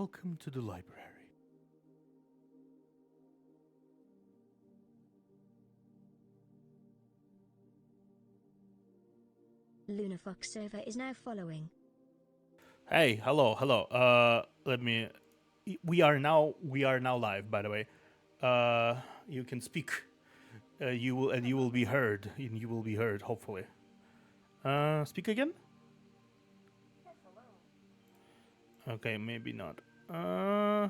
Welcome to the library. Lunafox server is now following. Hey, hello. Let me. We are now live. By the way, you can speak. You will be heard. And you will be heard. Hopefully. Speak again. Okay, maybe not. Where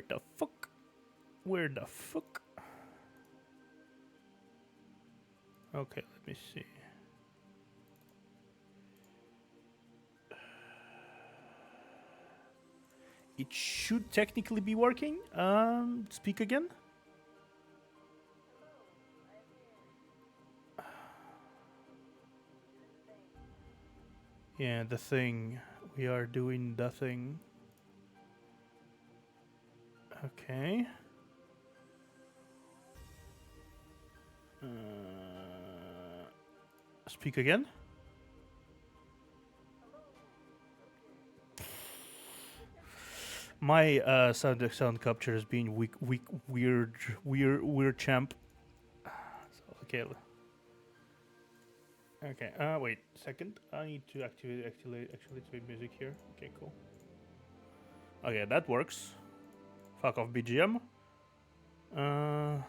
the fuck? Where the fuck? Okay, let me see. It should technically be working. Speak again. Yeah, the thing. We are doing the thing. Okay. Speak again. My sound capture is being weird champ. So, okay. Okay. Wait. Second. I need to activate music here. Okay. Cool. Okay, that works. Fuck off BGM. I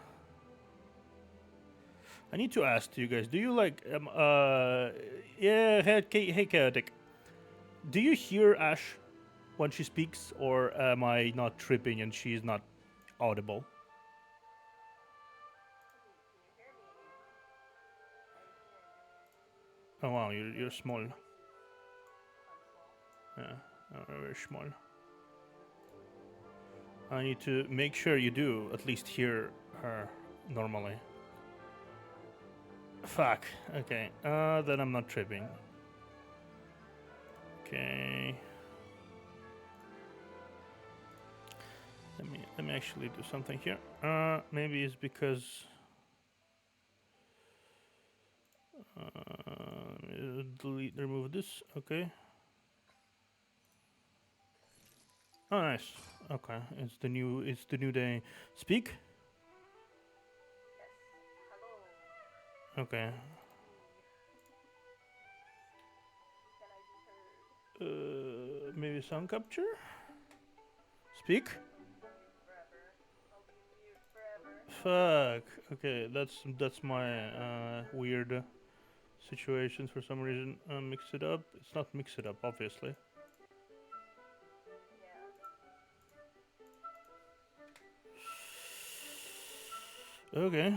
need to ask you guys. Do you like yeah? Hey, chaotic. Do you hear Ash when she speaks, or am I not tripping and she's not audible? Oh wow, you're small. Yeah, very small. I need to make sure you do at least hear her normally. Fuck. Okay. Then I'm not tripping. Okay. Let me actually do something here. Maybe it's because. Remove this. Okay. Oh, nice. Okay, it's the new day. Speak. Okay. Maybe sound capture. Speak. Fuck. Okay, that's my weird situations for some reason. Mix it up. It's not mix it up, obviously. Okay.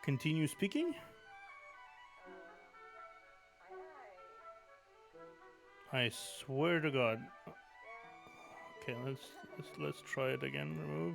Continue speaking. I swear to God. Okay, let's try it again. Remove.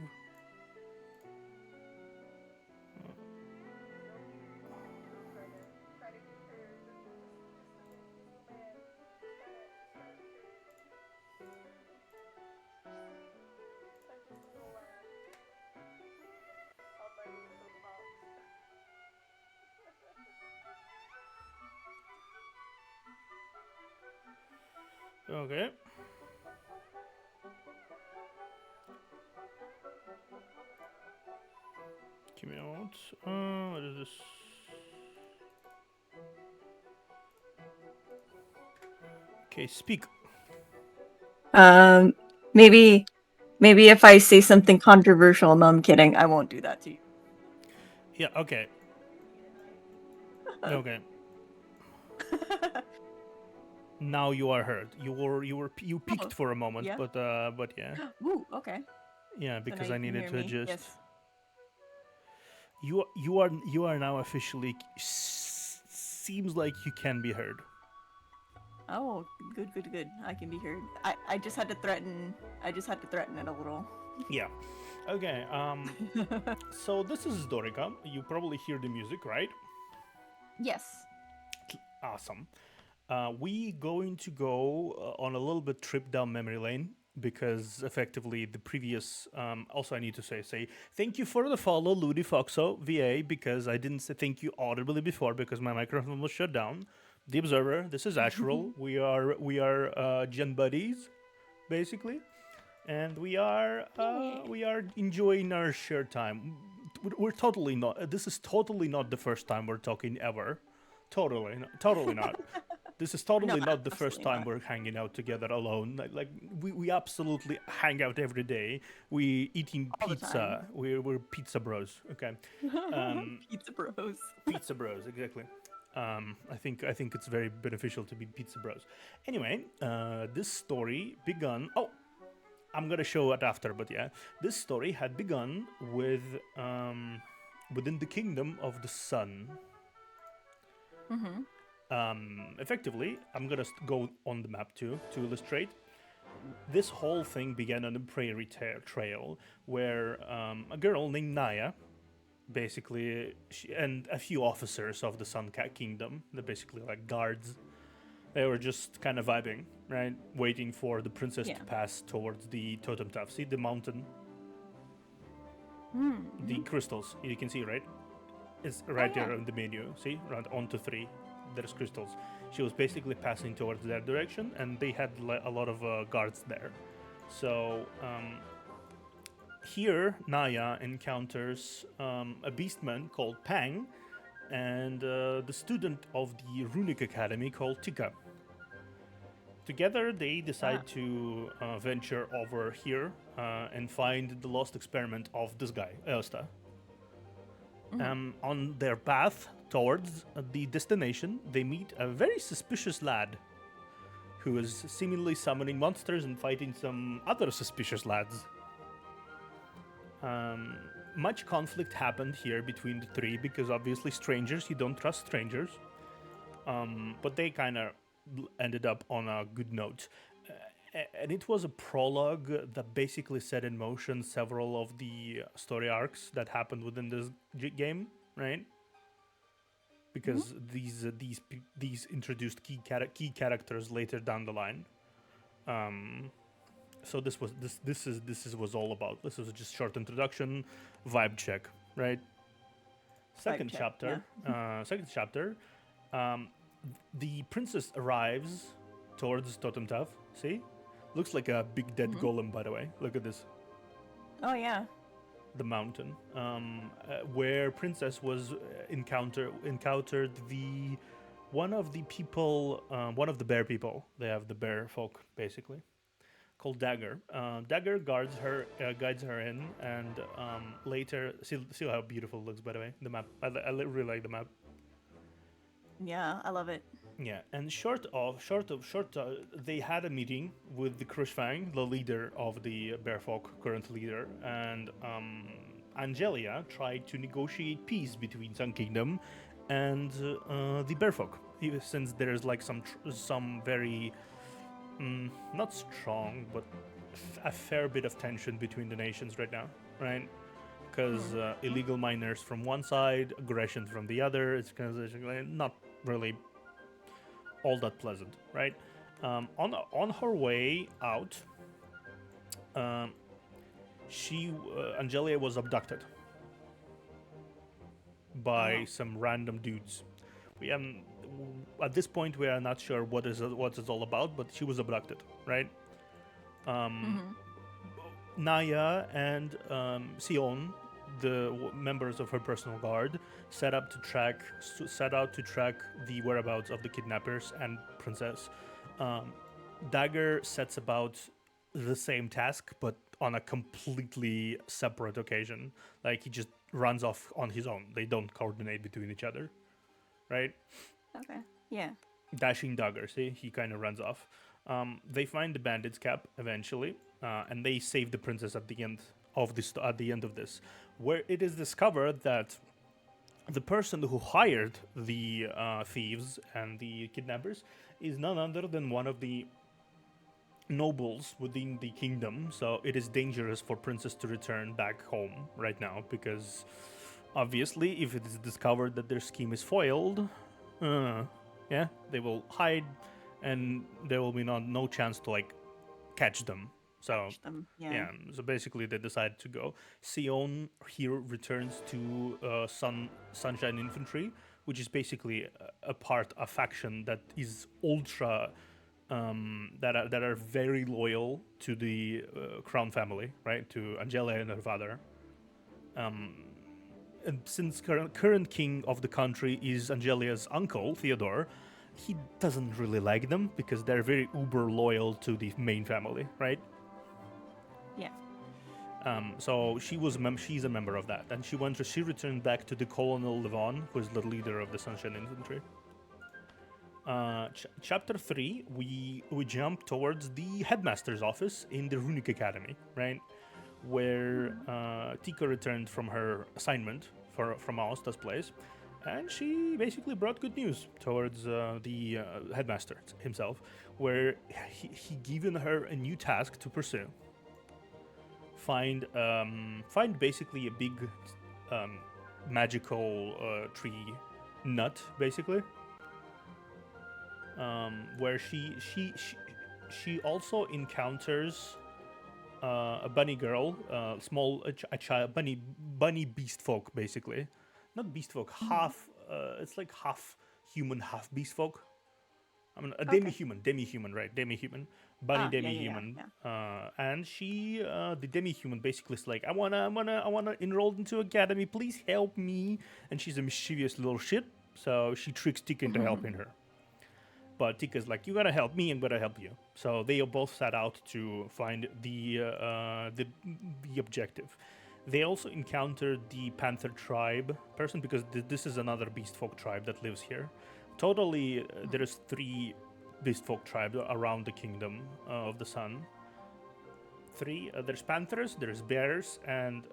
Okay. Give me out. What is this? Okay, speak. Maybe if I say something controversial, no, I'm kidding. I won't do that to you. Yeah, okay. Okay. Now you are heard. You peaked for a moment, yeah? but yeah. Ooh, okay. Yeah, because now I you can needed hear to me. adjust. Yes. You are now officially seems like you can be heard. Oh, good. I can be heard. I just had to threaten. I just had to threaten it a little. Yeah. Okay. So this is Sdorica. You probably hear the music, right? Yes. Awesome. We going to go on a little bit trip down memory lane. because effectively the previous. Also, I need to say thank you for the follow, Ludi Foxo VA, because I didn't say thank you audibly before because my microphone was shut down. The Observer. This is Ashral. We are Gen buddies, basically, and we are enjoying our shared time. We're totally not. This is totally not the first time we're talking ever. Totally not. This is No, totally not the first absolutely time not. we're hanging out together alone. Like we absolutely hang out every day. We eating All the time. pizza. We're pizza bros. Okay, Pizza bros. pizza bros. Exactly. I think it's very beneficial to be pizza bros. Anyway, this story begun. Oh, I'm gonna show it after, but yeah, this story had begun with within the kingdom of the sun. Mm-hmm. Effectively, I'm gonna go on the map too to illustrate. This whole thing began on a prairie trail where a girl named Naya, basically, and a few officers of the Sun Cat Kingdom, they're basically like guards, they were just kind of vibing, right? Waiting for the princess to pass towards the totem tuff. See the mountain? The crystals, you can see, right? It's right there on the menu. See? Right onto 3. There's crystals. She was basically passing towards that direction, and they had a lot of guards there. So here, Naya encounters a beastman called Pang and the student of the Runic Academy called Tika. Together, they decide to venture over here and find the lost experiment of this guy, Elsta. On their path towards the destination, they meet a very suspicious lad who is seemingly summoning monsters and fighting some other suspicious lads. Much conflict happened here between the 3 because obviously strangers, you don't trust strangers. But they kind of ended up on a good note. And it was a prologue that basically set in motion several of the story arcs that happened within this game, right? Because these introduced key characters later down the line. So this was all about. This was just short introduction, vibe check, right? Second chapter. The princess arrives towards Totem Tuff. See, looks like a big dead golem. By the way, look at this. Oh yeah. The mountain, where princess was encountered the one of the people, one of the bear people. They have the bear folk basically, called Dagger. Dagger guides her in, and later see how beautiful it looks. By the way, the map. I really like the map. Yeah, I love it. Yeah, and they had a meeting with the Crushfang, the leader of the Bearfolk, current leader, and Angelia tried to negotiate peace between Sun Kingdom and the Bearfolk, since there's like some very not strong, but a fair bit of tension between the nations right now, right? Because illegal miners from one side, aggression from the other. It's kind of not really all that pleasant, right? On her way out, Angelia was abducted by some random dudes. We at this point we are not sure what it's all about, but she was abducted, right? Naya and Sion, the members of her personal guard, set out to track the whereabouts of the kidnappers and princess. Dagger sets about the same task, but on a completely separate occasion. Like he just runs off on his own. They don't coordinate between each other, right? Okay. Yeah. Dashing Dagger, see, he kind of runs off. They find the bandit's cap eventually, and they save the princess at the end of this, where it is discovered that the person who hired the thieves and the kidnappers is none other than one of the nobles within the kingdom. So it is dangerous for princess to return back home right now, because obviously if it is discovered that their scheme is foiled, they will hide and there will be no chance to like catch them, So Catch them. Yeah. yeah, so basically they decide to go. Sion here returns to Sunshine Infantry, which is basically a faction that is ultra that are very loyal to the crown family, right? To Angela and her father. And since current king of the country is Angelia's uncle Theodore, he doesn't really like them because they're very uber loyal to the main family, right? Yeah. So she's a member of that, and she returned back to the Colonel Levon, who is the leader of the Sunshine Infantry. Chapter 3, we jump towards the headmaster's office in the Runic Academy, right? Where Tika returned from her assignment from Aosta's place, and she basically brought good news towards the headmaster himself, where he given her a new task to pursue. Find basically a big magical tree nut, basically. Where she also encounters a bunny girl, a child bunny beast folk, basically, not beast folk, half. It's like half human, half beast folk. I mean, a demi-human, right? Demi-human, bunny demi-human, and she, the demi-human, basically is like, I wanna enroll into academy. Please help me. And she's a mischievous little shit, so she tricks Tika into helping her. But Tika's like, you gotta help me, I'm gonna help you. So they both set out to find the objective. They also encountered the Panther tribe person because this is another beast folk tribe that lives here. Totally, there's 3 beast folk tribes around the kingdom of the sun. 3. There's panthers, there's bears, and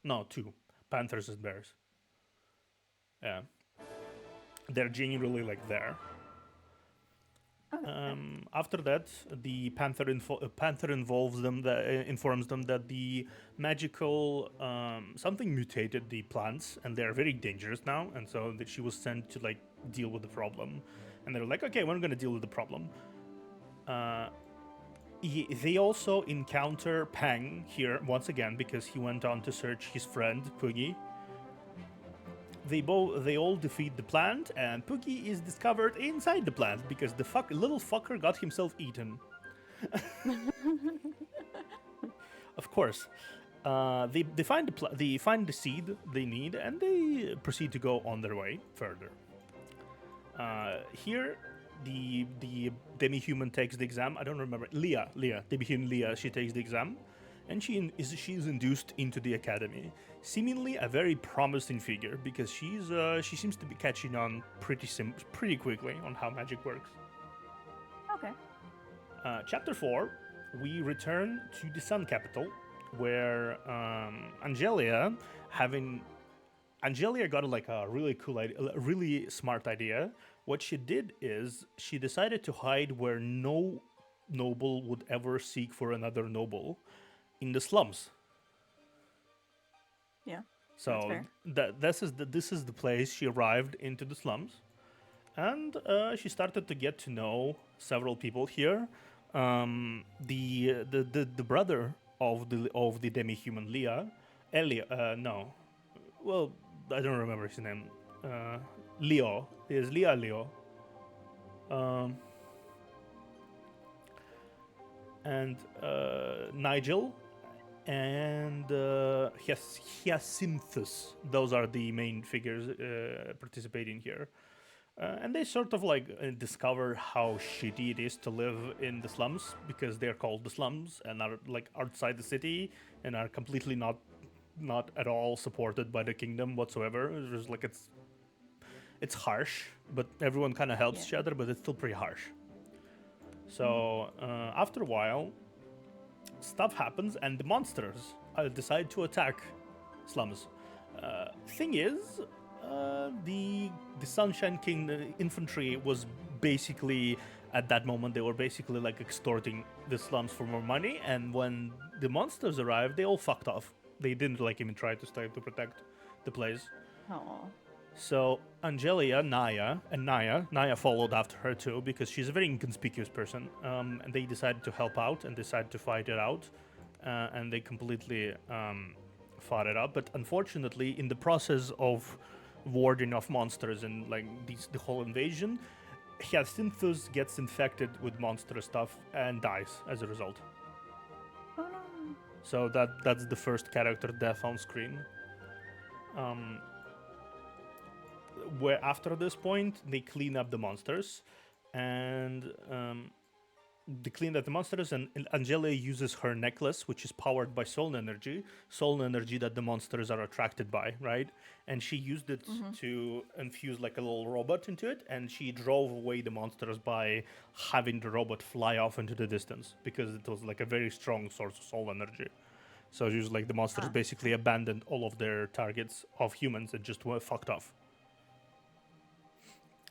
2 panthers and bears. Yeah, they're genuinely like there. After that, the panther informs them that the magical something mutated the plants, and they're very dangerous now. And so that she was sent to like deal with the problem. And they're like, okay, we're gonna deal with the problem. They also encounter Pang here once again because he went on to search his friend Poogie. They all defeat the plant, and Poogie is discovered inside the plant because the little fucker got himself eaten. Of course, they find the seed they need, and they proceed to go on their way further. Here, the demi-human takes the exam. I don't remember. Leah, demi-human Leah. She takes the exam, and she is induced into the academy. Seemingly a very promising figure because she seems to be catching on pretty quickly on how magic works. Okay. Chapter 4, we return to the Sun Capital, where Angelia got like a really cool idea, a really smart idea. What she did is she decided to hide where no noble would ever seek for another noble, in the slums. Yeah. So this is the place she arrived into the slums, and she started to get to know several people here. The brother of the demi-human no, well, I don't remember his name. Leo is Leo. And Nigel and Hyacinthus. Those are the main figures participating here. And they sort of like discover how shitty it is to live in the slums because they're called the slums and are like outside the city and are completely not at all supported by the kingdom whatsoever. It's just like it's harsh, but everyone kind of helps each other, but it's still pretty harsh. So after a while, stuff happens and the monsters decide to attack slums. Thing is, the Sunshine King infantry was basically, at that moment, they were basically like extorting the slums for more money, and when the monsters arrived, they all fucked off. They didn't like even try to stay to protect the place. Oh. So Angelia, Naya followed after her too because she's a very inconspicuous person. And they decided to help out and decided to fight it out, and they completely fought it out. But unfortunately, in the process of warding off monsters and like the whole invasion, Hyacinthus gets infected with monster stuff and dies as a result. Oh no. So that's the first character death on screen. Where after this point they clean up the monsters, and they clean up the monsters, and Angelia uses her necklace, which is powered by soul energy that the monsters are attracted by, right? And she used it to infuse like a little robot into it, and she drove away the monsters by having the robot fly off into the distance because it was like a very strong source of soul energy. So it was like the monsters basically abandoned all of their targets of humans and just were fucked off.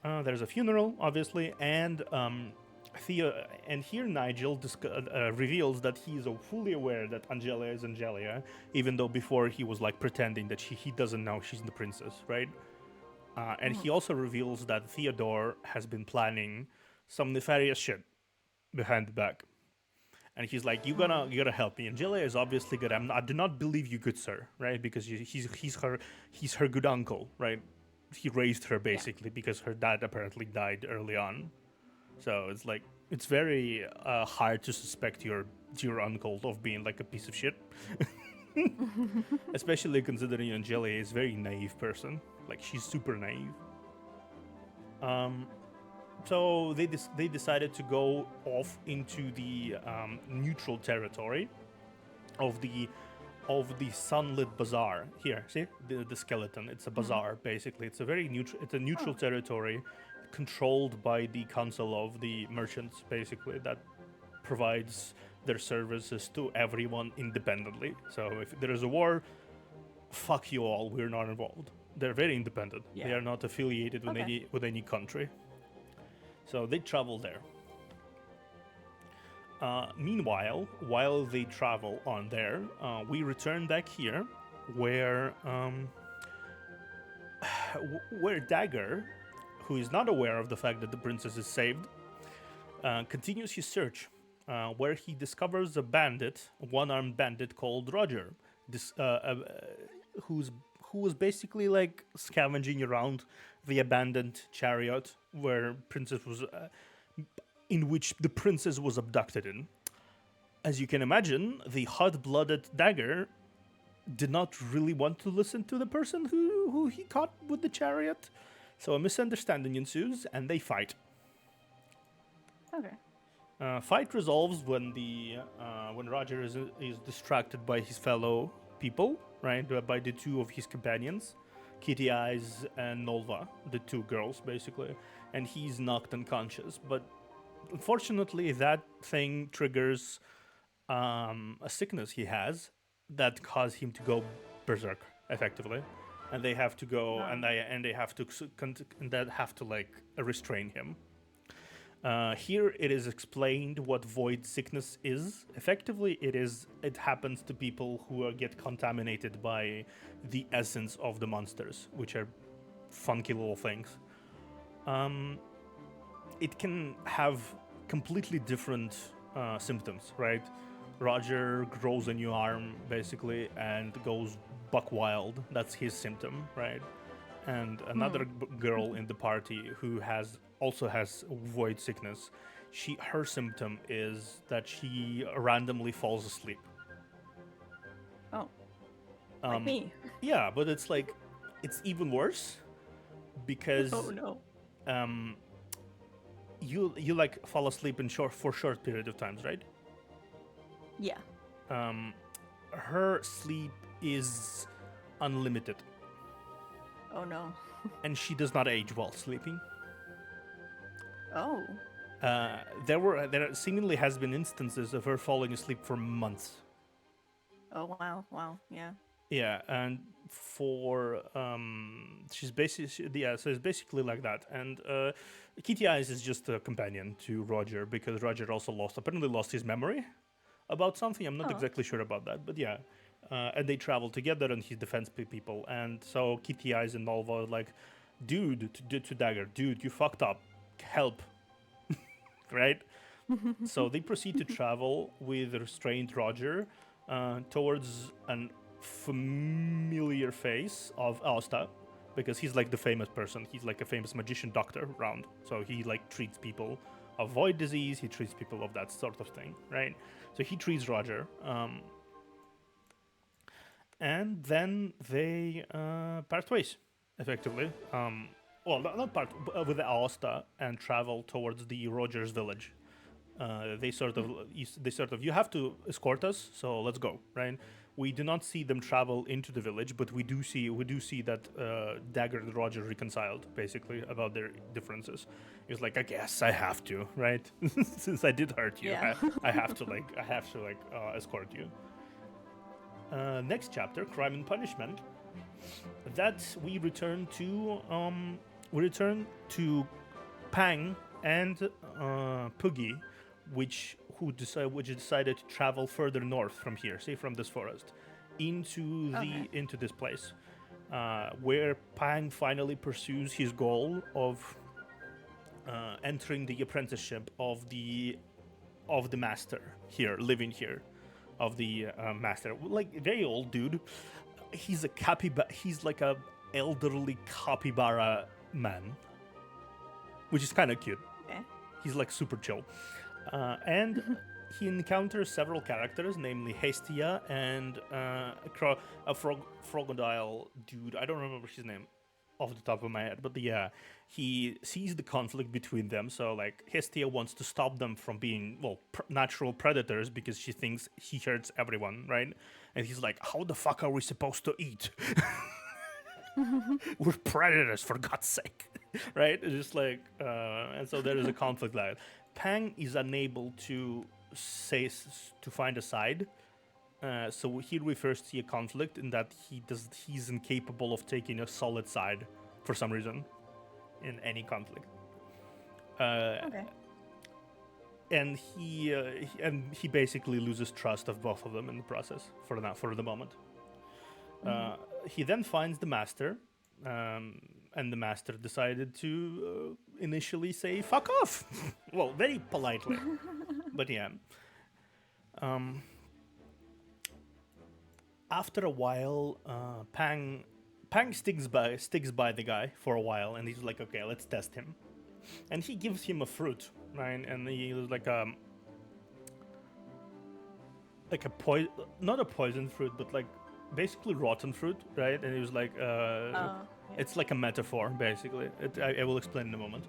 There's a funeral, obviously, and Thea, and here Nigel reveals that he is fully aware that Angelia is Angelia, even though before he was like pretending that he doesn't know she's the princess, right? And he also reveals that Theodore has been planning some nefarious shit behind the back. And he's like, you gotta help me. Angelia is obviously good. I do not believe you, good sir, right? Because he's her good uncle, right? He raised her basically because her dad apparently died early on. So it's like it's very hard to suspect your uncle of being like a piece of shit, especially considering Angelia is a very naive person. Like she's super naive. So they decided to go off into the neutral territory of the sunlit bazaar. Here, see the skeleton. It's a bazaar basically. It's a very neutral. It's a neutral territory, controlled by the council of the merchants, basically, that provides their services to everyone independently. So if there is a war, fuck you all. We're not involved. They're very independent. Yeah. They are not affiliated with any country. So they travel there. Meanwhile, while they travel on there, we return back here, where where Dagger, who is not aware of the fact that the princess is saved, continues his search, where he discovers a one-armed bandit called Roger, who was basically like scavenging around the abandoned chariot where princess was. In which the princess was abducted in. As you can imagine, the hot-blooded Dagger did not really want to listen to the person who he caught with the chariot. So a misunderstanding ensues, and they fight. Okay. Fight resolves when when Roger is distracted by his fellow people, right? By the two of his companions, Kitty Eyes and Nolva, the two girls, basically. And he's knocked unconscious, but unfortunately, that thing triggers a sickness he has that causes him to go berserk, effectively, and they have to go and they have to like restrain him. Here it is explained what void sickness is. Effectively, it happens to people who get contaminated by the essence of the monsters, which are funky little things. It can have completely different symptoms, right? Roger grows a new arm, basically, and goes buck wild. That's his symptom, right? And another girl in the party who also has void sickness, her symptom is that she randomly falls asleep. Oh. Like me. Yeah, but it's even worse because Oh no. You like fall asleep for short period of times, right? Yeah. Her sleep is unlimited, Oh no. and she does not age while sleeping. Oh. There seemingly has been instances of her falling asleep for months. Oh wow. Wow. Yeah. Yeah, and for she's basically so it's basically like that. And Kitty Eyes is just a companion to Roger because Roger also apparently lost his memory about something. I'm not exactly sure about that, but yeah, And they travel together, and he defends people. And so Kitty Eyes and Nolva are like, dude, to Dagger, dude, you fucked up. Help, right? So they proceed to travel with restrained Roger towards an familiar face of Aosta, because he's like the famous person. He's like a famous magician doctor around. So he like treats people of void disease. He treats people of that sort of thing, right? So he treats Roger. And then they part ways, effectively. Well, not part, with the Aosta, and travel towards the Rogers village. They sort of, you have to escort us, so let's go, right? We do not see them travel into the village, but we do see that Dagger and Roger reconciled, basically, about their differences. He's like, I guess I have to, right? Since I did hurt you, Yeah. I have to escort you. Next chapter, Crime and Punishment. That we return to Pang and Puggy, which decided to travel further north from here, say from this forest, into this place, where Pang finally pursues his goal of entering the apprenticeship of the master here, living here, of the master, like very old dude. He's like a elderly capybara man, which is kind of cute. Okay. He's like super chill. And he encounters several characters, namely Hestia and a Froggodile dude. I don't remember his name off the top of my head, but yeah, he sees the conflict between them. So like Hestia wants to stop them from being natural predators because she thinks he hurts everyone, right? And he's like, how the fuck are we supposed to eat? We're predators, for God's sake. Right? It's just like, and so there is a conflict there. Pang is unable to find a side. So here we first see a conflict in that he's incapable of taking a solid side for some reason in any conflict. Okay. And he basically loses trust of both of them in the process for the moment. He then finds the master, and the master decided to initially say "fuck off," well, very politely, but yeah. After a while, Pang sticks by the guy for a while, and he's like, okay, let's test him, and he gives him a fruit, right? And he was like a not a poison fruit, but like basically rotten fruit, right? And he was like, it's like a metaphor, basically. I will explain in a moment.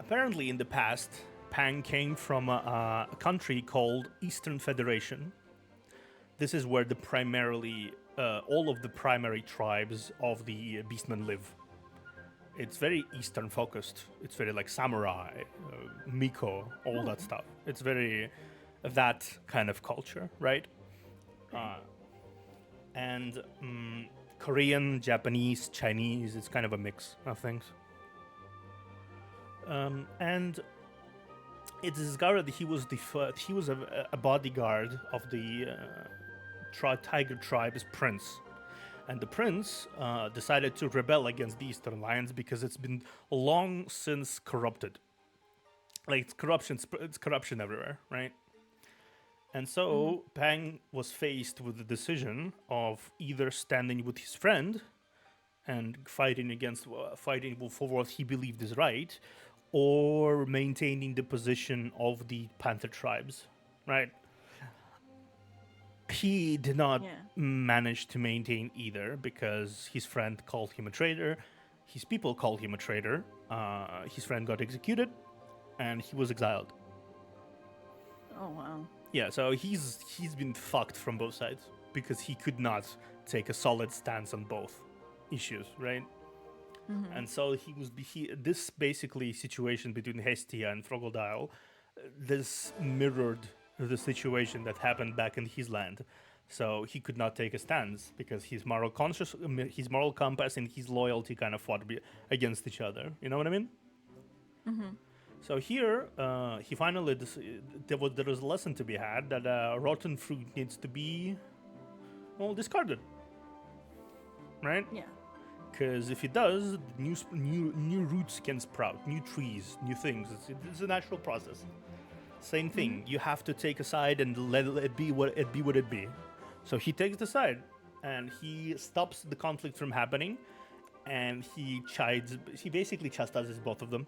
Apparently, in the past, Pang came from a country called Eastern Federation. This is where all of the primary tribes of the Beastmen live. It's very Eastern focused. It's very like samurai, Miko, all that stuff. It's very that kind of culture, right? And Korean, Japanese, Chinese, it's kind of a mix of things. And it's discovered that he was a bodyguard of the Tiger Tribe's prince. And the prince decided to rebel against the Eastern Alliance because it's been long since corrupted. Like, it's corruption everywhere, right? And so Pang was faced with the decision of either standing with his friend and fighting for what he believed is right, or maintaining the position of the Panther tribes, right? He did not manage to maintain either because his friend called him a traitor, his people called him a traitor, his friend got executed, and he was exiled. Oh, wow. Yeah, so he's been fucked from both sides because he could not take a solid stance on both issues, right? And so this basically situation between Hestia and Froggodile, this mirrored the situation that happened back in his land. So he could not take a stance because his moral compass and his loyalty kind of fought against each other. You know what I mean? So here, he finally there was a lesson to be had that rotten fruit needs to be well, discard it, right? Yeah. Because if it does, new roots can sprout, new trees, new things. It's a natural process. Same thing. You have to take a side and let it be what it be. So he takes the side, and he stops the conflict from happening, and he basically chastises both of them,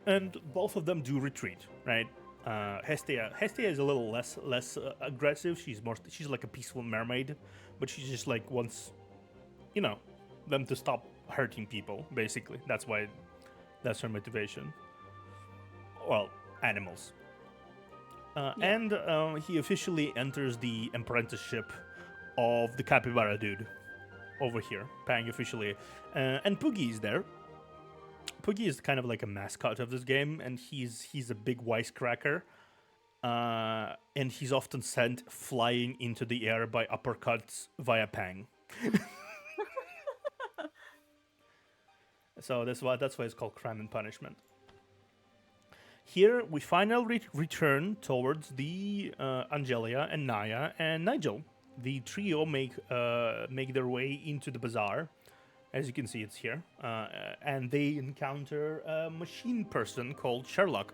and both of them do retreat. Right. Hestia is a little less aggressive. She's like a peaceful mermaid, but she just like wants, them to stop hurting people. Basically, that's her motivation. Well, animals. And he officially enters the apprenticeship of the capybara dude over here, paying officially. And Poogie is there. Poogie is kind of like a mascot of this game, and he's a big wisecracker. And he's often sent flying into the air by uppercuts via Pang. So that's why it's called Crime and Punishment. Here we finally return towards the Angelia and Naya and Nigel. The trio make their way into the bazaar. As you can see, it's here. And they encounter a machine person called Sherlock.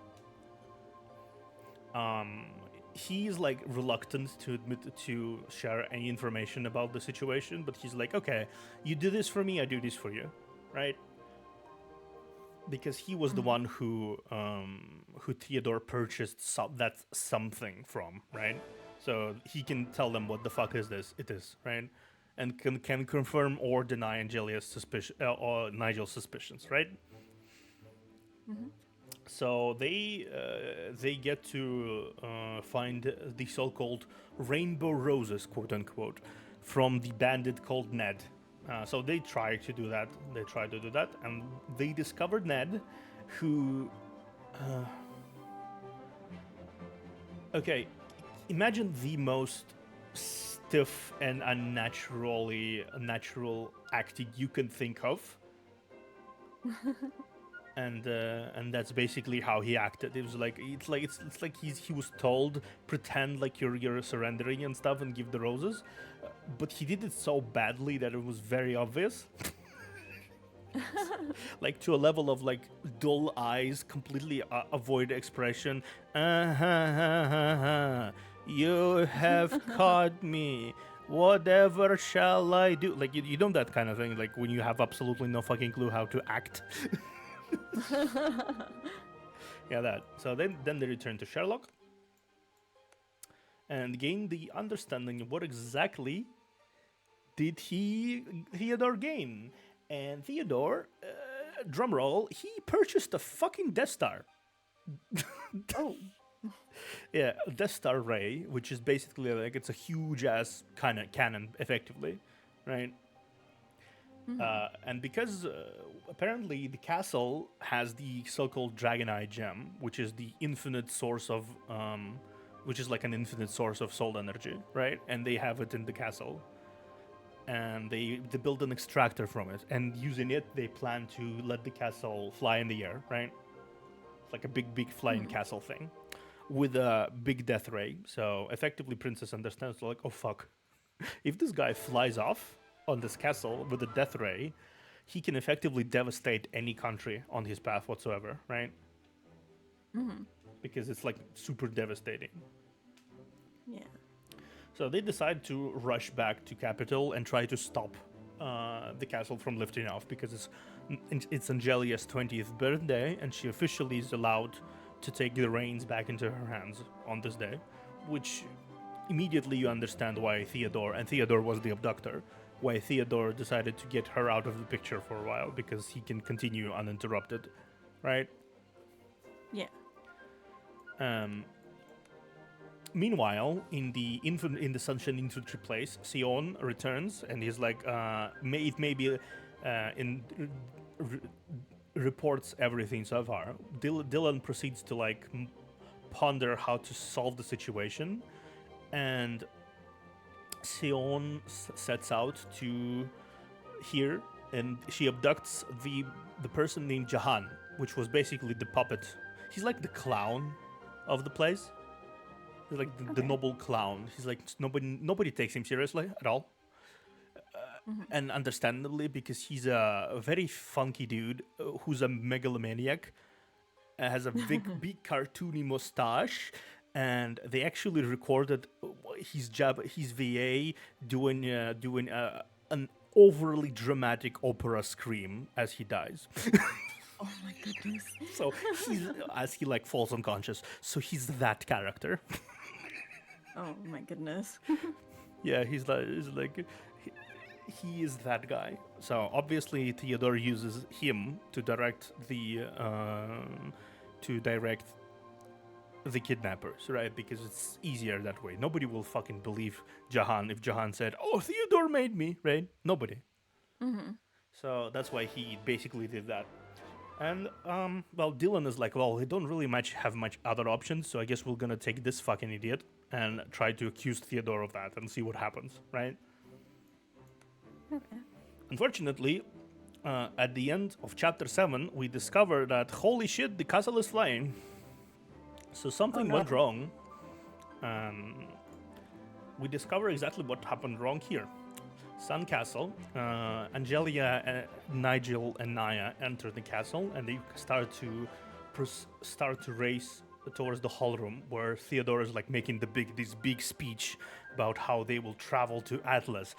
He's like reluctant to admit to share any information about the situation, but he's like, okay, you do this for me, I do this for you, right? Because he was the one who Theodore purchased that something from, right? So he can tell them what the fuck is this? It is, right? And can confirm or deny Angelia's suspicion or Nigel's suspicions, right? So they get to find the so-called rainbow roses, quote unquote, from the bandit called Ned. So they try to do that. And they discovered Ned, who. Okay, imagine the most stiff and natural acting you can think of. And that's basically how he acted. It was like it's like he was told pretend like you're surrendering and stuff and give the roses, but he did it so badly that it was very obvious. Like to a level of like dull eyes, completely avoid expression. You have caught me. Whatever shall I do? Like you know that kind of thing. Like when you have absolutely no fucking clue how to act. Yeah, that. So then they return to Sherlock and gain the understanding of what exactly did Theodore gain. And Theodore, drumroll, he purchased a fucking Death Star. Oh. Yeah, a Death Star ray, which is basically like it's a huge ass kind of cannon, effectively, right? And because apparently the castle has the so-called Dragon Eye gem, which is the infinite source of, which is like an infinite source of soul energy, right? And they have it in the castle. And they build an extractor from it, and using it, they plan to let the castle fly in the air, right? It's like a big flying castle thing with a big death ray. So effectively, Princess understands, like, oh fuck, if this guy flies off on this castle with a death ray, he can effectively devastate any country on his path whatsoever, right? Because it's like super devastating. Yeah. So they decide to rush back to capital and try to stop the castle from lifting off, because it's Angelia's 20th birthday, and she officially is allowed to take the reins back into her hands on this day, which immediately you understand why Theodore was the abductor, why Theodore decided to get her out of the picture for a while, because he can continue uninterrupted, right? Yeah. Meanwhile, in the Sunshine Infantry place, Sion returns and he's like, reports everything so far. Dylan proceeds to like ponder how to solve the situation, and Sion sets out to here, and she abducts the person named Jahan, which was basically the puppet. He's like the clown of the place. He's like the noble clown. He's like nobody takes him seriously at all. And understandably, because he's a very funky dude who's a megalomaniac, has a big cartoony mustache, and they actually recorded his VA doing an overly dramatic opera scream as he dies. Oh my goodness. So he's as he like falls unconscious. So he's that character. Oh my goodness. Yeah, he's like he is that guy. So obviously Theodore uses him to direct the kidnappers, right? Because it's easier that way. Nobody will fucking believe Jahan if Jahan said, "Oh, Theodore made me," right? Nobody. So that's why he basically did that. And well, Dylan is like, well, we don't really have much other options, so I guess we're gonna take this fucking idiot and try to accuse Theodore of that and see what happens, right? Okay. Unfortunately, at the end of chapter 7, we discover that holy shit, the castle is flying. So something went wrong. We discover exactly what happened wrong here. Sun Castle, Angelia, Nigel, and Naya enter the castle, and they start to race towards the hall room, where Theodore is like making this big speech about how they will travel to Atlas.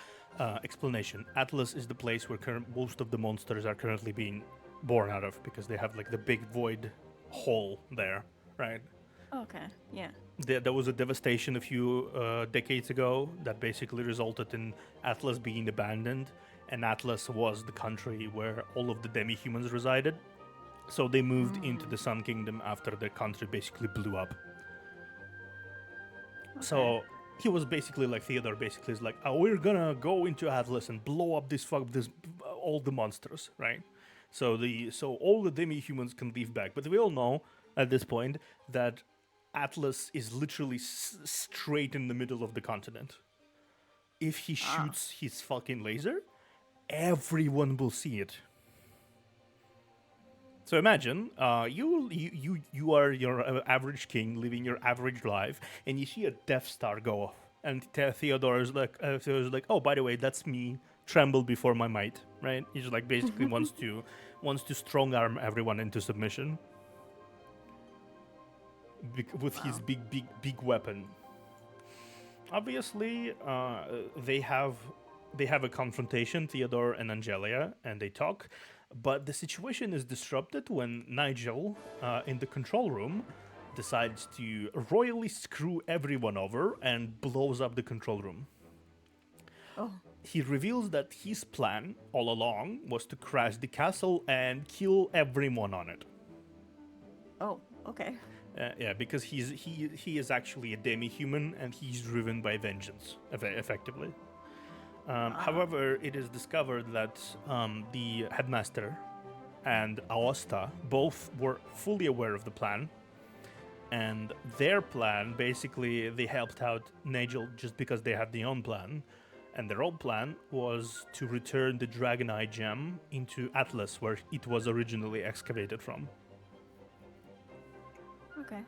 Explanation: Atlas is the place where most of the monsters are currently being born out of, because they have like the big void hole there, right? Okay. Yeah. There was a devastation a few decades ago that basically resulted in Atlas being abandoned, and Atlas was the country where all of the demi-humans resided. So they moved into the Sun Kingdom after their country basically blew up. Okay. So he was basically like, Theodore basically is like, oh, we're gonna go into Atlas and blow up all the monsters, right? So all the demi-humans can leave back. But we all know at this point that Atlas is literally straight in the middle of the continent. If he shoots his fucking laser, everyone will see it. So imagine you are your average king living your average life, and you see a Death Star go off, and Theodore is like, oh, by the way, that's me. Tremble before my might, right? He just like basically wants to strong arm everyone into submission with his big weapon. Obviously, they have a confrontation, Theodore and Angelia, and they talk. But the situation is disrupted when Nigel, in the control room, decides to royally screw everyone over and blows up the control room. Oh. He reveals that his plan all along was to crash the castle and kill everyone on it. Oh. Okay. Yeah, because he is actually a demi-human, and he's driven by vengeance, effectively. However, it is discovered that the headmaster and Aosta both were fully aware of the plan, and their plan, basically, they helped out Nigel just because they had their own plan, and their own plan was to return the Dragon Eye gem into Atlas, where it was originally excavated from. Okay.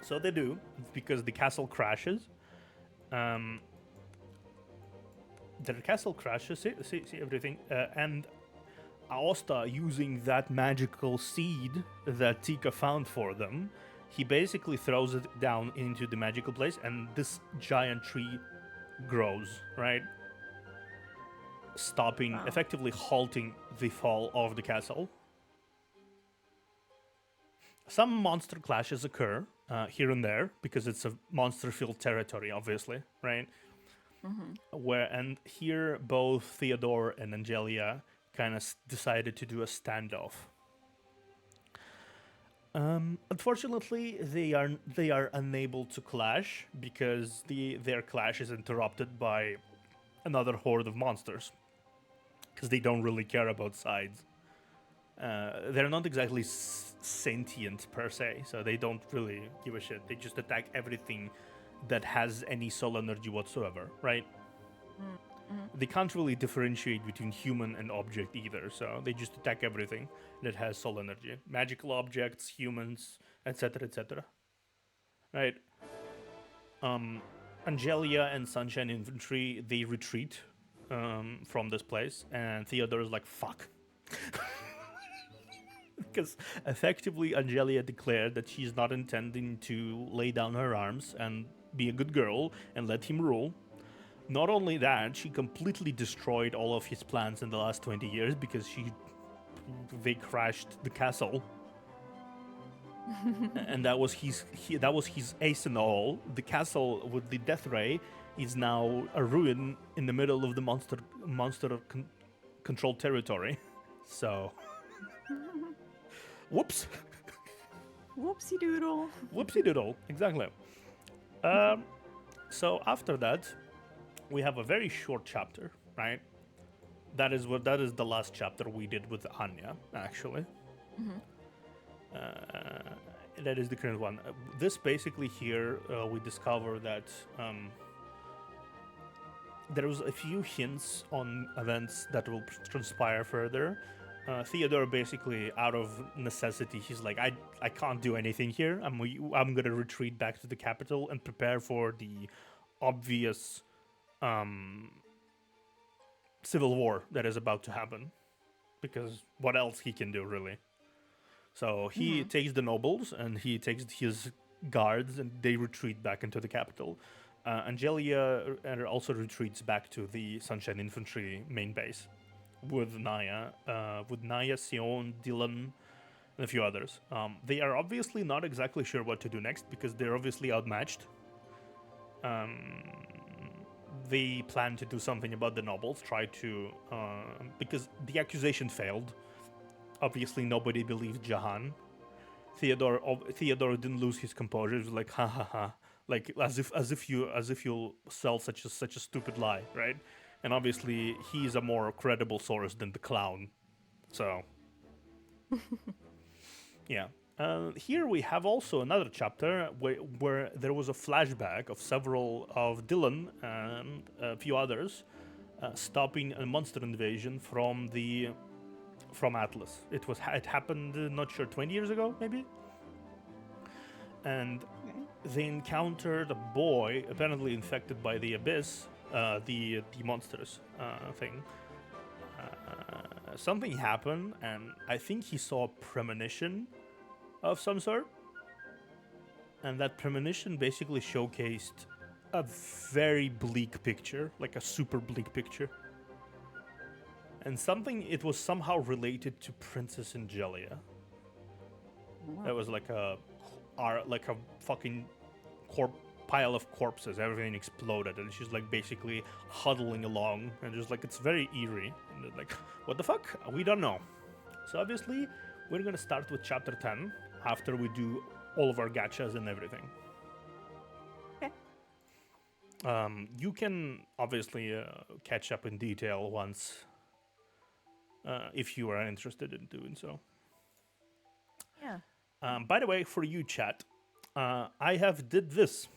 So they do, because the castle crashes. The castle crashes, see everything, and Aosta, using that magical seed that Tika found for them, he basically throws it down into the magical place, and this giant tree grows, right? Stopping, effectively halting the fall of the castle. Some monster clashes occur here and there, because it's a monster-filled territory, obviously, right? And here both Theodore and Angelia kind of decided to do a standoff. Unfortunately, they are unable to clash, because their clash is interrupted by another horde of monsters, because they don't really care about sides. They're not exactly sentient per se, so they don't really give a shit. They just attack everything that has any soul energy whatsoever, right? They can't really differentiate between human and object either, so they just attack everything that has soul energy. Magical objects, humans, etc., etc. Right? Angelia and Sunshine Infantry, they retreat from this place, and Theodore is like, fuck. Because effectively, Angelia declared that she's not intending to lay down her arms and be a good girl and let him rule. Not only that, she completely destroyed all of his plans in the last 20 years because they crashed the castle. And that was his ace in the hole. The castle with the death ray is now a ruin in the middle of the monster controlled territory. So, whoops, Whoopsie doodle. whoopsie doodle, exactly. So after that, we have a very short chapter, right? That is the last chapter we did with Anya, actually. That is the current one. This basically here we discover that there was a few hints on events that will transpire further. Theodore basically, out of necessity, he's like, I can't do anything here. I'm gonna retreat back to the capital and prepare for the obvious civil war that is about to happen, because what else he can do, really? So he takes the nobles and he takes his guards and they retreat back into the capital. Angelia also retreats back to the Sunshine Infantry main base with Naya, Sion, Dylan, and a few others. They are obviously not exactly sure what to do next because they're obviously outmatched. They plan to do something about the nobles, because the accusation failed. Obviously, nobody believed Jahan. Theodore didn't lose his composure. He was like, ha ha ha, like as if you'll sell such a stupid lie, right? And obviously, he's a more credible source than the clown. So, yeah. Here we have also another chapter where there was a flashback of several of Dylan and a few others stopping a monster invasion from Atlas. It happened, not sure, 20 years ago, maybe? And they encountered a boy apparently infected by the Abyss, the monsters thing. Something happened, and I think he saw a premonition of some sort. And that premonition basically showcased a very bleak picture, like a super bleak picture. And it was somehow related to Princess Angelia. That was like a fucking pile of corpses. Everything exploded, and she's like basically huddling along, and just like it's very eerie. And they're like, what the fuck? We don't know. So obviously, we're gonna start with chapter 10 after we do all of our gachas and everything. Okay. You can obviously catch up in detail once. If you are interested in doing so. Yeah. By the way, for you, chat, I have did this.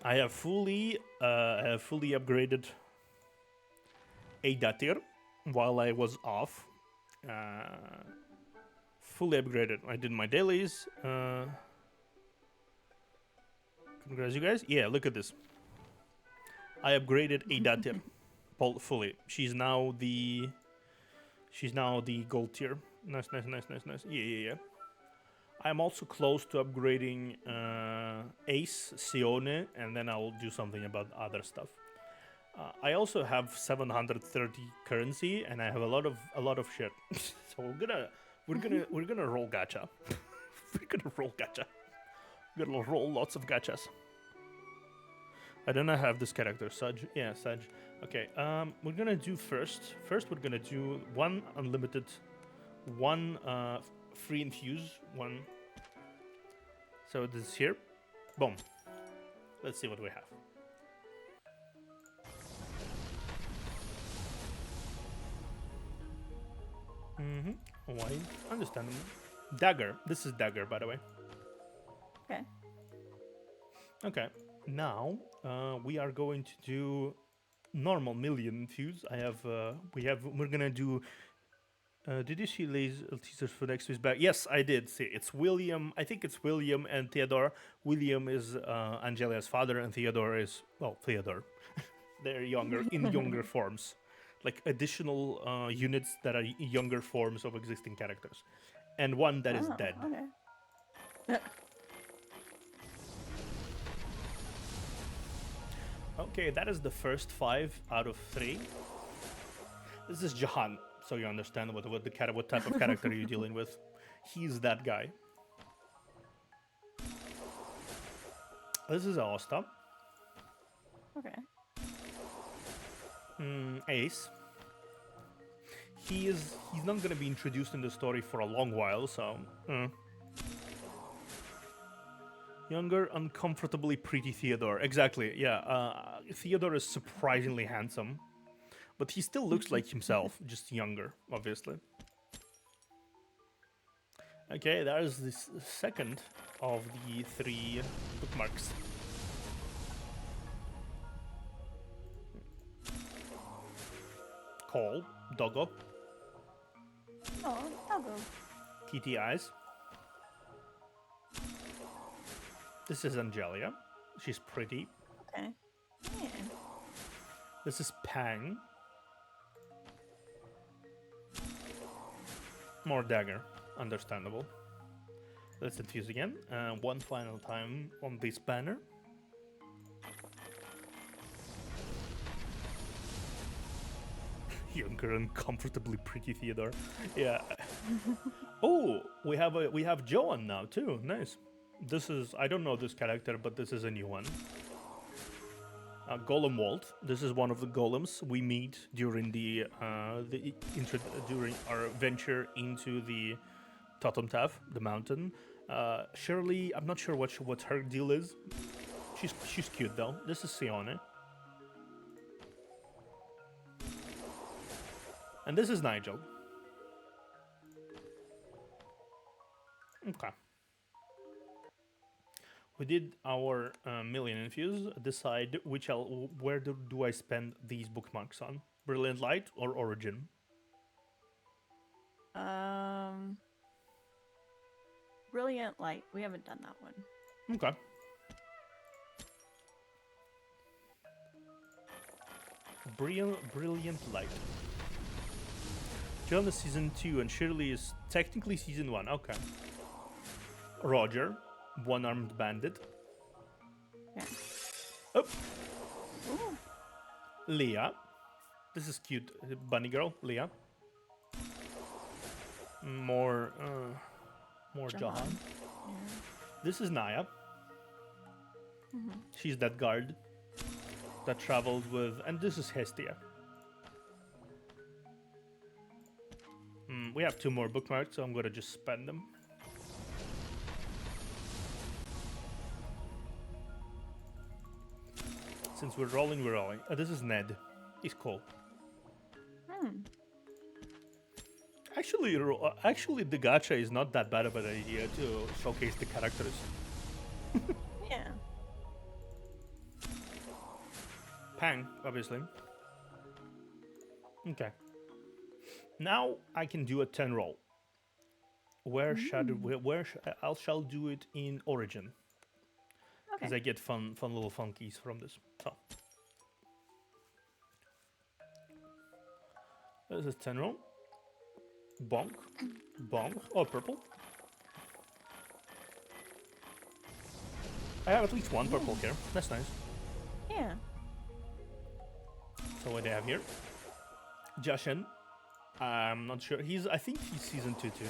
I have fully upgraded Eidatir while I was off. Fully upgraded. I did my dailies. Congrats, you guys. Yeah, look at this. I upgraded Eidatir. Fully. She's now the gold tier. Nice. Yeah. I'm also close to upgrading Ace, Sione, and then I'll do something about other stuff. I also have 730 currency, and I have a lot of shit. So we're gonna roll gacha. We're gonna roll gacha. We're gonna roll lots of gachas. I don't have this character, Saj. Yeah, Saj. Okay, we're gonna do first we're gonna do one unlimited, one free infuse, one. So this is here. Boom. Let's see what we have. Why? Understandable. Dagger. This is Dagger, by the way. Okay. Okay. Now we are going to do normal million infuse. We're gonna do Did you see teasers for next week's back? Yes, I did see. It's William. I think it's William and Theodore. William is Angelia's father, and Theodore is Theodore. They're younger in younger forms, like additional units that are younger forms of existing characters, and one that is Oh, dead. okay. Okay, that is the first 5 out of 3. This is Jahan, so you understand what type of character you're dealing with. He's that guy. This is Aosta. Okay. Ace. He's not gonna be introduced in the story for a long while, so. Younger, uncomfortably pretty Theodore. Exactly, yeah. Theodore is surprisingly handsome. But he still looks like himself, just younger, obviously. Okay, that is the second of the 3 bookmarks. Call, Doggo, Oh, Doggo. TTS. This is Angelia. She's pretty. Okay. Yeah. This is Pang. More dagger. Understandable. Let's infuse again. One final time on this banner. Younger and comfortably pretty Theodore. Yeah. Oh, we have Joan now too. Nice. This is, I don't know this character, but this is a new one. Golem Walt. This is one of the golems we meet during during our venture into the Totem Taf, the mountain. Shirley, I'm not sure what her deal is. She's cute though. This is Sione. And this is Nigel. Okay. We did our million infuse. Decide where do I spend these bookmarks on? Brilliant Light or Origin? Brilliant Light. We haven't done that one. Okay. Brilliant Light. John is season 2 and Shirley is technically season 1. Okay. Roger, one-armed bandit. Yeah. Oh. Ooh. Leah. This is cute. Bunny girl, Leah. More Jahan. Yeah. This is Naya. She's that guard that travels with, and this is Hestia. We have 2 more bookmarks, so I'm gonna just spend them. Since we're rolling, we're rolling. This is Ned. He's cool. Actually, the gacha is not that bad of an idea to showcase the characters. Yeah. Pang, obviously. Okay. Now I can do a 10 roll. I shall do it in Origin. Because Okay. I get fun little funkies from this. So. This is 10 roll. Bonk. Bonk. Oh, purple. I have at least 1 purple here. That's nice. Yeah. So what do I have here? Jashin. I'm not sure. I think he's season 2 too.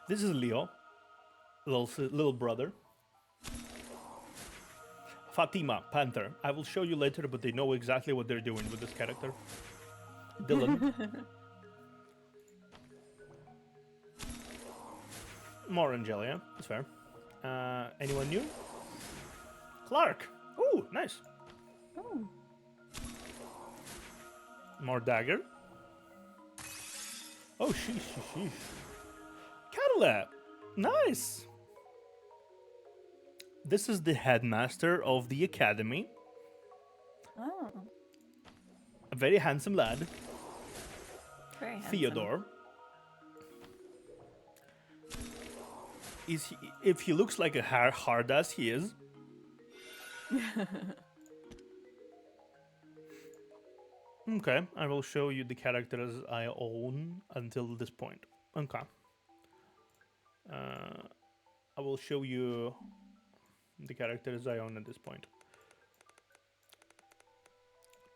This is Leo. Little brother. Fatima, Panther. I will show you later, but they know exactly what they're doing with this character. Dylan. More Angelia. That's fair. Anyone new? Clark. Ooh, nice. Ooh. More Dagger. Oh, sheesh. Cadillac. Nice. This is the headmaster of the academy. Oh. A very handsome lad. Very handsome. Theodore. is he, if he looks like a hard ass, he is. Okay, I will show you the characters I own until this point. Okay. I will show you the characters I own at this point.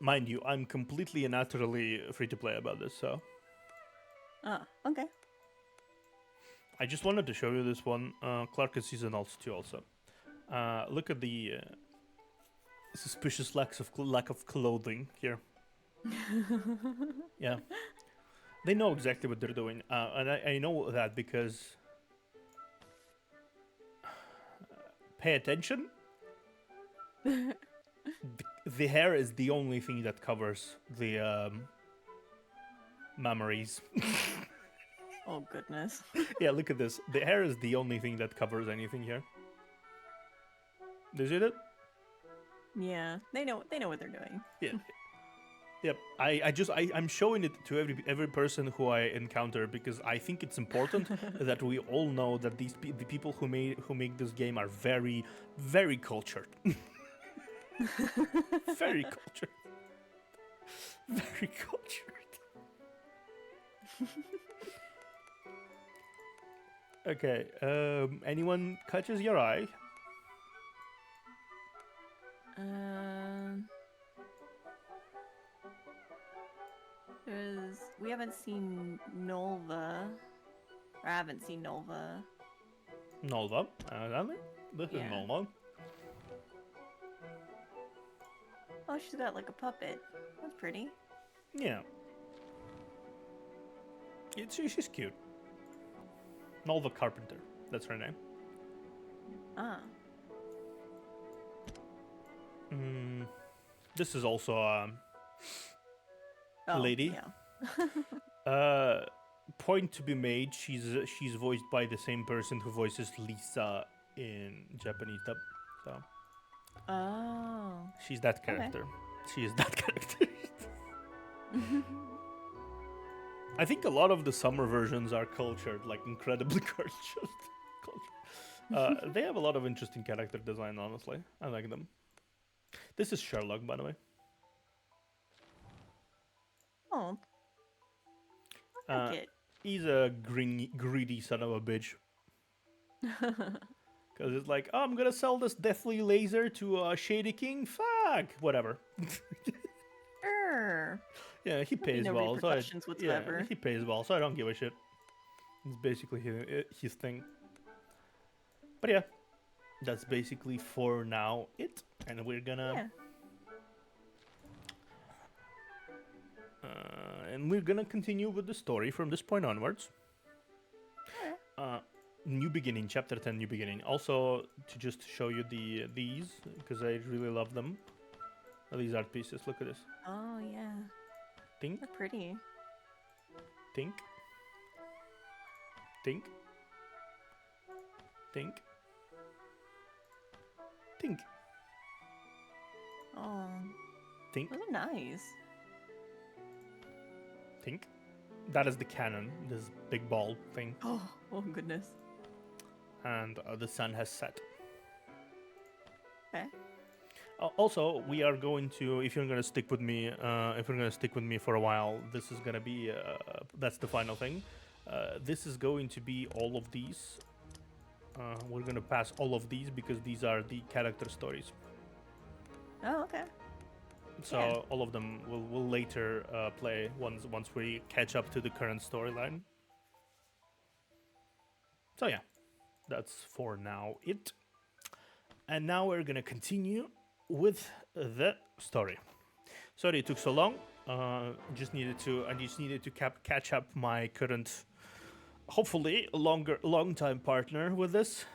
Mind you, I'm completely and utterly free to play about this, so. Okay. I just wanted to show you this one. Clark is season also too. Also, look at the suspicious lack of clothing here. Yeah, they know exactly what they're doing, and I know that because pay attention. The hair is the only thing that covers the memories. Oh goodness. Yeah, look at this. The hair is the only thing that covers anything here. Do you see that? Yeah, they know what they're doing. Yeah. Yep. I'm showing it to every person who I encounter because I think it's important that we all know that the people who make this game are very, very cultured. Very cultured. Very cultured. Okay. Anyone catches your eye? We haven't seen Nolva. Or I haven't seen Nolva. Nolva. This is Yeah. Nolva. Oh, she's got like a puppet. That's pretty. Yeah. She's cute. Nolva Carpenter. That's her name. Ah. This is also Oh, lady. Yeah. Point to be made. She's voiced by the same person who voices Lisa in Japanese dub. So Oh. she's that character. She is that character. I think a lot of the summer versions are cultured, like incredibly cultured. They have a lot of interesting character design, honestly. I like them. This is Sherlock, by the way. Oh. I like it. He's a greedy son of a bitch. Because it's like, oh, I'm gonna sell this deathly laser to Shady King. Fuck, whatever. Yeah, he pays no well. repercussions whatsoever. Yeah, he pays well, so I don't give a shit. It's basically his thing. But yeah, that's basically for now it, and we're gonna. Yeah. And we're gonna continue with the story from this point onwards. New beginning, chapter 10, new beginning. Also, to just show you these because I really love them. These art pieces. Look at this. Oh yeah. Think, They're pretty. think, think, think, think, Oh. think, Those are nice. think. That is the cannon. This big ball thing, Oh goodness. and the sun has set. Okay. Also, we are going to, if you're gonna stick with me, for a while, this is gonna be, that's the final thing. This is going to be all of these. We're gonna pass all of these because these are the character stories. Oh, okay. So Yeah. all of them will later play once we catch up to the current storyline. So yeah, that's for now it. And now we're gonna continue with the story. Sorry it took so long. I just needed to catch up my current, hopefully long time partner with this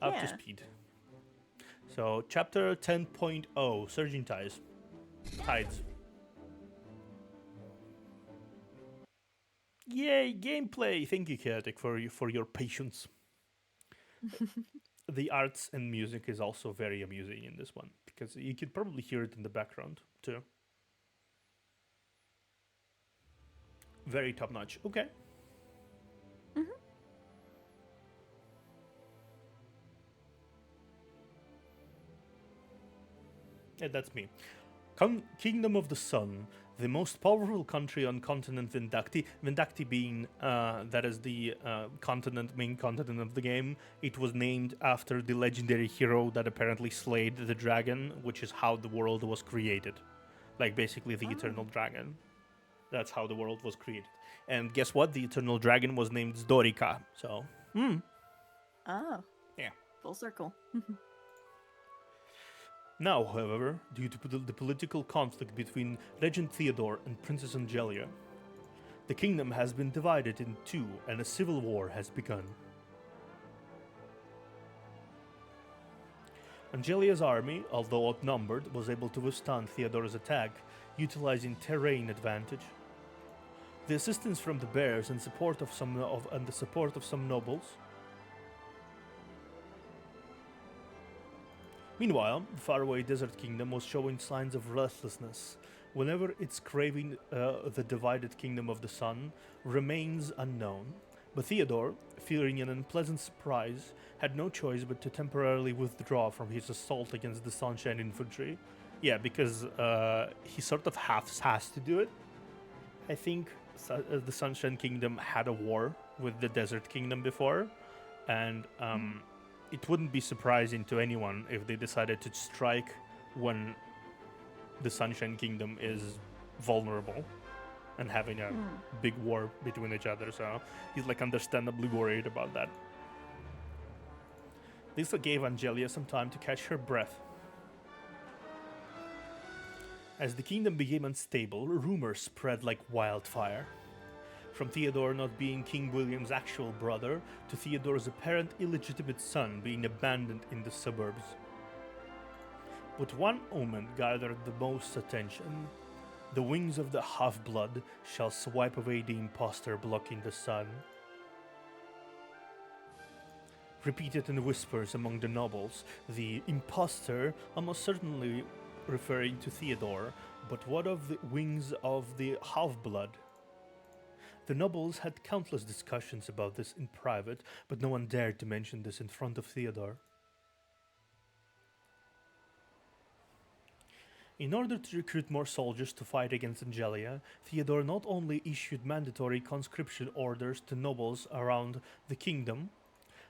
up to Yeah. speed. So chapter 10.0, Surging Tides. Yay, gameplay! Thank you, Chaotic, for your patience. The arts and music is also very amusing in this one because you could probably hear it in the background too. Very top notch. Okay. Yeah, that's me. Kingdom of the Sun, the most powerful country on continent Vindakti. Vindakti being that is the main continent of the game. It was named after the legendary hero that apparently slayed the dragon, which is how the world was created. Like basically the eternal dragon. That's how the world was created. And guess what? The eternal dragon was named Sdorica. So, Oh, yeah. full circle. Now, however, due to the political conflict between Regent Theodore and Princess Angelia, the kingdom has been divided in two and a civil war has begun. Angelia's army, although outnumbered, was able to withstand Theodore's attack, utilizing terrain advantage. The assistance from the bears and the support of some nobles. Meanwhile, the faraway desert kingdom was showing signs of restlessness. Whenever its craving the divided kingdom of the sun remains unknown. But Theodore, fearing an unpleasant surprise, had no choice but to temporarily withdraw from his assault against the Sunshine Infantry. Yeah, because he sort of has to do it. I think the Sunshine Kingdom had a war with the Desert Kingdom before, and it wouldn't be surprising to anyone if they decided to strike when the Sunshine Kingdom is vulnerable and having a big war between each other. So he's like understandably worried about that. This gave Angelia some time to catch her breath. As the kingdom became unstable, rumors spread like wildfire. From Theodore not being King William's actual brother to Theodore's apparent illegitimate son being abandoned in the suburbs. But one omen gathered the most attention. The wings of the half-blood shall swipe away the impostor blocking the sun. Repeated in whispers among the nobles, the impostor almost certainly referring to Theodore, but what of the wings of the half-blood? The nobles had countless discussions about this in private, but no one dared to mention this in front of Theodore. In order to recruit more soldiers to fight against Angelia, Theodore not only issued mandatory conscription orders to nobles around the kingdom,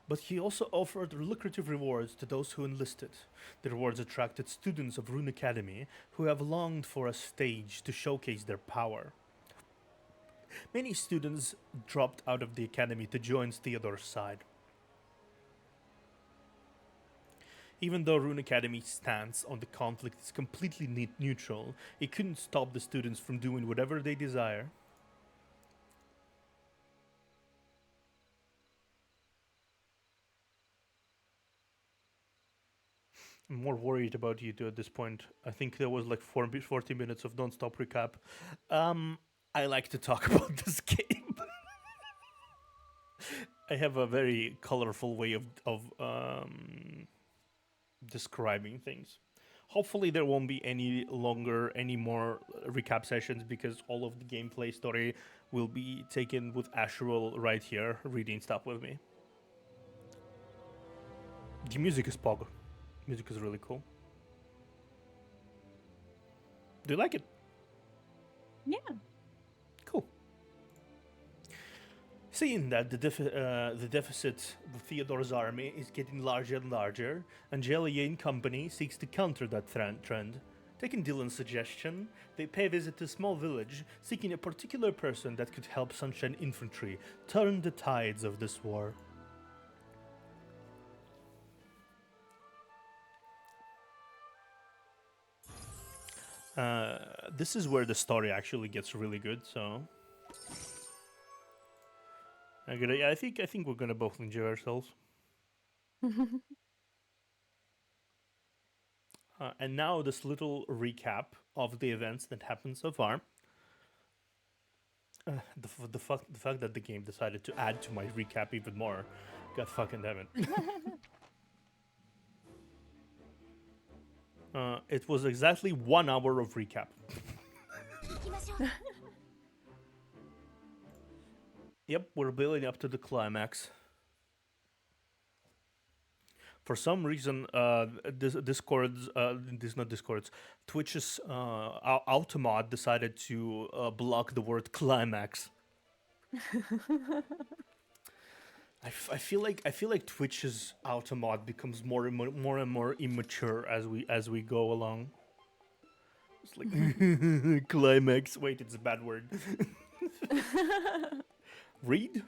but he also offered lucrative rewards to those who enlisted. The rewards attracted students of Rune Academy who have longed for a stage to showcase their power. Many students dropped out of the academy to join Theodore's side. Even though Rune Academy's stance on the conflict is completely neutral, it couldn't stop the students from doing whatever they desire. I'm more worried about you two at this point. I think there was like 40 minutes of non-stop recap. I like to talk about this game. I have a very colorful way of describing things. Hopefully there won't be any more recap sessions because all of the gameplay story will be taken with Asherul right here reading stuff with me. The music is pog. Music is really cool. Do you like it? Yeah. Cool. Seeing that the deficit of Theodore's army is getting larger and larger, Angelia and company seeks to counter that trend. Taking Dylan's suggestion, they pay a visit to a small village, seeking a particular person that could help Sunshine Infantry turn the tides of this war. This is where the story actually gets really good, so I think we're gonna both enjoy ourselves. And now this little recap of the events that happened so far. The fact that the game decided to add to my recap even more, God fucking damn it. It was exactly 1 hour of recap. Yep, we're building up to the climax. For some reason, Discord's, this not Discord's, Twitch's Automod decided to block the word climax. I feel like Twitch's Automod becomes more and more immature as we go along. It's like climax. Wait, it's a bad word. Read?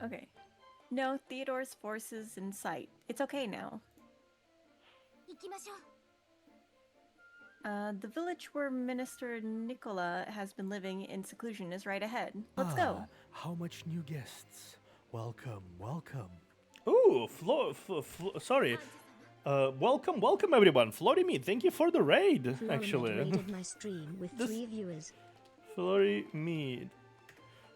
Okay. No, Theodore's forces in sight. It's okay now. The village where Minister Nicola has been living in seclusion is right ahead. Let's go. How much new guests? Welcome. Ooh, sorry. Welcome everyone. Flory me, thank you for the raid. Flory Actually, raided my stream with 3 viewers. Flory me,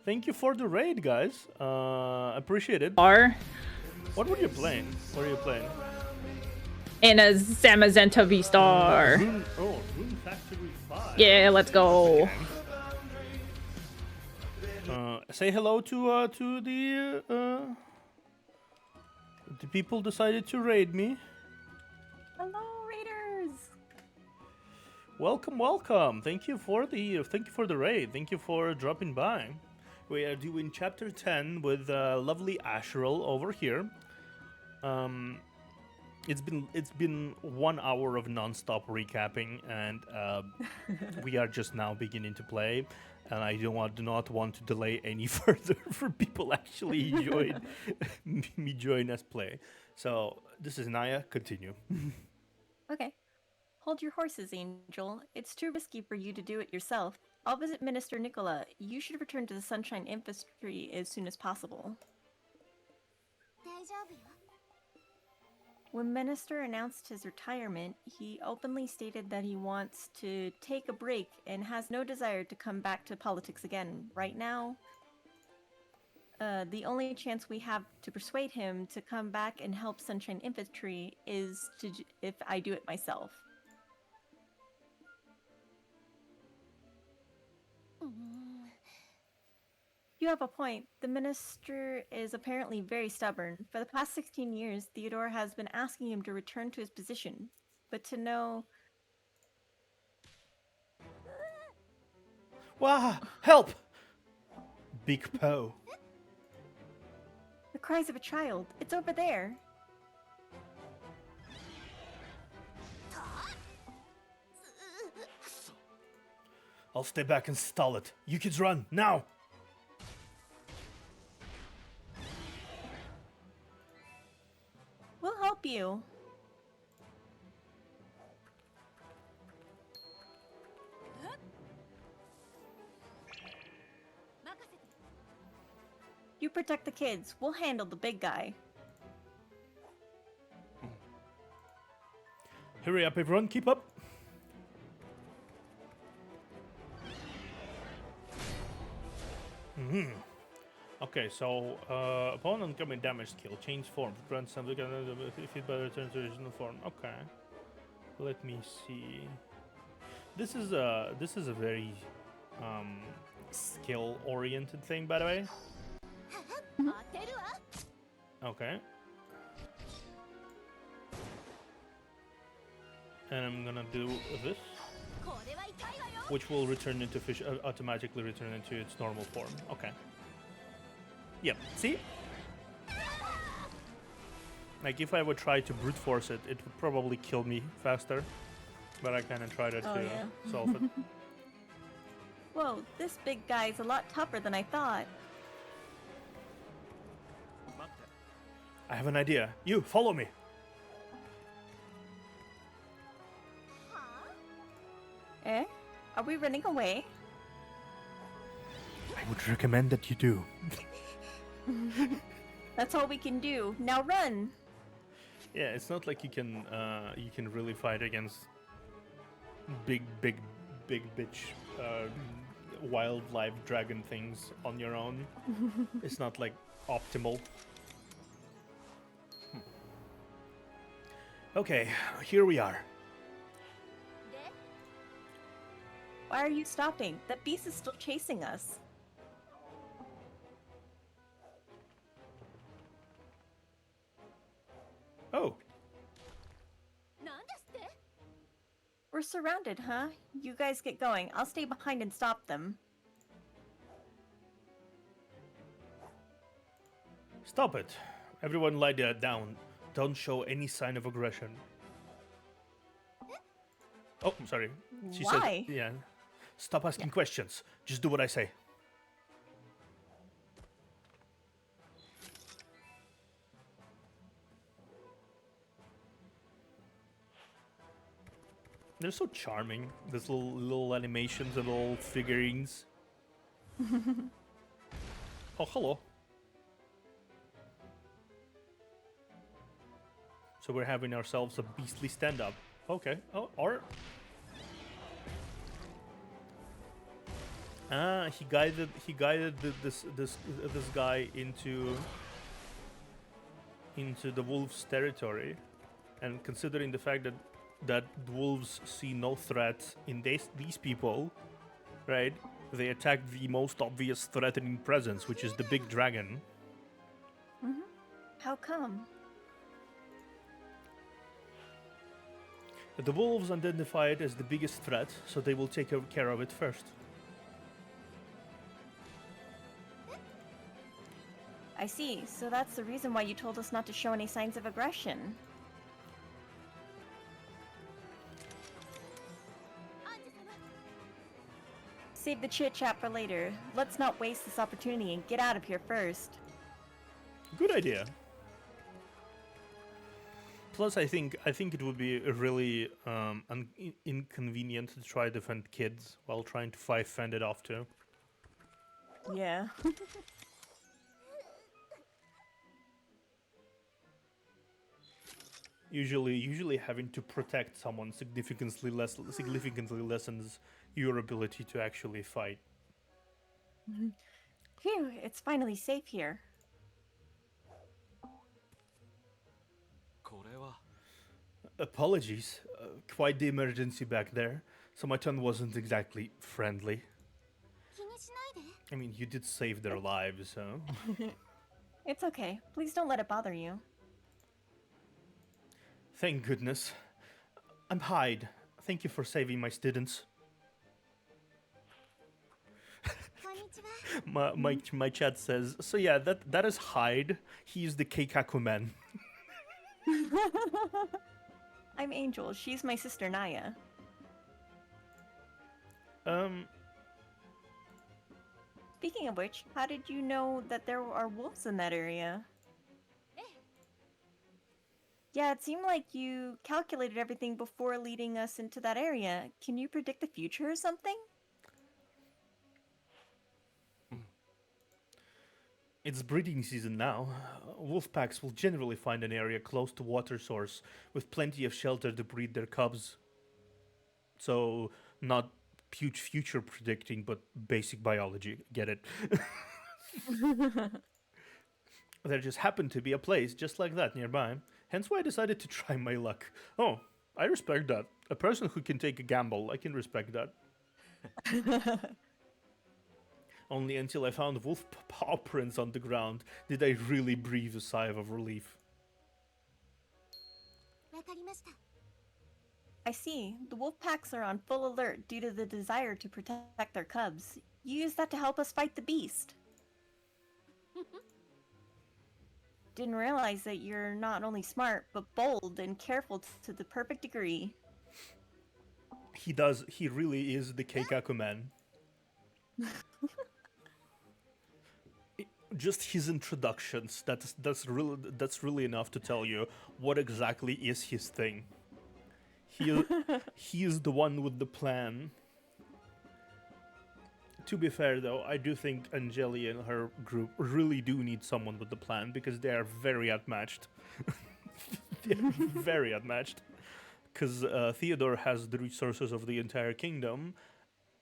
thank you for the raid, guys. Appreciate it. What were you playing? In a Zamazenta V-Star. Rune Factory 5. Yeah, let's go. Say hello to the people decided to raid me. Hello, raiders. Welcome. Thank you for the raid. Thank you for dropping by. We are doing chapter 10 with lovely Asheril over here. It's been 1 hour of non-stop recapping, and we are just now beginning to play. And I do not want to delay any further for people actually enjoying me join us play. So this is Naya. Continue. Okay. Hold your horses, Angel. It's too risky for you to do it yourself. I'll visit Minister Nicola. You should return to the Sunshine Infantry as soon as possible. When Minister announced his retirement, he openly stated that he wants to take a break and has no desire to come back to politics again. Right now, the only chance we have to persuade him to come back and help Sunshine Infantry is if I do it myself. You have a point. The minister is apparently very stubborn. For the past 16 years, Theodore has been asking him to return to his position. But to know... Wow! Help! Big Poe. The cries of a child. It's over there. I'll stay back and stall it. You kids run, now! We'll help you. You protect the kids. We'll handle the big guy. Hurry up, everyone, keep up. Okay, so upon incoming damage skill, change form. Grant some defeat by return to original form. Okay, let me see. This is a very skill oriented thing, by the way. Okay. And I'm gonna do this, which will return into fish, automatically return into its normal form. Okay. Yep. See? Like if I would try to brute force it, it would probably kill me faster. But I kind of tried to solve it. Whoa, this big guy's a lot tougher than I thought. I have an idea. You, follow me. Eh? Are we running away? I would recommend that you do. That's all we can do. Now run! Yeah, it's not like you can really fight against big bitch wildlife dragon things on your own. It's not like optimal. Okay, here we are. Why are you stopping? That beast is still chasing us. Oh, We're surrounded, huh? You guys get going. I'll stay behind and stop them. Stop it. Everyone lie down. Don't show any sign of aggression. Oh, I'm sorry. She Why? said, yeah. Stop asking questions. Just do what I say. They're so charming. These little animations and little figurines. Oh, hello. So we're having ourselves a beastly stand-up. Okay. Oh, or he guided this guy into the wolves' territory, and considering the fact that the wolves see no threat in these people, right? They attacked the most obvious threatening presence, which is the big dragon. How come? The wolves identify it as the biggest threat, so they will take care of it first. I see. So that's the reason why you told us not to show any signs of aggression. Save the chit-chat for later. Let's not waste this opportunity and get out of here first. Good idea. Plus, I think it would be really inconvenient to try to defend kids while trying to fend it off too. Yeah. Usually having to protect someone significantly lessens your ability to actually fight. Phew, it's finally safe here. Apologies, quite the emergency back there, so my tone wasn't exactly friendly. I mean, you did save their lives, so... It's okay. Please don't let it bother you. Thank goodness. I'm Hyde. Thank you for saving my students. my chat says, so yeah, that is Hyde. He is the Keikaku man. I'm Angel. She's my sister Naya. Speaking of which, how did you know that there are wolves in that area? Yeah, it seemed like you calculated everything before leading us into that area. Can you predict the future or something? It's breeding season now. Wolf packs will generally find an area close to water source with plenty of shelter to breed their cubs. So, not huge future predicting, but basic biology. Get it? There just happened to be a place just like that nearby. Hence why I decided to try my luck. Oh, I respect that. A person who can take a gamble, I can respect that. Only until I found wolf paw prints on the ground did I really breathe a sigh of relief. I see. The wolf packs are on full alert due to the desire to protect their cubs. You use that to help us fight the beast. Didn't realize that you're not only smart, but bold and careful to the perfect degree. He really is the Keikaku man. Just his introductions, that's really enough to tell you what exactly is his thing. He is the one with the plan. To be fair though, I do think Angelia and her group really do need someone with the plan because they are very outmatched. They're very outmatched. Because Theodore has the resources of the entire kingdom,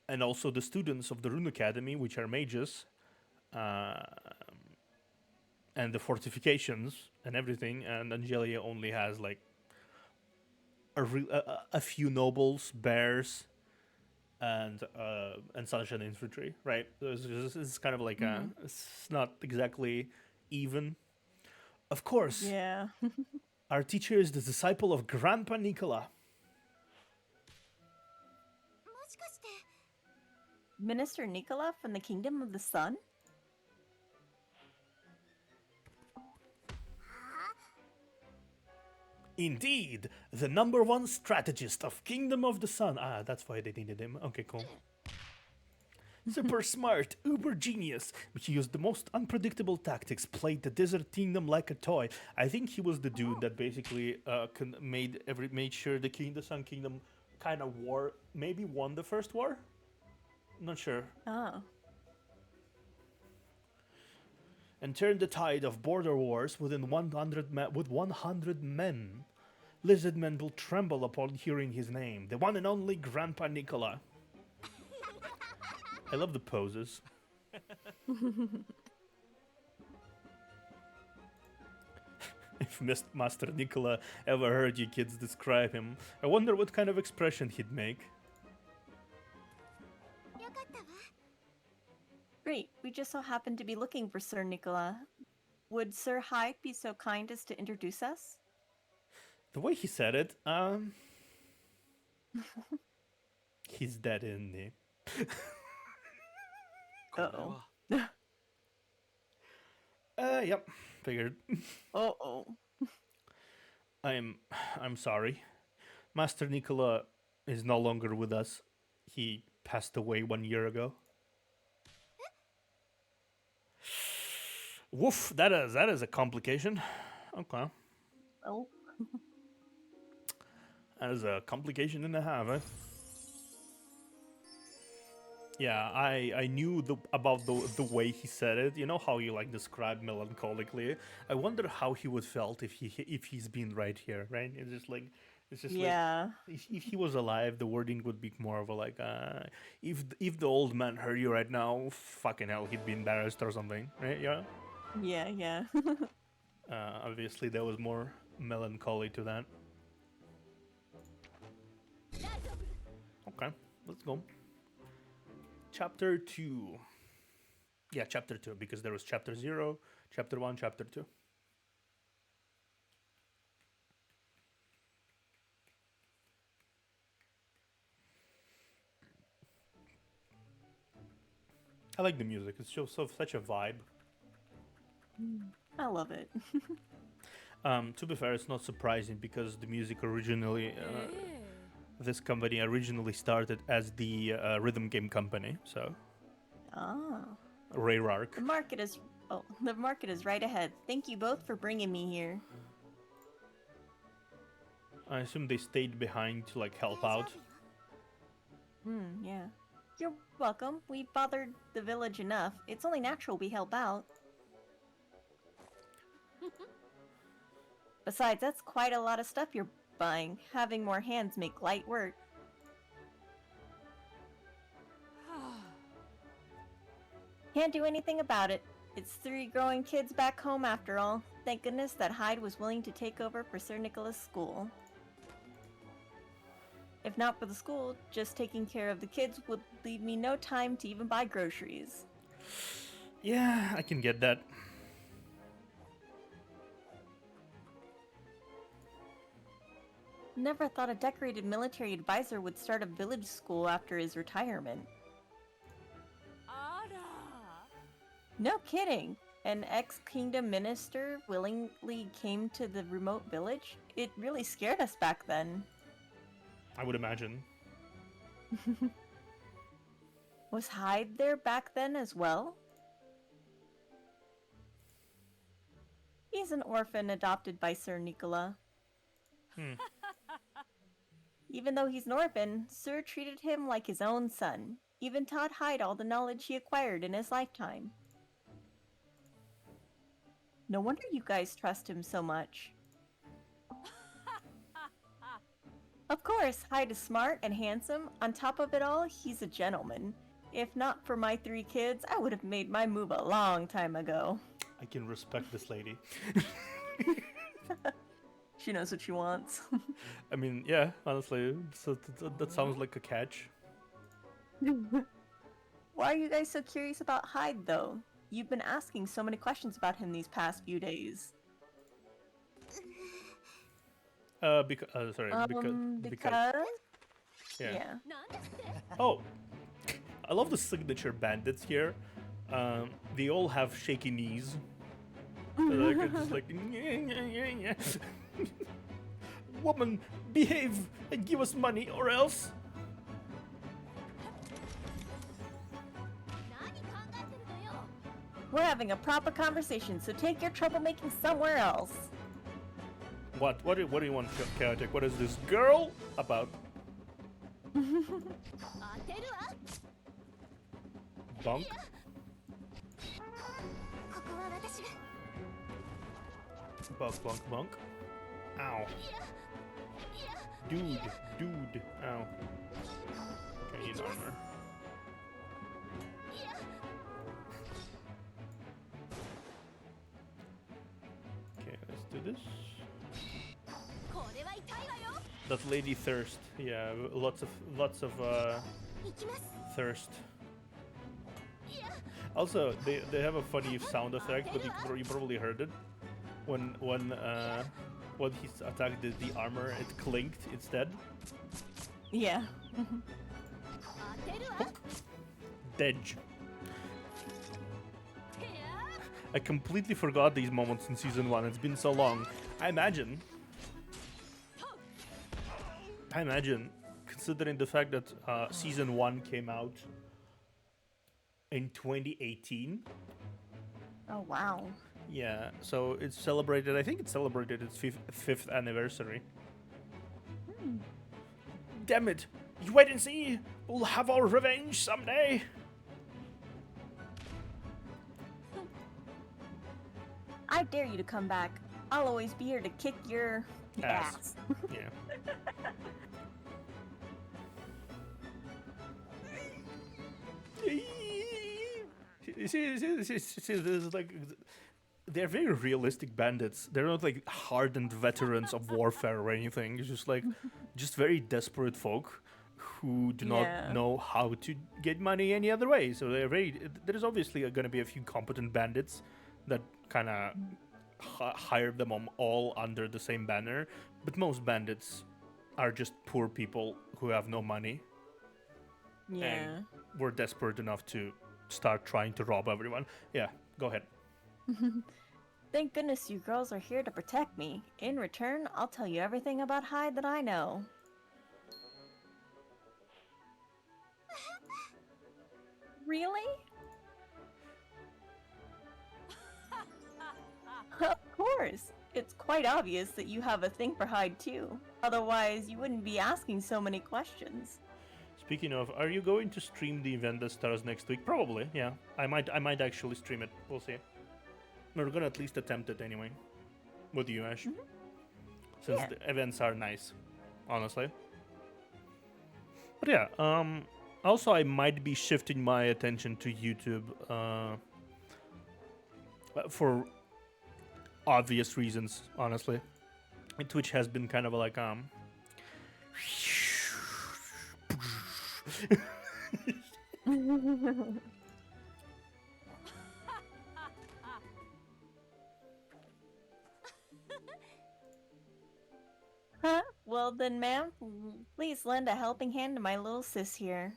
and also the students of the Rune Academy, which are mages, and the fortifications and everything, and Angelia only has like a few nobles, bears, and Sunshine infantry, right? It's kind of like it's not exactly even. Of course, Yeah. our teacher is the disciple of Grandpa Nicola. Minister Nicola from the Kingdom of the Sun? Indeed, the #1 strategist of Kingdom of the Sun. Ah, that's why they needed him. Okay, cool. Super smart, uber genius. He used the most unpredictable tactics, played the Desert Kingdom like a toy. I think he was the dude that basically made sure the Sun Kingdom kind of maybe won the first war. Not sure. Oh. And turned the tide of border wars with 100 men. Lizard men will tremble upon hearing his name, the one and only Grandpa Nicola. I love the poses. If Master Nicola ever heard you kids describe him, I wonder what kind of expression he'd make. Great, we just so happen to be looking for Sir Nicola. Would Sir Hyde be so kind as to introduce us? The way he said it, he's dead, isn't he? Uh-oh. Yep, figured. Uh-oh. I'm sorry. Master Nicola is no longer with us. He passed away 1 year ago. Woof, that is a complication. Okay. Oh. That is a complication and a half, eh? Yeah, I knew about the way he said it. You know how you like describe melancholically. I wonder how he would felt if he's been right here, right? It's just like Yeah. if he was alive, the wording would be more of a like if the old man heard you right now, fucking hell, he'd be embarrassed or something, right? Yeah. Yeah. Obviously, there was more melancholy to that. Okay, let's go. Chapter 2. Yeah, chapter 2, because there was chapter 0, chapter 1, chapter 2. I like the music. It's just such a vibe. I love it. To be fair, it's not surprising because the music originally, this company originally started as the rhythm game company. So, Oh. Rayrark. The market is right ahead. Thank you both for bringing me here. I assume they stayed behind to like help out. Yeah. You're welcome. We bothered the village enough. It's only natural we help out. Besides, that's quite a lot of stuff you're buying. Having more hands make light work. Can't do anything about it. It's 3 growing kids back home after all. Thank goodness that Hyde was willing to take over for Sir Nicholas' school. If not for the school, just taking care of the kids would leave me no time to even buy groceries. Yeah, I can get that. Never thought a decorated military advisor would start a village school after his retirement. No kidding! An ex-kingdom minister willingly came to the remote village? It really scared us back then. I would imagine. Was Hyde there back then as well? He's an orphan adopted by Sir Nicola. Even though he's an orphan, Sir treated him like his own son. Even taught Hyde all the knowledge he acquired in his lifetime. No wonder you guys trust him so much. Of course, Hyde is smart and handsome. On top of it all, he's a gentleman. If not for my 3 kids, I would have made my move a long time ago. I can respect this lady. She knows what she wants. I mean, yeah, honestly, so that sounds like a catch. Why are you guys so curious about Hyde, though? You've been asking so many questions about him these past few days. Because Because? yeah. Yeah. Oh, I love the signature bandits here. They all have shaky knees. Like, it's just like, woman, behave and give us money or else. We're having a proper conversation, so take your troublemaking somewhere else. What do you want, Chaotic? What is this girl about? Bonk? Bonk, bonk, bonk. Ow. Dude. Ow. Okay, need armor. Okay, let's do this. That lady thirst. Yeah, lots of thirst. Also, they have a funny sound effect, but you probably heard it when he attacked the armor, it clinked instead. Yeah. Dedge. I completely forgot these moments in season 1. It's been so long. I imagine, considering the fact that season 1 came out in 2018. Oh wow. Yeah, so it's celebrated. I think it celebrated its fifth anniversary. Damn it! You wait and see. We'll have our revenge someday. I dare you to come back. I'll always be here to kick your ass. Yeah. See, this is like, they're very realistic bandits. They're not like hardened veterans of warfare or anything. It's just like, just very desperate folk who do not know how to get money any other way. So they're very. There's obviously going to be a few competent bandits that kind of hire them all under the same banner. But most bandits are just poor people who have no money. Yeah. And we're desperate enough to start trying to rob everyone. Yeah, go ahead. Thank goodness you girls are here to protect me. In return, I'll tell you everything about Hyde that I know. Really? Of course. It's quite obvious that you have a thing for Hyde too. Otherwise, you wouldn't be asking so many questions. Speaking of, are you going to stream the event that starts next week? Probably, yeah. I might actually stream it. We'll see. We're gonna at least attempt it anyway. With you, Ash. Since the events are nice, honestly. But yeah, also I might be shifting my attention to YouTube for obvious reasons, honestly. Twitch has been kind of like Huh? Well then, ma'am, please lend a helping hand to my little sis here.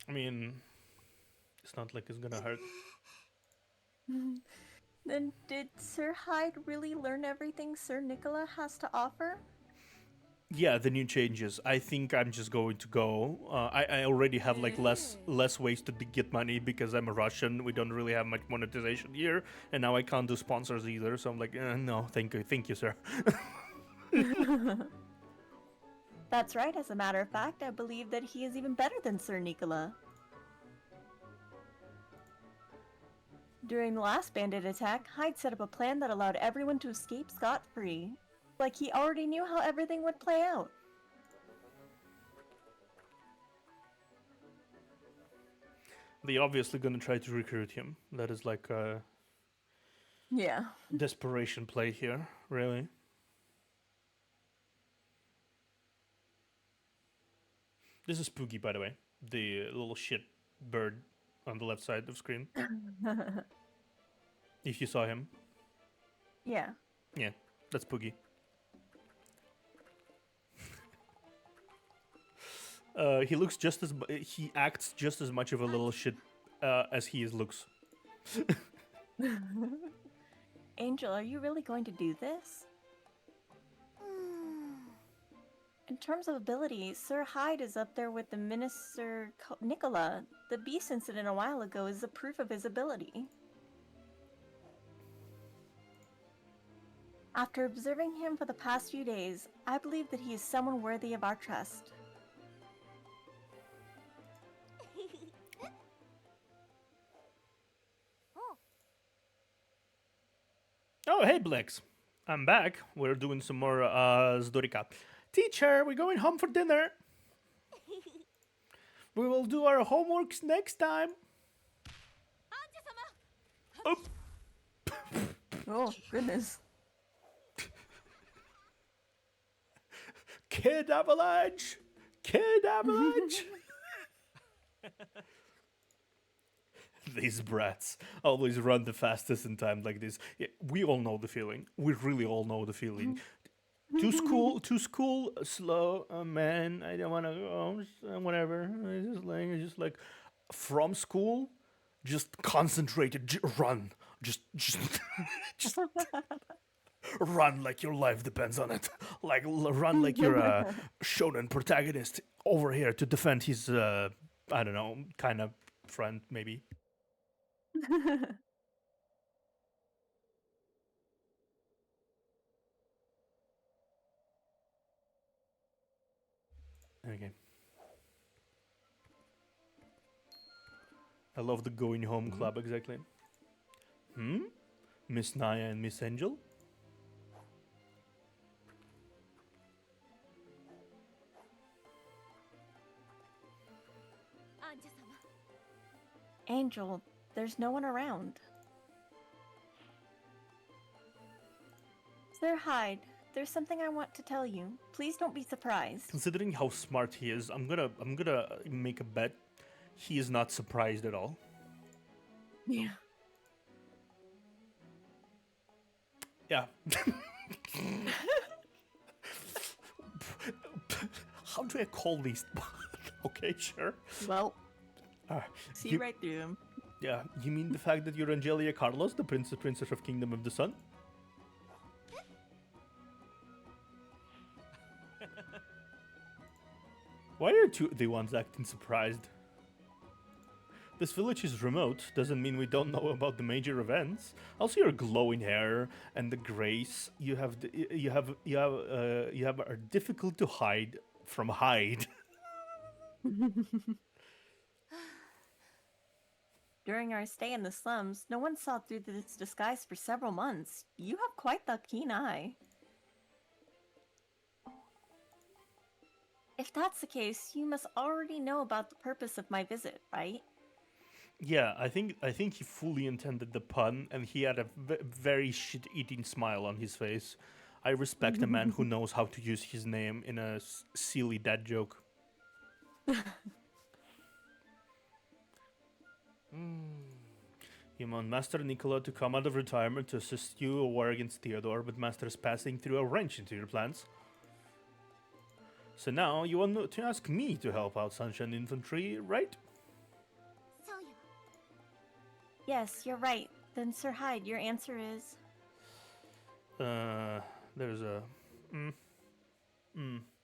I mean, it's not like it's gonna hurt. Then did Sir Hyde really learn everything Sir Nicola has to offer? Yeah, the new changes. I think I'm just going to go. I already have like less ways to get money because I'm a Russian. We don't really have much monetization here, and now I can't do sponsors either. So I'm like, no, thank you, sir. That's right. As a matter of fact, I believe that he is even better than Sir Nicola. During the last bandit attack, Hyde set up a plan that allowed everyone to escape scot-free. Like he already knew how everything would play out. They obviously gonna try to recruit him. That is like a desperation play here, really. This is Poogie, by the way. The little shit bird on the left side of the screen. If you saw him. Yeah. Yeah, that's Poogie. He looks just as he acts just as much of a little shit as he looks. Angel, are you really going to do this? In terms of ability, Sir Hyde is up there with the Minister Nicola. The Beast incident a while ago is a proof of his ability. After observing him for the past few days, I believe that he is someone worthy of our trust. Oh, hey, Blix. I'm back. We're doing some more Sdorica. Teacher, we're going home for dinner. We will do our homeworks next time. Oh. Oh, goodness. Kid avalanche! Kid avalanche! These brats always run the fastest in times like this. Yeah, we all know the feeling. We really all know the feeling. To school, slow, man. I don't want to go. Whatever. It's just like from school, just concentrated. Run. Just run like your life depends on it. Like run like you're a shonen protagonist over here to defend his I don't know, kind of friend maybe. Okay. I love the going home club exactly. Miss Naya and Miss Angel? Angel, there's no one around. Sir Hyde, there's something I want to tell you. Please don't be surprised. Considering how smart he is, I'm gonna make a bet. He is not surprised at all. Yeah. Yeah. How do I call these? Okay, sure. Well, Uh, see you- right through them. Yeah, you mean the fact that you're Angelia Carlos, the princess of Kingdom of the Sun? Why are the ones acting surprised? This village is remote, doesn't mean we don't know about the major events. Also, your glowing hair and the grace you have are difficult to hide from Hyde. During our stay in the slums, no one saw through this disguise for several months. You have quite the keen eye. If that's the case, you must already know about the purpose of my visit, right? Yeah, I think he fully intended the pun, and he had a very shit-eating smile on his face. I respect a man who knows how to use his name in a silly dad joke. You want Master Nicola to come out of retirement to assist you in a war against Theodore, but Master is passing through a wrench into your plans. So now you want to ask me to help out Sunshine Infantry, right? Yes, you're right. Then, Sir Hyde, your answer is... There's a...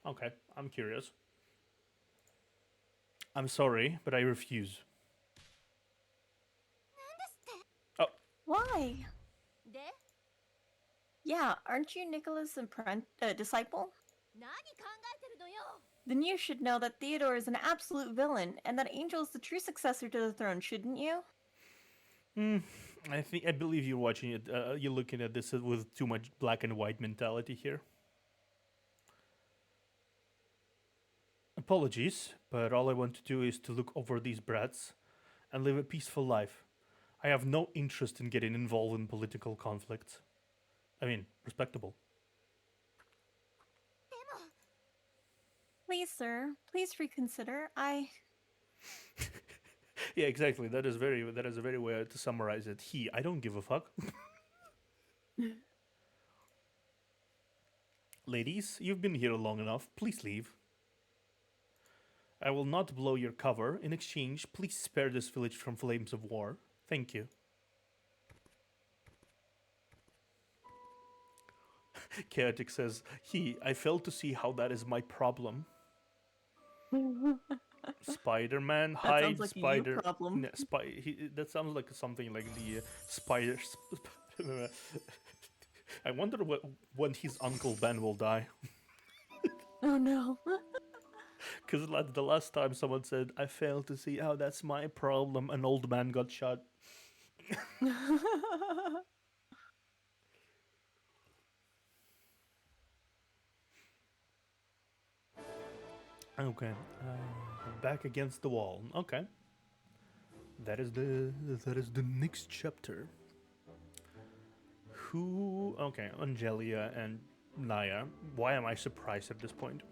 okay, I'm curious. I'm sorry, but I refuse. Oh, Why? Yeah, aren't you Nicola's disciple? Then you should know that Theodore is an absolute villain, and that Angel is the true successor to the throne, shouldn't you? I believe you're watching it. You're looking at this with too much black and white mentality here. Apologies, but all I want to do is to look over these brats and live a peaceful life. I have no interest in getting involved in political conflicts. I mean, respectable. Please, sir, please reconsider. Yeah, exactly. That is a very way to summarize it. I don't give a fuck. Ladies, you've been here long enough. Please leave. I will not blow your cover. In exchange, please spare this village from flames of war. Thank you. Chaotic says, I fail to see how that is my problem. Spider-Man That sounds hides like a you spider. problem. That sounds like something like the spider. I wonder when his Uncle Ben will die. Oh no. Because the last time someone said, I fail to see how that's my problem, an old man got shot. Okay. Back against the wall. Okay. That is the next chapter. Who? Okay, Angelia and Naya. Why am I surprised at this point?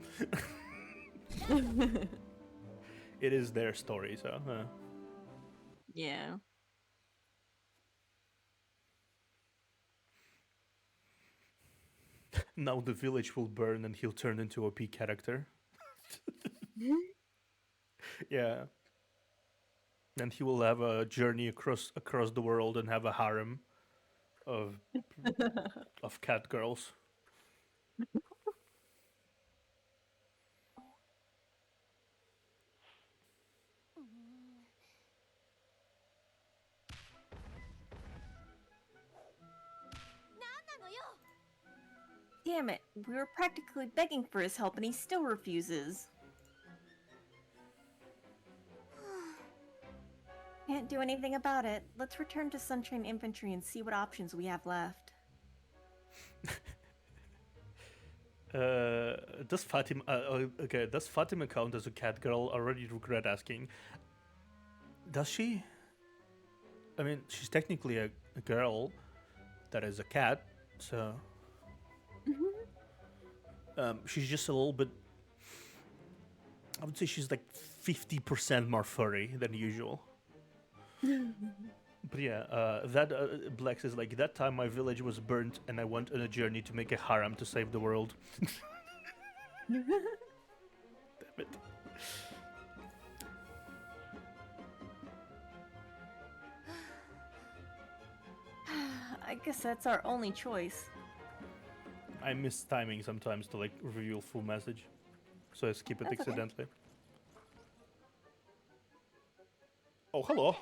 It is their story, so. Yeah. Now the village will burn and he'll turn into a P character. Yeah. And he will have a journey across the world and have a harem of cat girls. Damn it. We were practically begging for his help and he still refuses. Can't do anything about it. Let's return to Sunshine Infantry and see what options we have left. Does Fatima? Okay, does Fatima count as a cat girl? I already regret asking. Does she? I mean, she's technically a girl that is a cat, so. She's just a little bit. I would say she's like 50% more furry than usual. But yeah, that Black says like that time my village was burnt and I went on a journey to make a harem to save the world. Damn it. I guess that's our only choice. I miss timing sometimes to like reveal full message, so I skip it That's okay. accidentally. Oh, hello.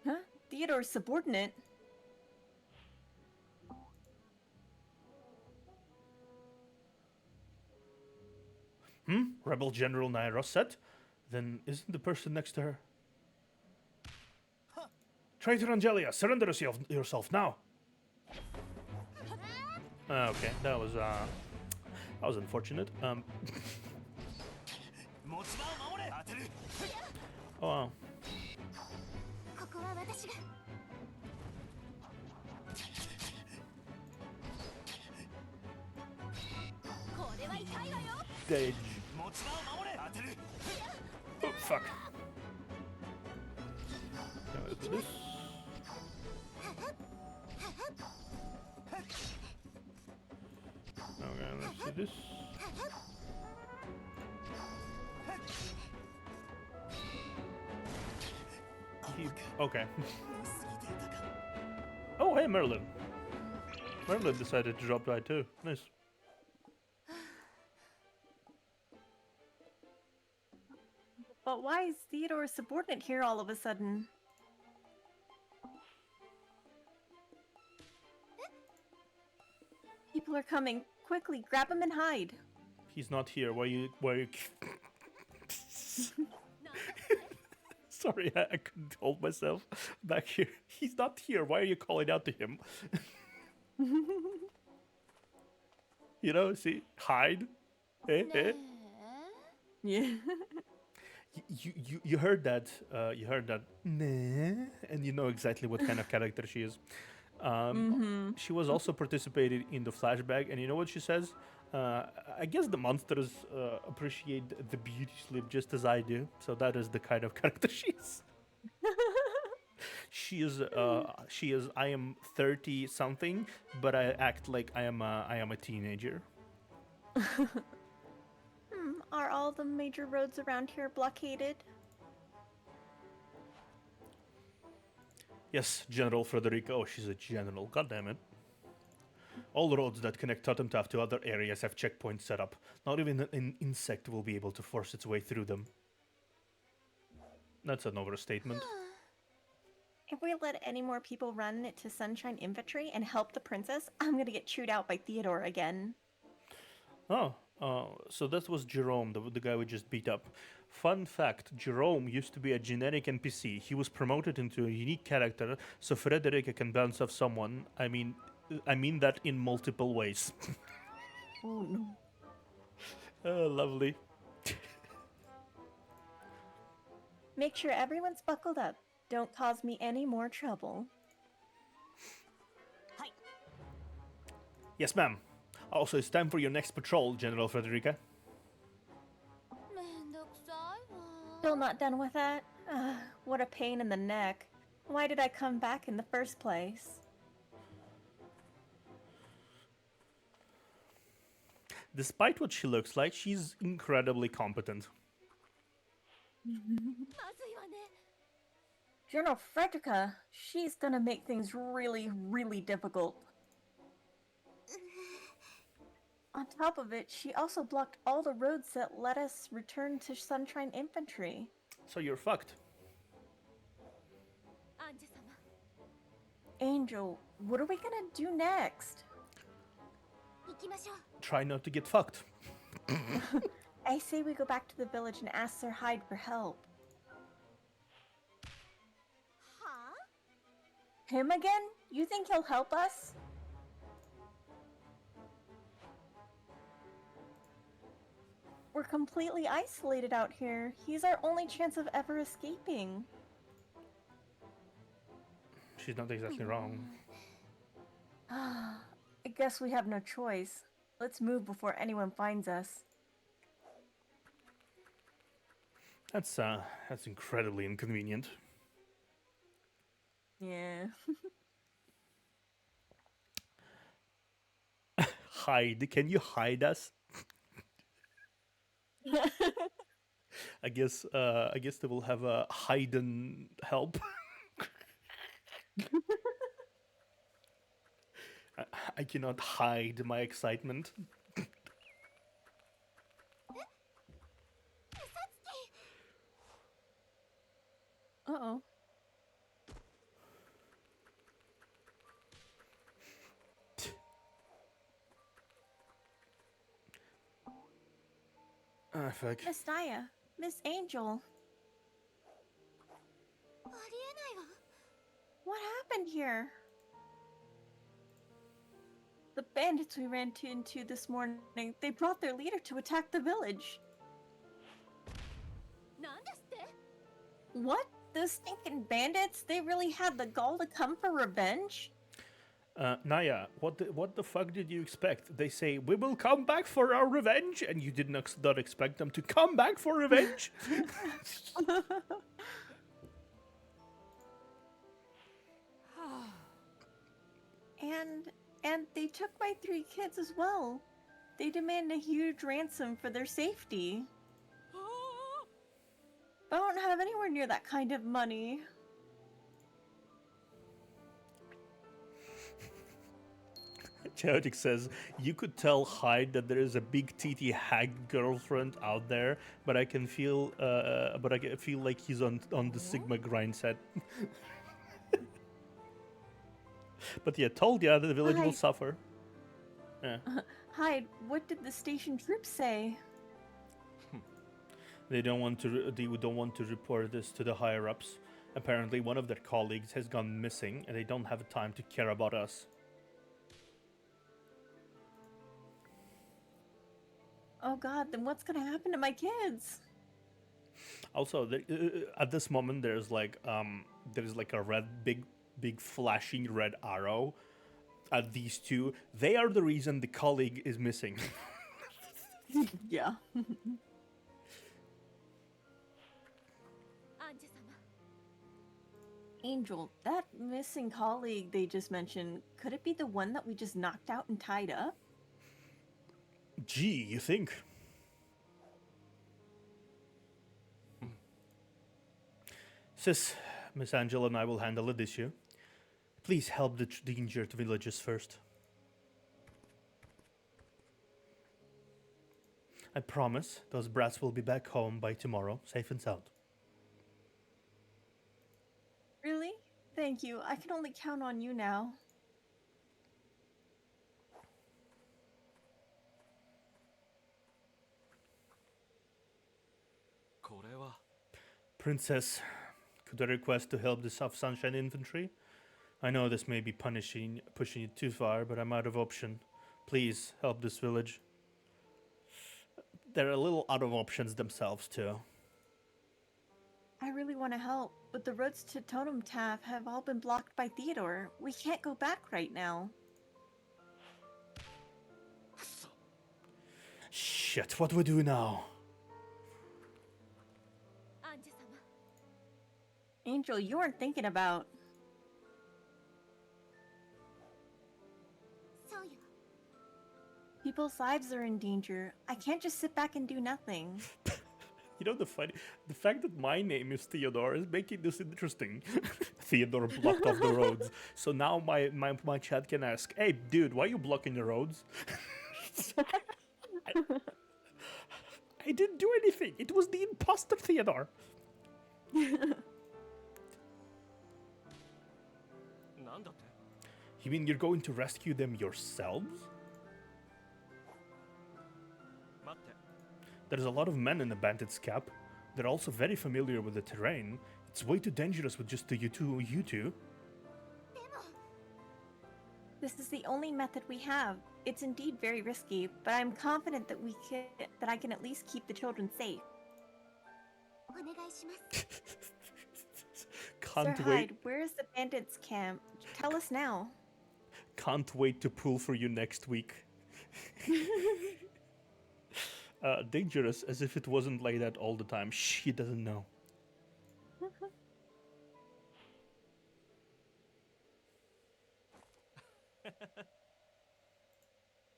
Huh? Theodore's subordinate? Rebel General Naya Rosset? Then isn't the person next to her? Traitor Angelia, surrender yourself now. Okay, that was unfortunate. Oh wow. Stage. Oh fuck. Now let's do this. Okay, let's do this. Okay. Oh, hey, Merlin. Merlin decided to drop by too. Nice. But why is Theodore's subordinate here all of a sudden? People are coming. Quickly, grab him and hide. He's not here. Why you? Sorry, I couldn't hold myself back here. He's not here. Why are you calling out to him? You know, see, hide. Eh? Yeah. You heard that? You heard that? Nah, and you know exactly what kind of character she is. She was also participated in the flashback, and you know what she says? I guess the monsters appreciate the beauty sleep just as I do, so that is the kind of character she is. She is. I am 30 something, but I act like I am a teenager. Are all the major roads around here blockaded? Yes, General Frederica. Oh, she's a general. God damn it. All roads that connect Totemtaf to other areas have checkpoints set up. Not even an insect will be able to force its way through them. That's an overstatement. If we let any more people run to Sunshine Infantry and help the princess, I'm gonna get chewed out by Theodore again. Oh, so that was Jerome, the guy we just beat up. Fun fact, Jerome used to be a generic NPC. He was promoted into a unique character, so Frederica can bounce off someone. I mean that in multiple ways. Oh no. Oh, lovely. Make sure everyone's buckled up. Don't cause me any more trouble. Yes, ma'am. Also, it's time for your next patrol, General Frederica. Still not done with that? What a pain in the neck. Why did I come back in the first place? Despite what she looks like, she's incredibly competent. General Frederica, she's gonna make things really, really difficult. On top of it, she also blocked all the roads that let us return to Sunshine Infantry. So you're fucked. Angel, what are we gonna do next? Try not to get fucked. I say we go back to the village and ask Sir Hyde for help. Him again? You think he'll help us? We're completely isolated out here. He's our only chance of ever escaping. She's not exactly wrong. I guess we have no choice. Let's move before anyone finds us. That's incredibly inconvenient. Yeah. Hide. Can you hide us? I guess they will have a hidden help. I cannot hide my excitement. Uh-oh. Ah, fuck. Miss Naya, Miss Angel. What happened here? The bandits we ran into this morning, they brought their leader to attack the village. What? Those stinking bandits? They really had the gall to come for revenge? Naya, what the fuck did you expect? They say, we will come back for our revenge, and you did not expect them to come back for revenge? And they took my 3 kids as well. They demand a huge ransom for their safety. I don't have anywhere near that kind of money. Chaotic says, you could tell Hyde that there is a big TT hag girlfriend out there, but I can feel like he's on the Sigma grind set. But yeah, told ya the village will Hyde. suffer. Yeah. Hyde, what did the station troops say? They don't want to report this to the higher ups. Apparently, one of their colleagues has gone missing, and they don't have time to care about us. Oh god, then what's gonna happen to my kids? Also, at this moment, there's like a big flashing red arrow at these two. They are the reason the colleague is missing. Yeah. Angel, that missing colleague they just mentioned, could it be the one that we just knocked out and tied up? Gee, you think? Sis, Miss Angela and I will handle the issue. Please help the injured villagers first. I promise those brats will be back home by tomorrow, safe and sound. Really? Thank you. I can only count on you now. Princess, could I request to help the South Sunshine Infantry? I know this may be pushing it too far, but I'm out of option. Please help this village. They're a little out of options themselves too. I really want to help, but the roads to Totem Taff have all been blocked by Theodore. We can't go back right now. Shit, what do we do now? Angel, you weren't thinking about... People's lives are in danger. I can't just sit back and do nothing. You know, the fact that my name is Theodore is making this interesting. Theodore blocked off the roads. So now my chat can ask, hey dude, why are you blocking the roads? I didn't do anything. It was the imposter Theodore. You mean you're going to rescue them yourselves? There's a lot of men in the bandits' camp. They're also very familiar with the terrain. It's way too dangerous with just you two. This is the only method we have. It's indeed very risky, but I'm confident that I can at least keep the children safe. Can't Sir wait. Hyde, where is the bandits' camp? Tell us now. Can't wait to pull for you next week. Dangerous, as if it wasn't like that all the time. Shh, he doesn't know.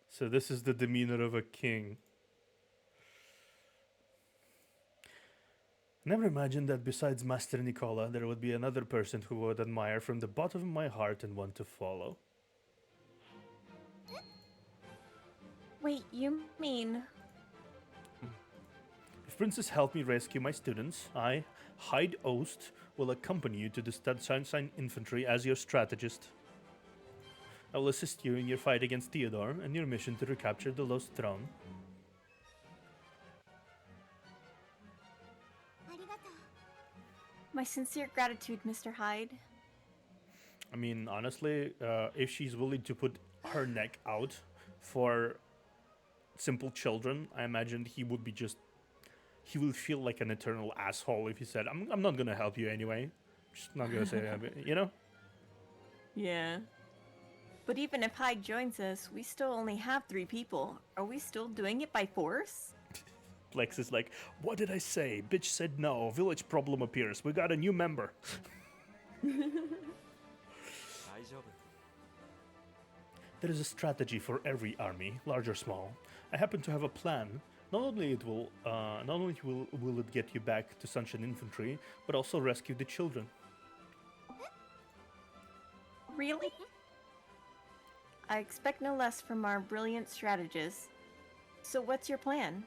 So this is the demeanor of a king. Never imagined that besides Master Nicola, there would be another person who would admire from the bottom of my heart and want to follow. Wait, you mean... If Princess help me rescue my students, I, Hyde Oast, will accompany you to the Sunshine Infantry as your strategist. I will assist you in your fight against Theodore and your mission to recapture the lost throne. My sincere gratitude, Mr. Hyde. I mean, honestly, if she's willing to put her neck out for simple children, I imagine he would be he will feel like an eternal asshole if he said, I'm not gonna help you anyway. Just not gonna say, you know? Yeah. But even if Hyde joins us, we still only have 3 people. Are we still doing it by force? Lex is like, what did I say? Bitch said no. Village problem appears. We got a new member. There is a strategy for every army, large or small. I happen to have a plan. Not only will it get you back to Sunshine Infantry, but also rescue the children. Really? I expect no less from our brilliant strategist. So what's your plan?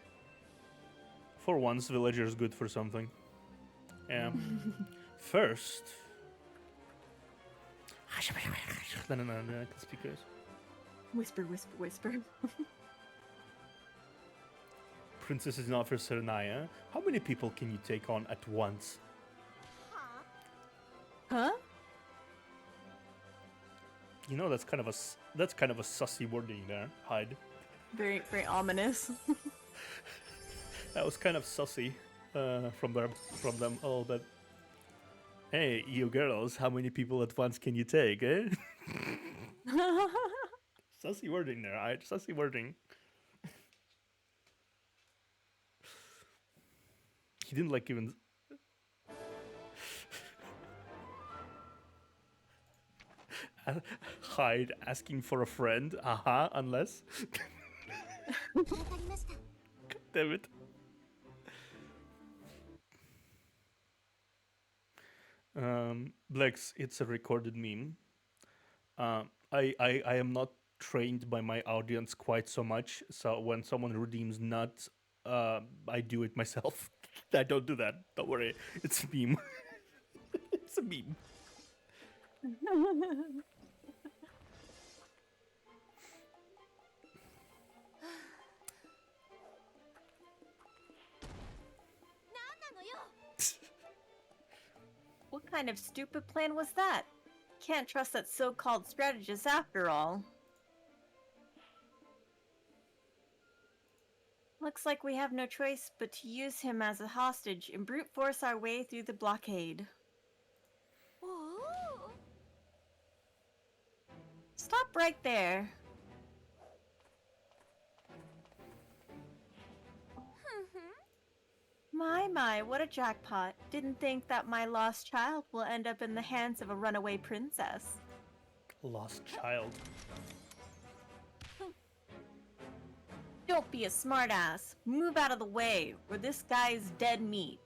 For once, villager's good for something. Yeah. First... No, I can speak this. Whisper, whisper, whisper. Princess is an officer Naya. How many people can you take on at once? Huh? You know, that's kind of a sussy wording there, Hyde. Very, very ominous. That was kind of sussy from them a little bit. Hey, you girls, how many people at once can you take, eh? Sussy wording there, Hyde. Sussy wording. He didn't like even... hide asking for a friend. Unless. Damn it. Blex, it's a recorded meme. I am not trained by my audience quite so much, so when someone redeems nuts, I do it myself. I don't do that. Don't worry. It's a meme. It's a meme. What kind of stupid plan was that? Can't trust that so-called strategist after all. Looks like we have no choice but to use him as a hostage and brute force our way through the blockade. Stop right there. My, what a jackpot. Didn't think that my lost child will end up in the hands of a runaway princess. Lost child. Don't be a smartass. Move out of the way, or this guy's dead meat.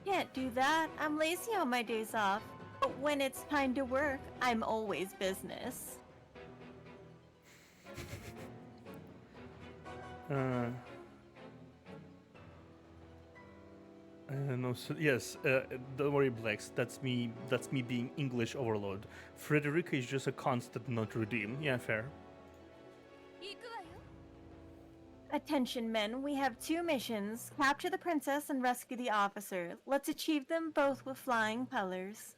Can't do that. I'm lazy on my days off. But when it's time to work, I'm always business. No, so, yes, don't worry, Blex. That's me. That's me being English overload. Frederica is just a constant not redeem. Yeah, fair. Attention, men. We have 2 missions. Capture the princess and rescue the officer. Let's achieve them both with flying colors.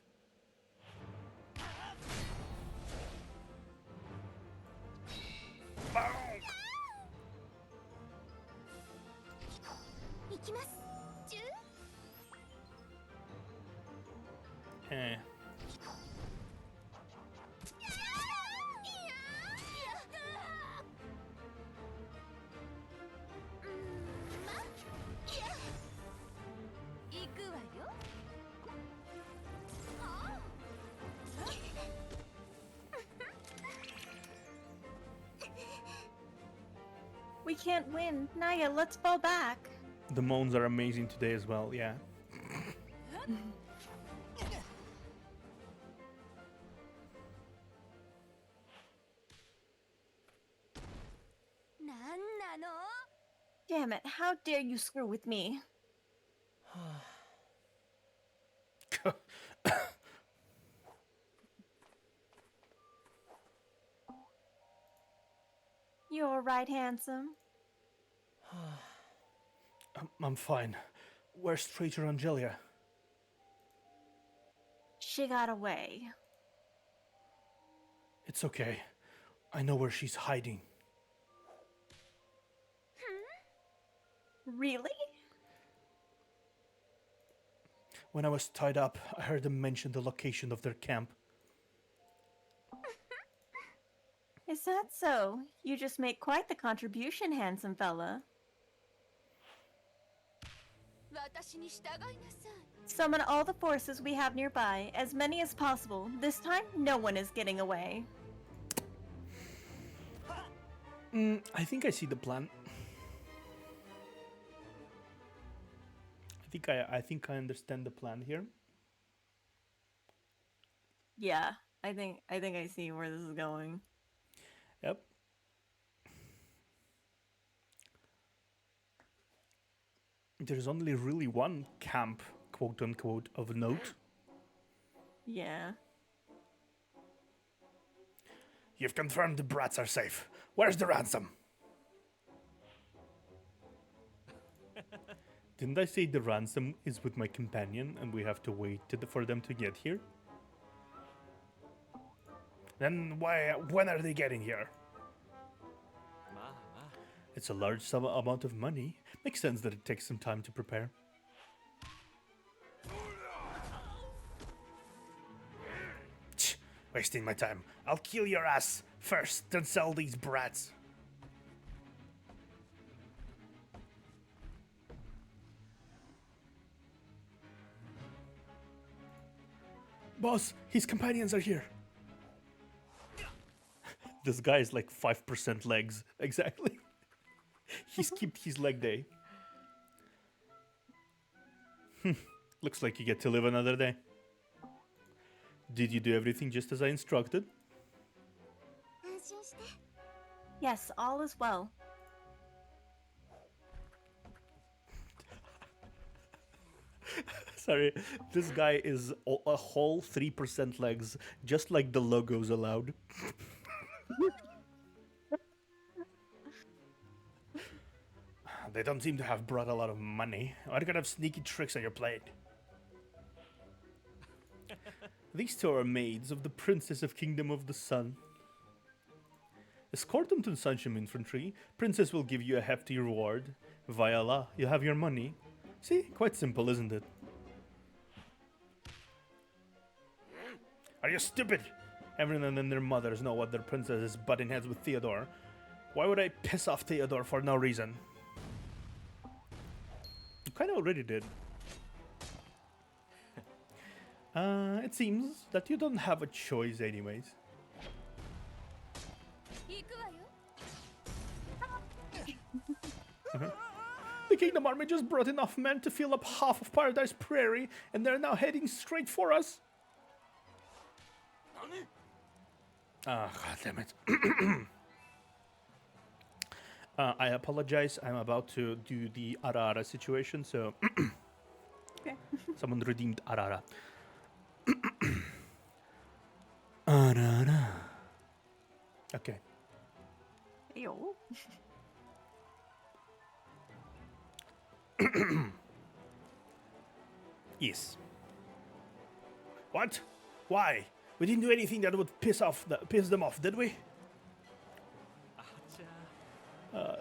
Eh. We can't win. Naya, let's fall back. The moans are amazing today as well. Yeah. Damn it, how dare you screw with me? You alright, handsome? I'm fine. Where's Traitor Angelia? She got away. It's okay. I know where she's hiding. Really? When I was tied up, I heard them mention the location of their camp. Is that so? You just make quite the contribution, handsome fella. Summon all the forces we have nearby, as many as possible. This time, no one is getting away. I think I see the plan. I think I understand the plan here. Yeah, I think I see where this is going. Yep. There's only really one camp, quote unquote, of note. Yeah. You've confirmed the brats are safe. Where's the ransom? Didn't I say the ransom is with my companion and we have to wait for them to get here? Then when are they getting here? It's a large amount of money. Makes sense that it takes some time to prepare. Wasting my time. I'll kill your ass first, then sell these brats. Boss, his companions are here. This guy is like 5% legs. Exactly. He skipped his leg day. Looks like you get to live another day. Did you do everything just as I instructed? Yes, all is well. Sorry, this guy is a whole 3% legs, just like the logos allowed. They don't seem to have brought a lot of money. What kind of sneaky tricks are you playing? These two are maids of the Princess of Kingdom of the Sun. Escort them to the Sunshine Infantry. Princess will give you a hefty reward. Voila, you have your money. See, quite simple, isn't it? Are you stupid? Everyone and their mothers know what their princess is butting heads with Theodore. Why would I piss off Theodore for no reason? You kind of already did. It seems that you don't have a choice anyways. The Kingdom Army just brought enough men to fill up half of Paradise Prairie, and they're now heading straight for us. Ah, god damn it. I apologize. I'm about to do the Arara situation, so... Okay. Someone redeemed Arara. Arara. Okay. Ew. Yes. What? Why? We didn't do anything that would piss them off, did we?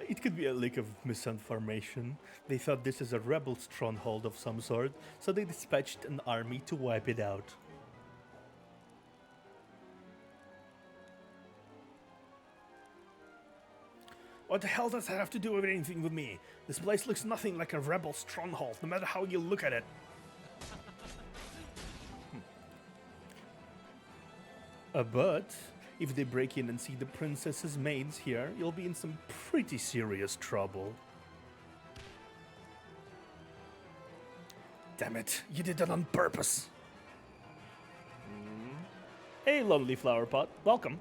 It could be a leak of misinformation. They thought this is a rebel stronghold of some sort, so they dispatched an army to wipe it out. What the hell does that have to do with anything with me? This place looks nothing like a rebel stronghold, no matter how you look at it. But if they break in and see the princess's maids here, you'll be in some pretty serious trouble. Damn it, you did that on purpose. Hey, lonely flower pot, welcome.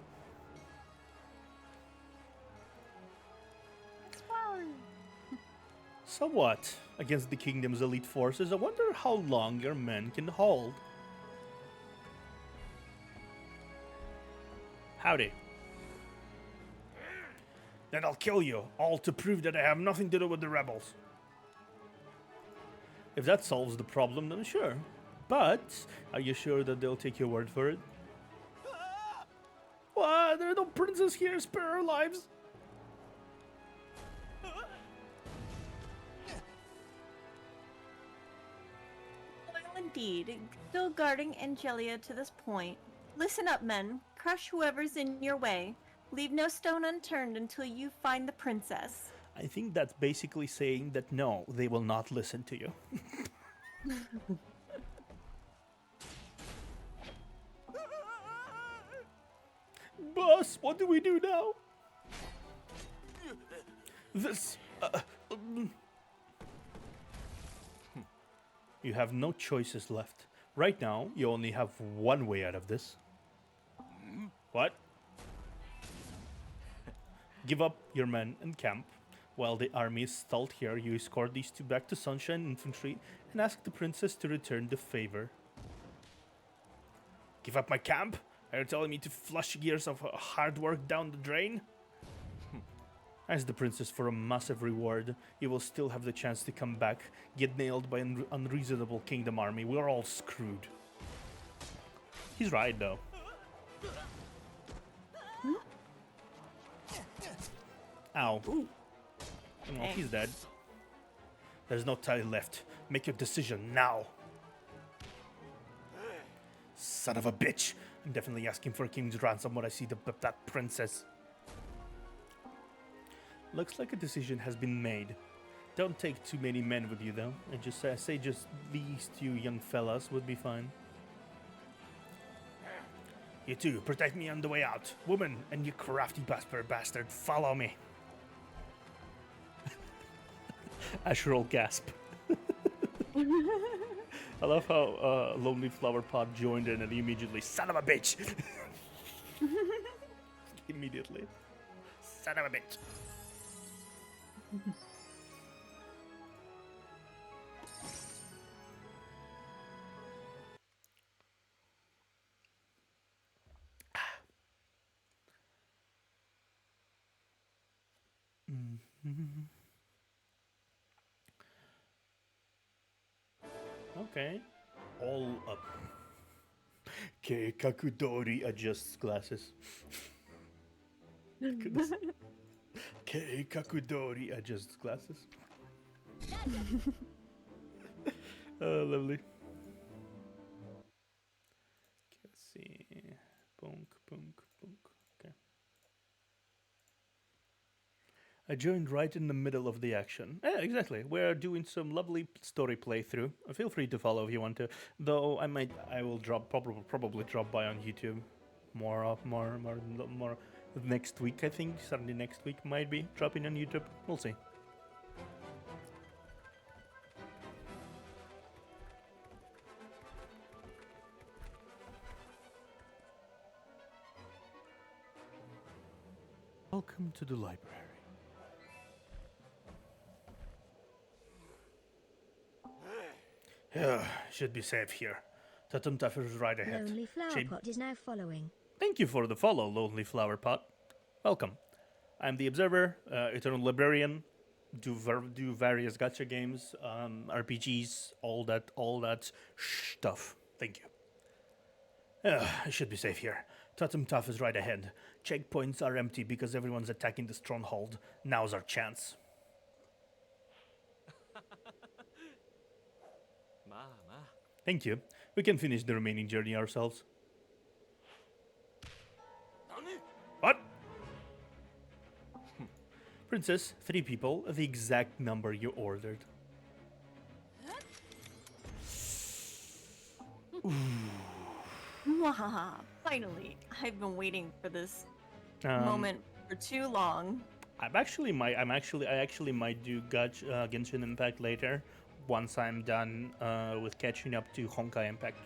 So what? Against the kingdom's elite forces, I wonder how long your men can hold. Howdy. Then I'll kill you, all to prove that I have nothing to do with the rebels. If that solves the problem, then sure. But, are you sure that they'll take your word for it? What? There are no princes here, spare our lives. Well, indeed. Still guarding Angelia to this point. Listen up, men. Crush whoever's in your way. Leave no stone unturned until you find the princess. I think that's basically saying that no, they will not listen to you. Boss, what do we do now? This... You have no choices left. Right now, you only have one way out of this. What? Give up your men and camp. While the army is stalled here, you escort these two back to Sunshine Infantry and ask the princess to return the favor. Give up my camp? Are you telling me to flush years of hard work down the drain? Ask the princess for a massive reward. You will still have the chance to come back, get nailed by an unreasonable kingdom army. We're all screwed. He's right, though. Ow. Oh, he's dead. There's no time left. Make your decision now. Son of a bitch. I'm definitely asking for a king's ransom when I see that princess. Looks like a decision has been made. Don't take too many men with you, though. And just say just these two young fellas would be fine. You too, protect me on the way out. Woman, and you crafty bastard, follow me. Asheral gasp. I love how Lonely Flower Pot joined in and immediately, son of a bitch! Immediately. Son of a bitch. Okay. All up. Kei Kakudori adjusts glasses. Goodness. Kei Kakudori adjusts glasses. Lovely. Let's see. Punk, punk, punk. Okay. I joined right in the middle of the action. Yeah, exactly. We're doing some lovely story playthrough. Feel free to follow if you want to. Though I will probably drop by on YouTube more next week. I think certainly next week might be dropping on YouTube. We'll see. Welcome to the library. Yeah, should be safe here. Tatum Tuff is right ahead. Lonely Flower Pot is now following. Thank you for the follow, Lonely Flower Pot. Welcome. I'm the Observer, Eternal Librarian. Do various gacha games, RPGs, all that stuff. Thank you. I should be safe here. Tatum Tuff is right ahead. Checkpoints are empty because everyone's attacking the stronghold. Now's our chance. Thank you. We can finish the remaining journey ourselves. What? Princess, 3 people, the exact number you ordered. Mwahaha, finally. I've been waiting for this moment for too long. I actually might do Genshin Impact later once I'm done with catching up to Honkai Impact.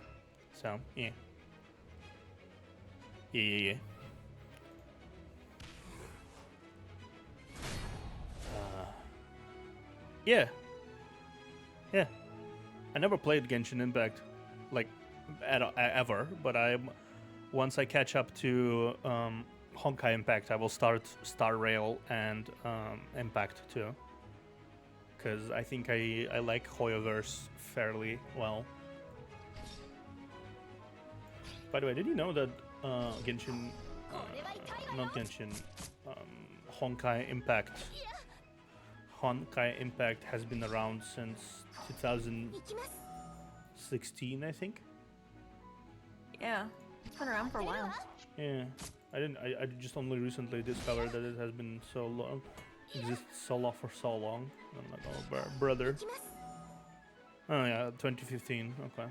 So, yeah. Yeah. Yeah. I never played Genshin Impact, like, ever, but once I catch up to Honkai Impact, I will start Star Rail and Impact too. Because I think I like Hoyoverse fairly well. By the way, did you know that Genshin, not Genshin, Honkai Impact has been around since 2016, I think. Yeah, it's been around for a while. Yeah, I just only recently discovered that it has been so long, exists for so long. I'm like, oh, brother. Oh yeah, 2015. Okay.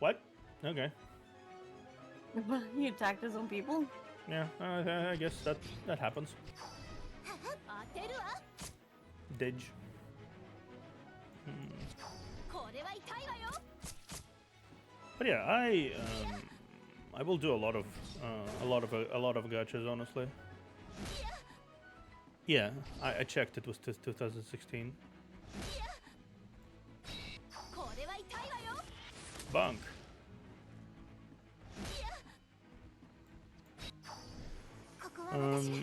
What? Okay. He attacked his own people? Yeah, I guess that happens. Didge. But yeah, I will do a lot of gachas, honestly. Yeah, I checked. It was 2016. Bunk.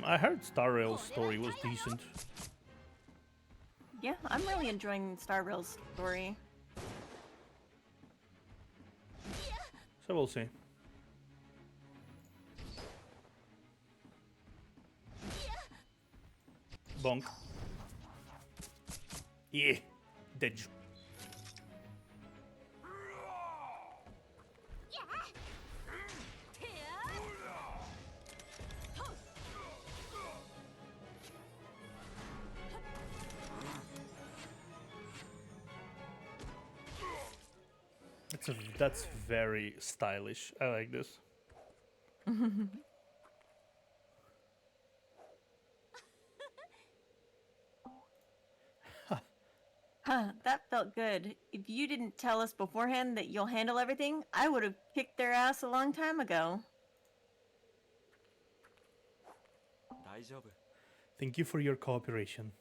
I heard Star Rail's story was decent. Yeah, I'm really enjoying Star Rail's story. So we'll see. Bonk. Yeah. Didge. That's very stylish. I like this. Huh, that felt good. If you didn't tell us beforehand that you'll handle everything, I would have kicked their ass a long time ago. Thank you for your cooperation.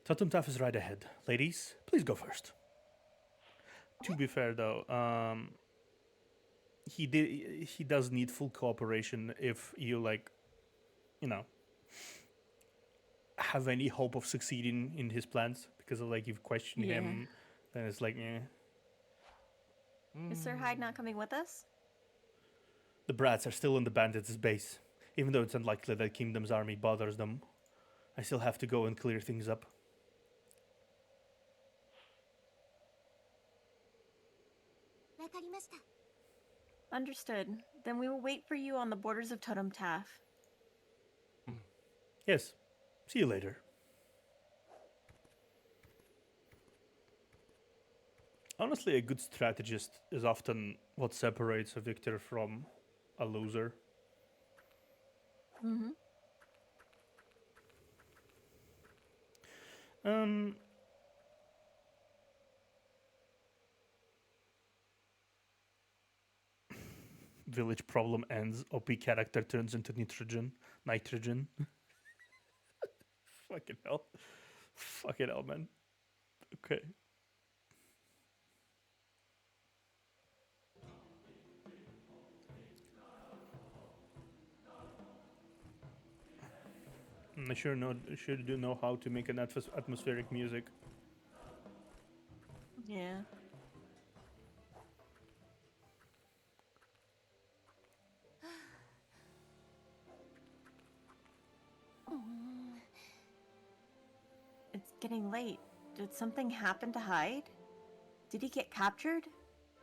Tatumtaf is right ahead. Ladies, please go first. To be fair, though, he does need full cooperation if you you know, have any hope of succeeding in his plans, because like you've questioned him, then it's like, eh. Is Sir Hyde not coming with us? The brats are still in the bandits' base. Even though it's unlikely that Kingdom's army bothers them, I still have to go and clear things up. Understood. Then we will wait for you on the borders of Totem Taff. Yes. See you later. Honestly, a good strategist is often what separates a victor from a loser. Mm-hmm. Village problem ends. OP character turns into nitrogen. Fucking hell. Fucking hell, man. Okay. I sure do know how to make an atmospheric music. Yeah. It's getting late. Did something happen to Hyde? Did he get captured?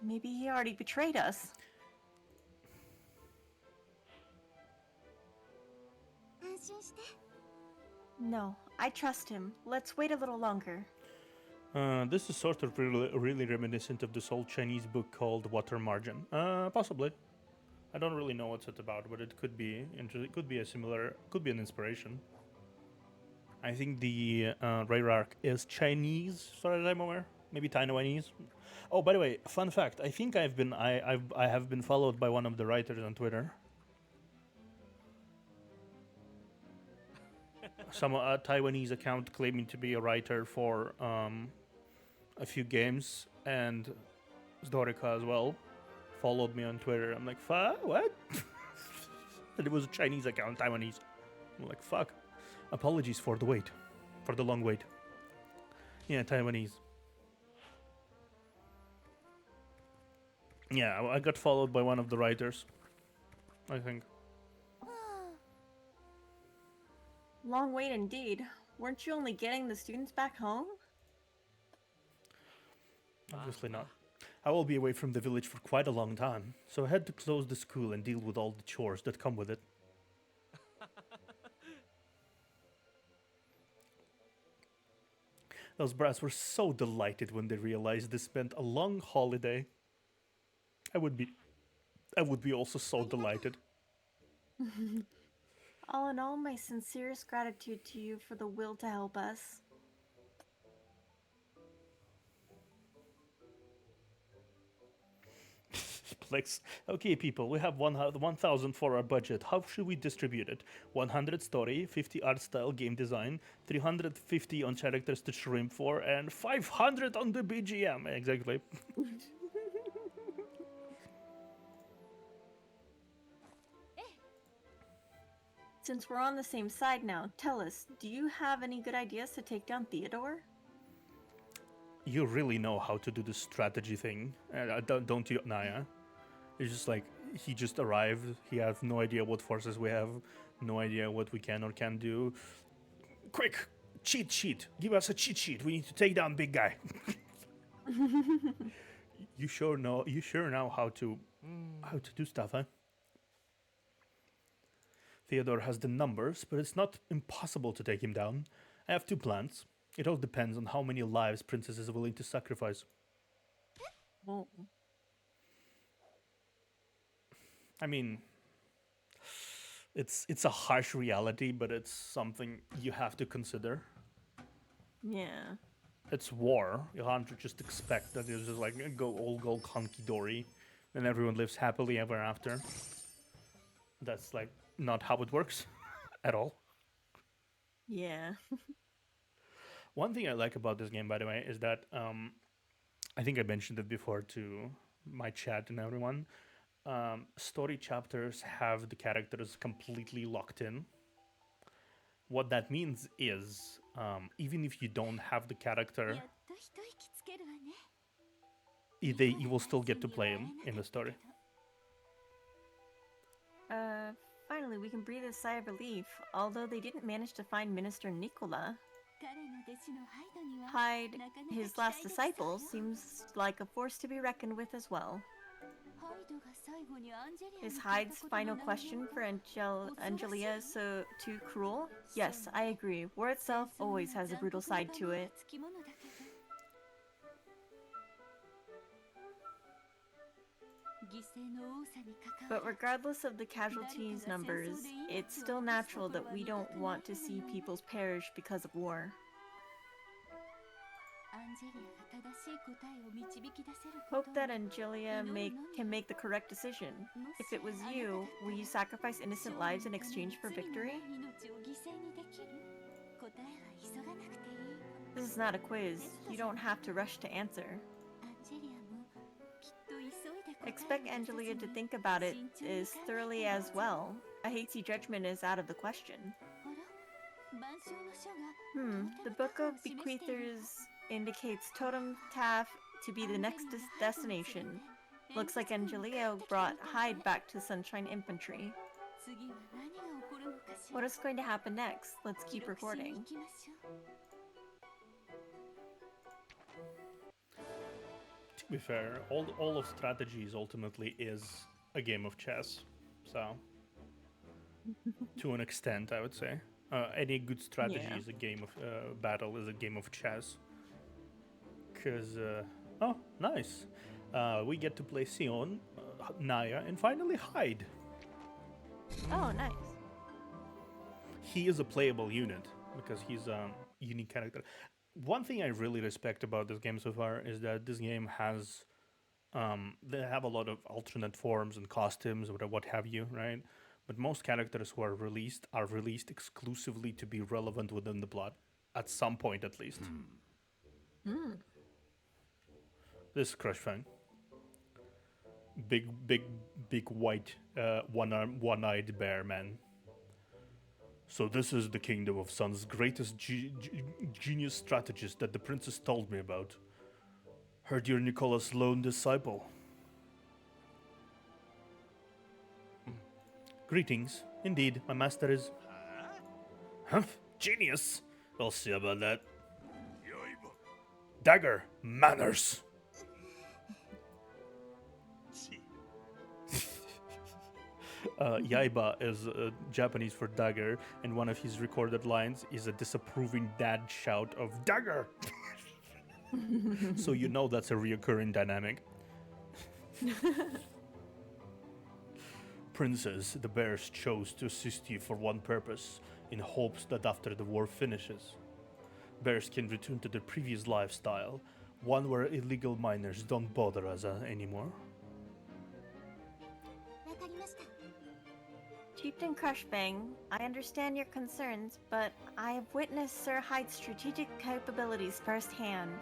Maybe he already betrayed us. No, I trust him. Let's wait a little longer. This is sort of really reminiscent of this old Chinese book called Water Margin. Possibly. I don't really know what's it about, but it could be interesting. Could be could be an inspiration. I think the Rayark is Chinese, as far as I'm aware. Maybe Taiwanese. Oh, by the way, fun fact: I think I have been followed by one of the writers on Twitter. Some Taiwanese account claiming to be a writer for a few games, and Sdorica as well followed me on Twitter. I'm like, what? And it was a Chinese account, Taiwanese. I'm like, fuck. Apologies for the wait, for the long wait. Yeah, Taiwanese. Yeah, I got followed by one of the writers, I think. Long wait indeed. Weren't you only getting the students back home? Obviously not. I will be away from the village for quite a long time, so I had to close the school and deal with all the chores that come with it. Those brats were so delighted when they realized they spent a long holiday. I would be also so delighted. All in all, my sincerest gratitude to you for the will to help us. Plex. Okay, people, we have 1,000 for our budget. How should we distribute it? 100 story, 50 art style game design, 350 on characters to shrimp for, and 500 on the BGM. Exactly. Since we're on the same side now, tell us, do you have any good ideas to take down Theodore? You really know how to do the strategy thing, don't you, Naya? It's just like, he just arrived, he has no idea what forces we have, no idea what we can or can't do. Quick, cheat sheet, give us a cheat sheet, we need to take down big guy. You sure know how to do stuff, huh? Theodore has the numbers, but it's not impossible to take him down. I have 2 plans. It all depends on how many lives Princess is willing to sacrifice. Oh. I mean, it's a harsh reality, but it's something you have to consider. Yeah. It's war. You can't just expect that it's just like go hunky dory, and everyone lives happily ever after. That's like not how it works at all. Yeah. One thing I like about this game, by the way, is that I think I mentioned it before to my chat and everyone. Story chapters have the characters completely locked in. What that means is, even if you don't have the character, you will still get to play him in the story. Finally, we can breathe a sigh of relief, although they didn't manage to find Minister Nicola. Hyde, his last disciple, seems like a force to be reckoned with as well. Is Hyde's final question for Angelia so too cruel? Yes, I agree. War itself always has a brutal side to it. But regardless of the casualties numbers, it's still natural that we don't want to see peoples perish because of war. Hope that Angelia can make the correct decision. If it was you, will you sacrifice innocent lives in exchange for victory? This is not a quiz. You don't have to rush to answer. Expect Angelia to think about it as thoroughly as well. A hasty judgment is out of the question. The Book of Bequeathers indicates Totem Taff to be the next destination. Looks like Angelia brought Hyde back to Sunshine Infantry. What is going to happen next? Let's keep recording. To be fair, all of strategies ultimately is a game of chess. So, to an extent, I would say. Any good strategy is a game of battle, is a game of chess. Because, oh, nice. We get to play Sion, Naya, and finally Hyde. Oh, nice. He is a playable unit because he's a unique character. One thing I really respect about this game so far is that this game has, they have a lot of alternate forms and costumes or what have you, right? But most characters who are released exclusively to be relevant within the plot, at some point at least. This is Crush Fang. Big white, one-eyed bear man. So this is the kingdom of Sun's greatest genius strategist that the princess told me about. Heard you're Nicola's lone disciple. Greetings. Indeed, my master is... Humph, genius. We'll see about that. Dagger, manners. Yaiba is Japanese for dagger, and one of his recorded lines is a disapproving dad shout of dagger. So you know that's a reoccurring dynamic. Princess, the bears chose to assist you for one purpose, in hopes that after the war finishes, bears can return to their previous lifestyle, one where illegal miners don't bother us anymore. Chieftain Crushbang, I understand your concerns, but I have witnessed Sir Hyde's strategic capabilities firsthand.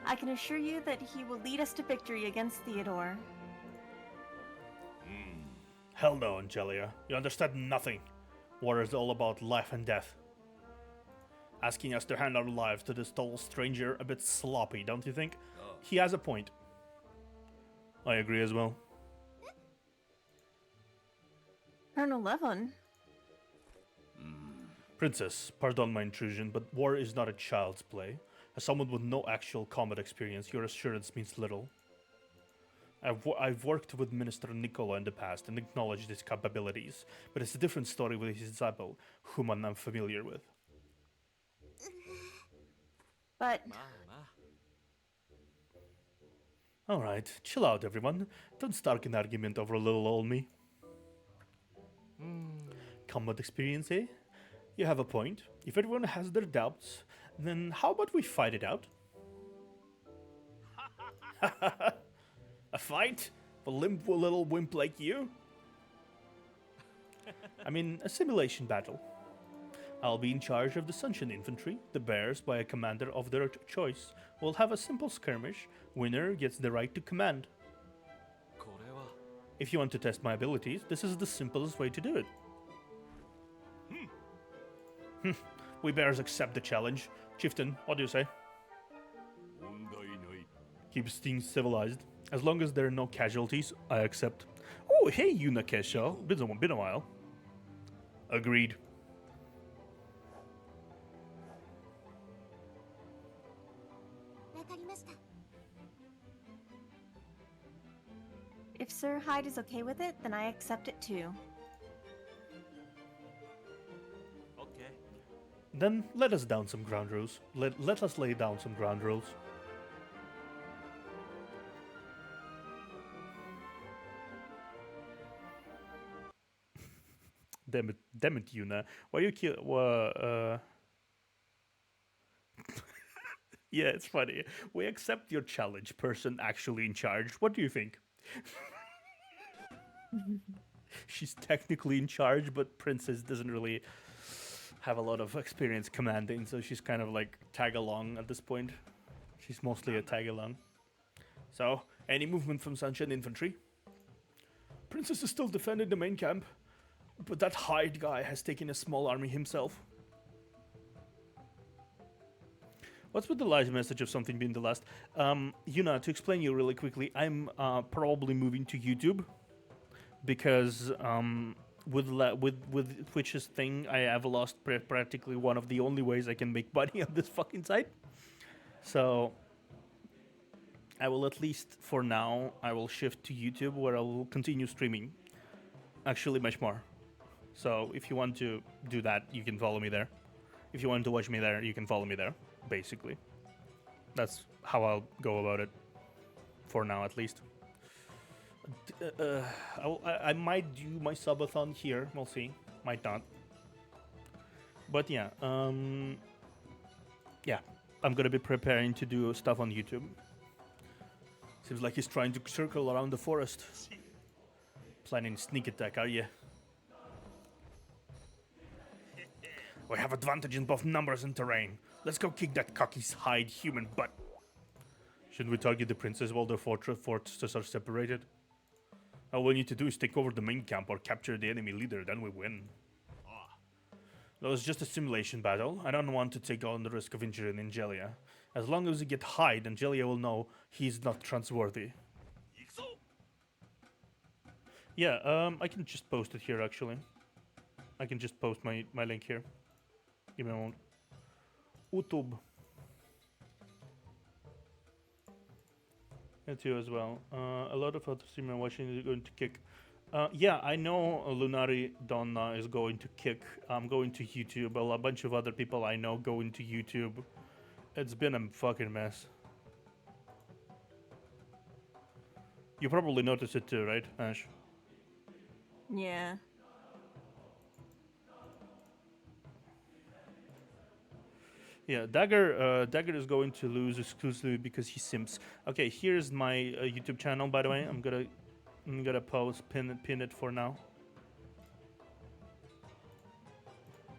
I can assure you that he will lead us to victory against Theodore. Hell no, Angelia. You understand nothing. War is all about life and death. Asking us to hand our lives to this total stranger a bit sloppy, don't you think? He has a point. I agree as well. Colonel Levon. Princess, pardon my intrusion, but war is not a child's play. As someone with no actual combat experience, your assurance means little. I've worked with Minister Nicola in the past and acknowledged his capabilities, but it's a different story with his disciple, whom I'm familiar with. But Alright, chill out, everyone. Don't start an argument over little old me. Combat experience, eh? You have a point. If everyone has their doubts, then how about we fight it out? A fight? A little wimp like you? I mean, a simulation battle. I'll be in charge of the Sunshine Infantry. The Bears, by a commander of their choice, will have a simple skirmish. Winner gets the right to command. If you want to test my abilities, this is the simplest way to do it. We Bears accept the challenge. Chieftain, what do you say? Keeps things civilized. As long as there are no casualties, I accept. Oh, hey, Yunakesha. Been a while. Agreed. If Sir Hyde is okay with it, then I accept it too. Then let us down some ground rules. Let us lay down some ground rules. Damn it, Yuna. Why you kill? Yeah, it's funny. We accept your challenge, person actually in charge. What do you think? She's technically in charge, but Princess doesn't really have a lot of experience commanding, so she's kind of like tag along at this point. She's mostly a tag along. So, any movement from Sunshine Infantry? Princess is still defending the main camp, but that Hyde guy has taken a small army himself. What's with the live message of something being the last? Yuna, to explain you really quickly, I'm probably moving to YouTube because with Twitch's thing, I have lost practically one of the only ways I can make money on this fucking site. So I will, at least for now, I will shift to YouTube where I will continue streaming. Actually, much more. So if you want to do that, you can follow me there. If you want to watch me there, you can follow me there. Basically, that's how I'll go about it. For now, at least. I might do my subathon here. We'll see. Might not. But yeah, yeah, I'm gonna be preparing to do stuff on YouTube. Seems like he's trying to circle around the forest. Planning sneak attack, are you? We have advantage in both numbers and terrain. Let's go kick that cocky Hyde human butt. Shouldn't we target the princess while their fortresses are separated? All we need to do is take over the main camp or capture the enemy leader, then we win. That was just a simulation battle. I don't want to take on the risk of injuring Angelia. As long as we get Hyde, Angelia will know he's not trustworthy. Yeah, I can just post it here, actually. I can just post my link here. Give me a moment. YouTube. That too as well. A lot of other streamers watching is going to kick. Yeah, I know Lunari Donna is going to kick. I'm going to YouTube. A bunch of other people I know going to YouTube. It's been a fucking mess. You probably noticed it too, right, Ash? Yeah. Yeah, Dagger is going to lose exclusively because he simps. Okay, here's my YouTube channel, by the way. I'm gonna pin it for now.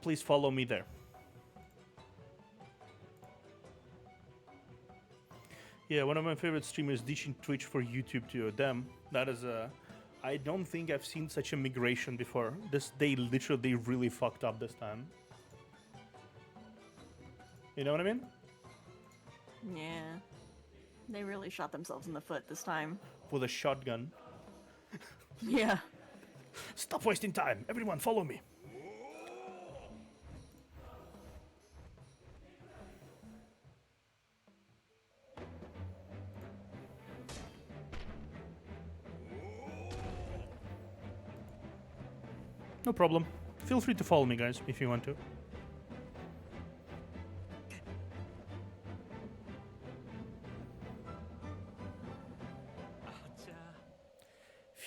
Please follow me there. Yeah, one of my favorite streamers ditching Twitch for YouTube too. Damn, that is I don't think I've seen such a migration before. They really fucked up this time. You know what I mean? Yeah. They really shot themselves in the foot this time. With a shotgun. Yeah. Stop wasting time. Everyone, follow me. No problem. Feel free to follow me, guys, if you want to.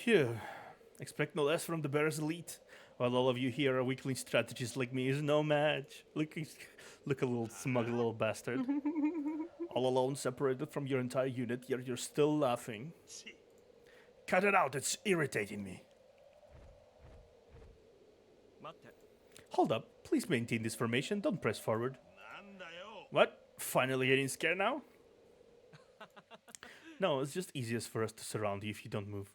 Phew. Expect no less from the Bears elite. While all of you here are weakling strategists like me is no match. Look, look a little smug little bastard. All alone, separated from your entire unit, yet you're still laughing. Cut it out, it's irritating me. Hold up, please maintain this formation, don't press forward. What? Finally getting scared now? No, it's just easiest for us to surround you if you don't move.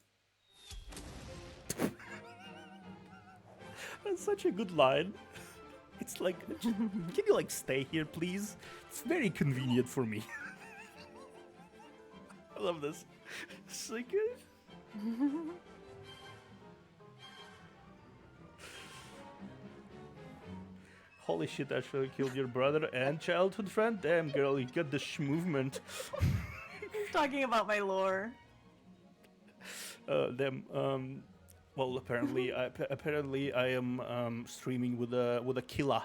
That's such a good line. It's like, can you like stay here, please? It's very convenient for me. I love this. So good. Holy shit, actually killed your brother and childhood friend? Damn, girl, you got the movement. Talking about my lore. Well, apparently, I am streaming with a killer,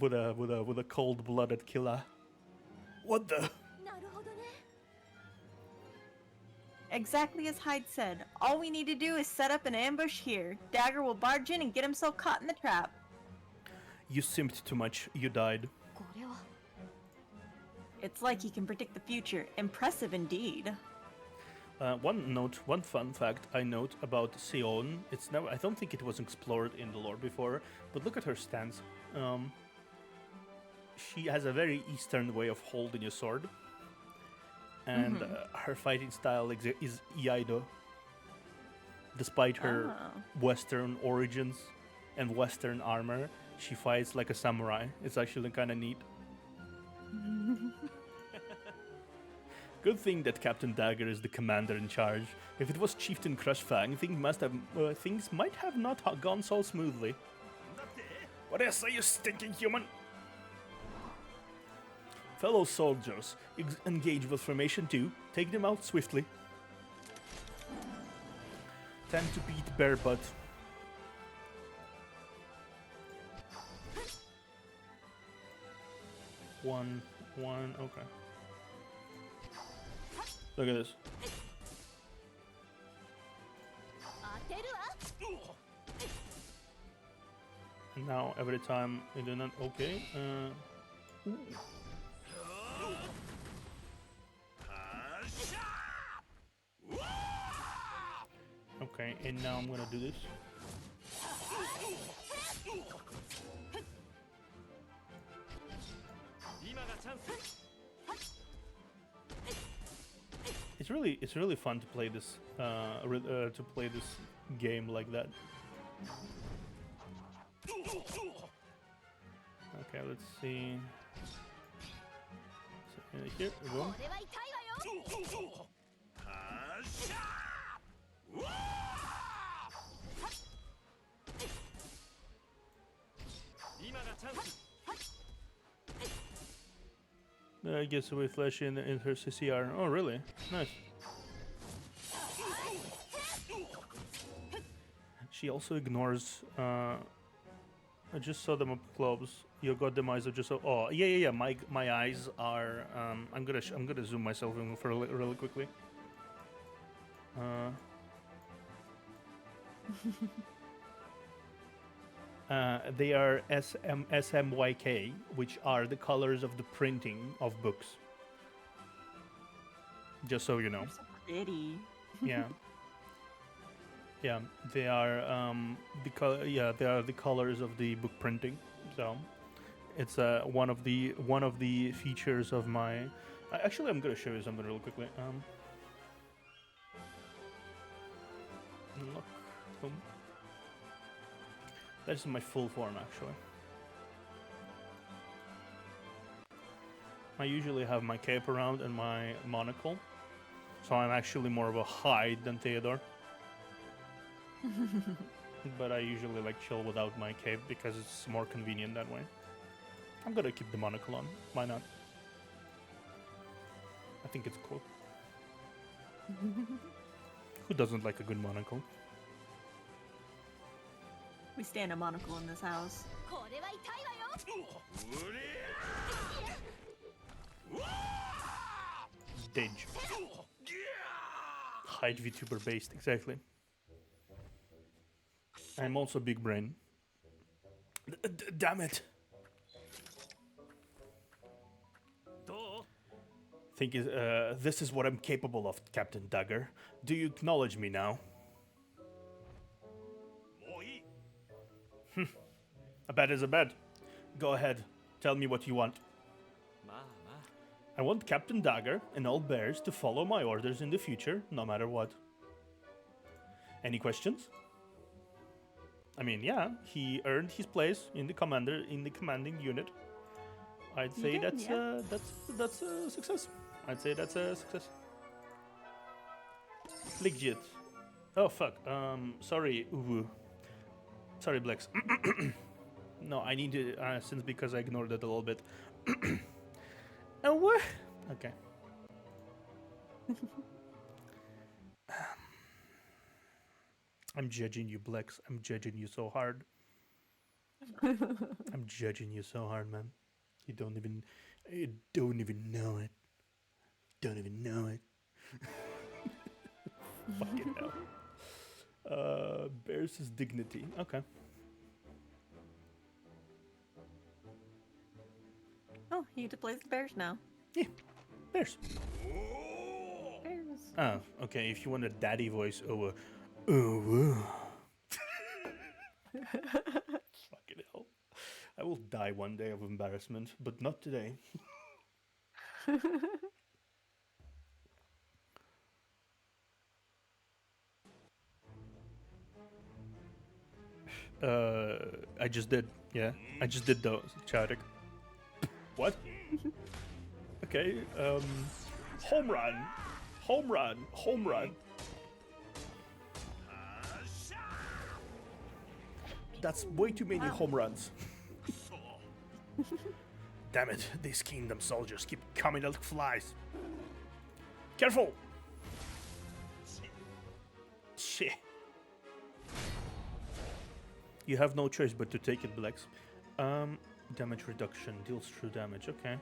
with a cold-blooded killer. What the? Exactly as Hyde said. All we need to do is set up an ambush here. Dagger will barge in and get himself caught in the trap. You simped too much. You died. It's like he can predict the future. Impressive indeed. One fun fact I note about Seon. I don't think it was explored in the lore before, but look at her stance. She has a very Eastern way of holding a sword, and her fighting style is Iaido. Despite her Western origins and Western armor, she fights like a samurai. It's actually kind of neat. Good thing that Captain Dagger is the commander in charge. If it was Chieftain Crushfang, things might have not gone so smoothly. What do you say, you stinking human? Fellow soldiers, engage with formation 2. Take them out swiftly. Time to beat bear butt. One, okay. Look at this. And now every time we do not okay. Okay, and now I'm gonna do this. It's really fun to play this game like that. Okay, let's see. So, here we go. I guess we flash in her CCR. Oh, really? Nice. She also ignores. I just saw them up close. You got them eyes of just. Oh, yeah. My eyes are. I'm gonna zoom myself in for really quickly. They are SMYK, which are the colors of the printing of books. Just so you know. They're so pretty. Yeah. Yeah, they are they are the colors of the book printing. So it's one of the features of my. Actually, I'm gonna show you something real quickly. Look, boom. That's my full form, actually. I usually have my cape around and my monocle, so I'm actually more of a Hyde than Theodore. But I usually like chill without my cape because it's more convenient that way. I'm gonna keep the monocle on. Why not? I think it's cool. Who doesn't like a good monocle? We stand a monocle in this house. Didge. hide VTuber based, exactly. I'm also big brain. Damn it. This is what I'm capable of, Captain Dagger. Do you acknowledge me now? A bet is a bet. Go ahead. Tell me what you want. I want Captain Dagger and all bears to follow my orders in the future, no matter what. Any questions? I mean, yeah, he earned his place in the commanding unit. I'd say that's a success. I'd say that's a success. Legit. Oh fuck. Sorry, Uwu. Sorry, Blex. No, I need to since because I ignored it a little bit. Oh what? Okay. I'm judging you, Blex. I'm judging you so hard. I'm judging you so hard, man. You don't even know it. Don't even know it. Fucking hell. Bears his dignity. Okay. Oh, you get to play as the bears now. Yeah. Bears. Bears. Oh, okay. If you want a daddy voice, Fucking hell. I will die one day of embarrassment, but not today. I just did. Yeah, I just did those. Chadek. What? Okay. Home run. Home run. Home run. That's way too many home runs. Damn it, these kingdom soldiers keep coming like flies. Careful! Shit. You have no choice but to take it, Blex. Damage reduction, deals true damage, okay.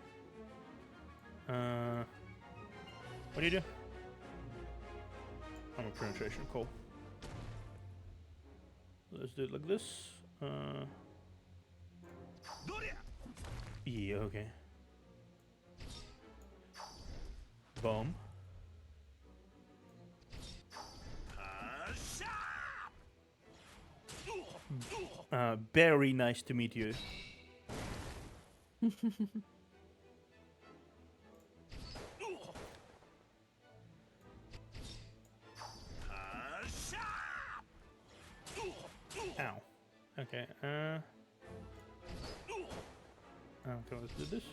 What do you do? Armor penetration, cool. Let's do it like this. Yeah, okay. Boom. Very nice to meet you. Ow. Okay, okay, let's do this.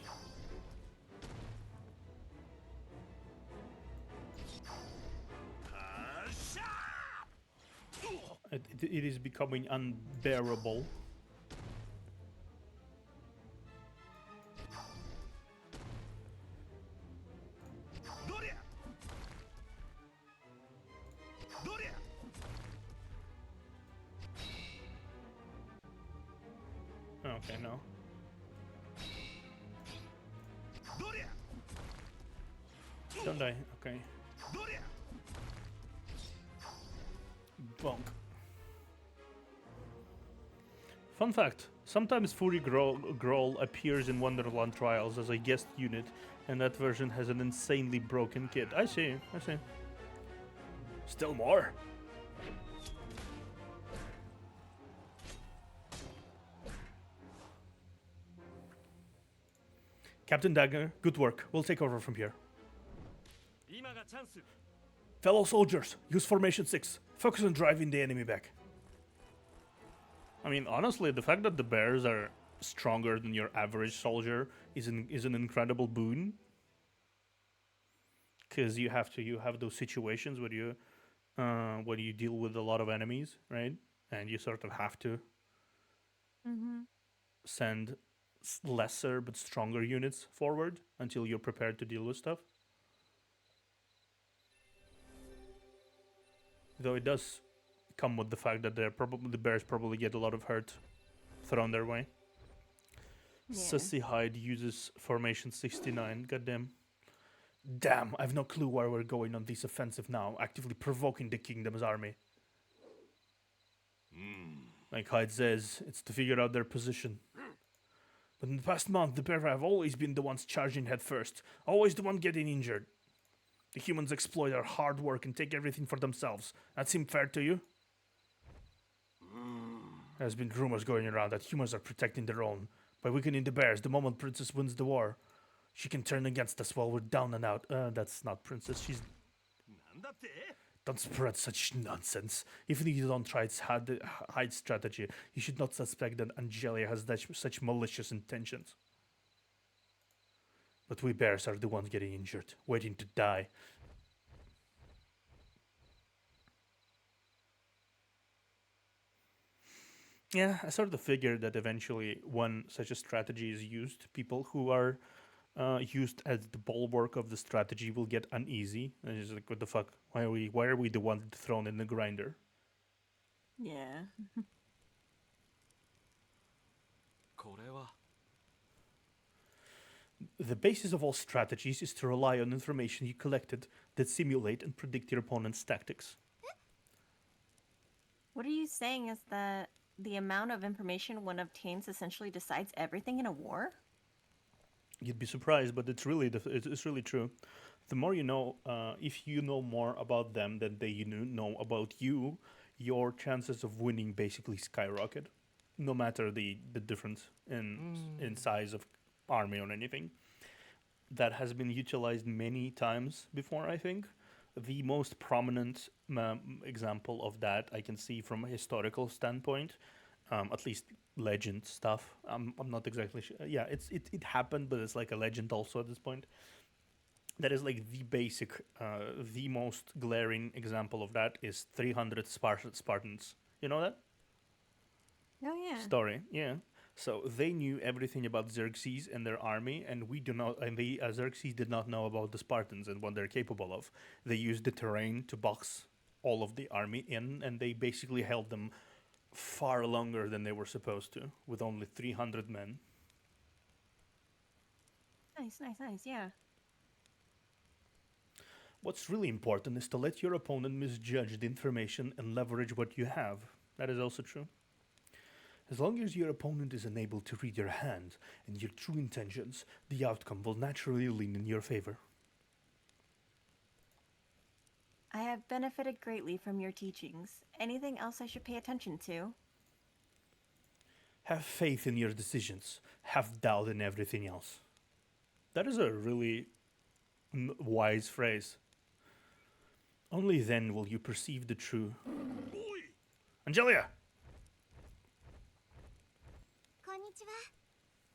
It is becoming unbearable. Okay, no. Don't die, okay. Bonk. Fun fact, sometimes Fury Growl appears in Wonderland Trials as a guest unit, and that version has an insanely broken kit. I see. Still more? Captain Dagger, good work. We'll take over from here. Fellow soldiers, use Formation 6. Focus on driving the enemy back. I mean, honestly, the fact that the bears are stronger than your average soldier is an incredible boon. Because you have those situations where you deal with a lot of enemies, right? And you sort of have to send lesser but stronger units forward until you're prepared to deal with stuff. Though it does come with the fact that the bears probably get a lot of hurt thrown their way. Yeah. Sissy Hyde uses Formation 69. Goddamn. Damn, I've no clue where we're going on this offensive now, actively provoking the kingdom's army. Like Hyde says, it's to figure out their position. But in the past month, the Bear have always been the ones charging head first, always the one getting injured. The humans exploit our hard work and take everything for themselves. That seem fair to you? There's been rumors going around that humans are protecting their own. By weakening the bears, the moment Princess wins the war, she can turn against us while we're down and out. That's not Princess, she's... Don't spread such nonsense. Even if you don't try its hide strategy, you should not suspect that Angelia has such malicious intentions. But we bears are the ones getting injured, waiting to die. Yeah, I sort of figured that eventually when such a strategy is used, people who are used as the bulwark of the strategy will get uneasy. And it's like, what the fuck? Why are we the ones thrown in the grinder? Yeah. The basis of all strategies is to rely on information you collected that simulate and predict your opponent's tactics. What are you saying is that the amount of information one obtains essentially decides everything in a war? You'd be surprised, but it's really true. The more you know, if you know more about them than they know about you, your chances of winning basically skyrocket, no matter the difference in size of army or anything. That has been utilized many times before, I think. The most prominent example of that I can see from a historical standpoint, at least legend stuff. I'm not exactly sure. Yeah, it happened, but it's like a legend also at this point. That is like the basic, the most glaring example of that is 300 Spartans. You know that? Oh, yeah. Story, yeah. So they knew everything about Xerxes and their army, and we do not. And they, Xerxes did not know about the Spartans and what they're capable of. They used the terrain to box all of the army in, and they basically held them far longer than they were supposed to, with only 300 men. Nice, yeah. What's really important is to let your opponent misjudge the information and leverage what you have. That is also true. As long as your opponent is unable to read your hand and your true intentions, the outcome will naturally lean in your favor. I have benefited greatly from your teachings. Anything else I should pay attention to? Have faith in your decisions. Have doubt in everything else. That is a really wise phrase. Only then will you perceive the true. Angelia!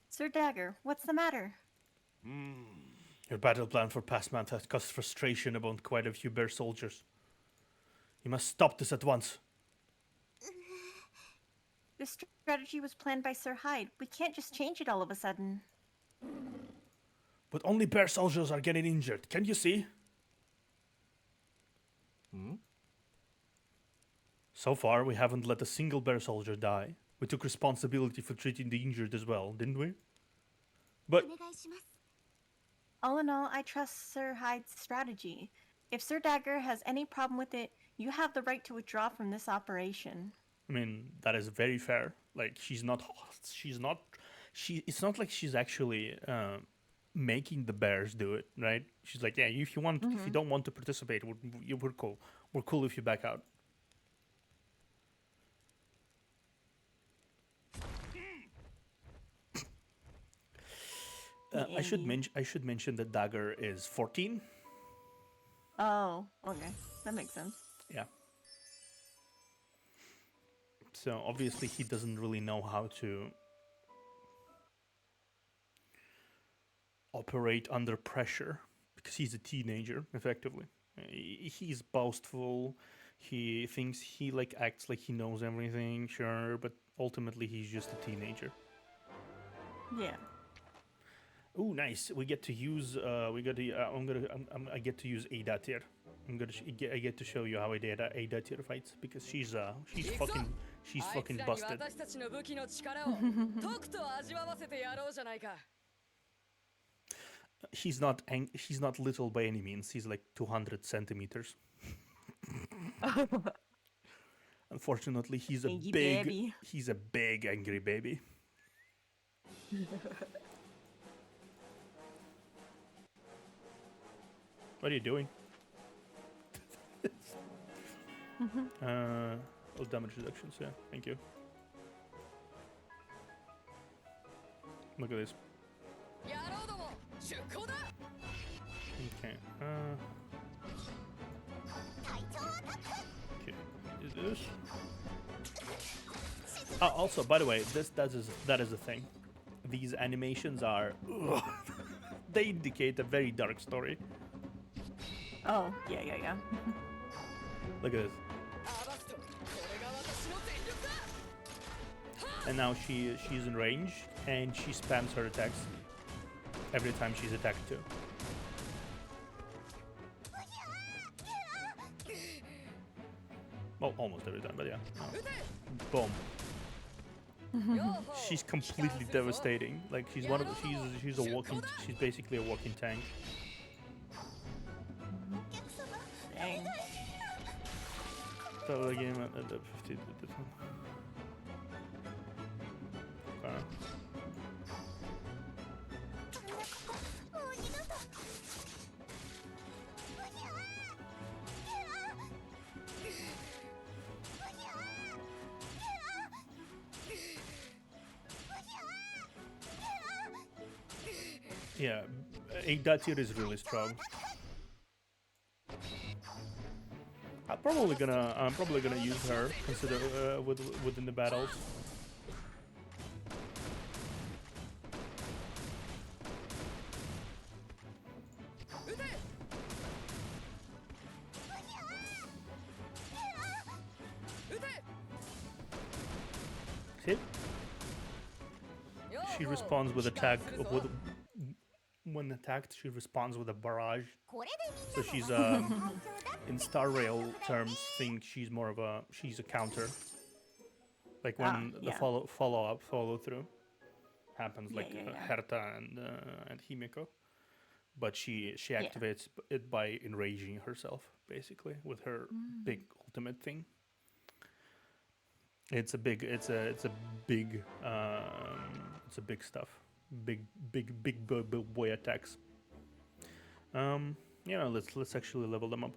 Sir Dagger, what's the matter? Your battle plan for past month has caused frustration among quite a few bear soldiers. You must stop this at once. This strategy was planned by Sir Hyde. We can't just change it all of a sudden. But only bear soldiers are getting injured. Can't you see? So far, we haven't let a single bear soldier die. We took responsibility for treating the injured as well, didn't we? But all in all, I trust Sir Hyde's strategy. If Sir Dagger has any problem with it, you have the right to withdraw from this operation. I mean, that is very fair. Like, it's not like she's actually making the bears do it, right? She's like, yeah, if you don't want to participate, we're cool. We're cool if you back out. I should mention that Dagger is 14. Oh, okay. That makes sense. Yeah. So obviously he doesn't really know how to operate under pressure because he's a teenager, effectively. He's boastful. He thinks he acts like he knows everything, sure, but ultimately he's just a teenager. Yeah. Oh, nice. We get to use. I get to use Ada tier. I get to show you how Ada tier fights because she's fucking busted. He's not little by any means. He's like 200 centimeters. Unfortunately, Angry baby. he's a big angry baby. What are you doing? Oh, damage reductions, yeah, thank you. Look at this. Okay, okay, is this? Also, by the way, that is the thing. These animations are... they indicate a very dark story. Oh, yeah. Look at this. And now she's in range, and she spams her attacks every time she's attacked too. Well, almost every time, but yeah. Boom. She's completely devastating. Like she's she's basically a walking tank. Dang. So the game at 50 with this one. Okay. Yeah, 8 tier is really strong. I'm probably gonna use her within the battles. See? She responds with attack when attacked. She responds with a barrage. So she's in Star Rail terms, she's more of a counter. Like when the follow through happens, like Herta and Himiko, but she activates it by enraging herself, basically, with her big ultimate thing. It's a big stuff. Big boy attacks. Let's actually level them up.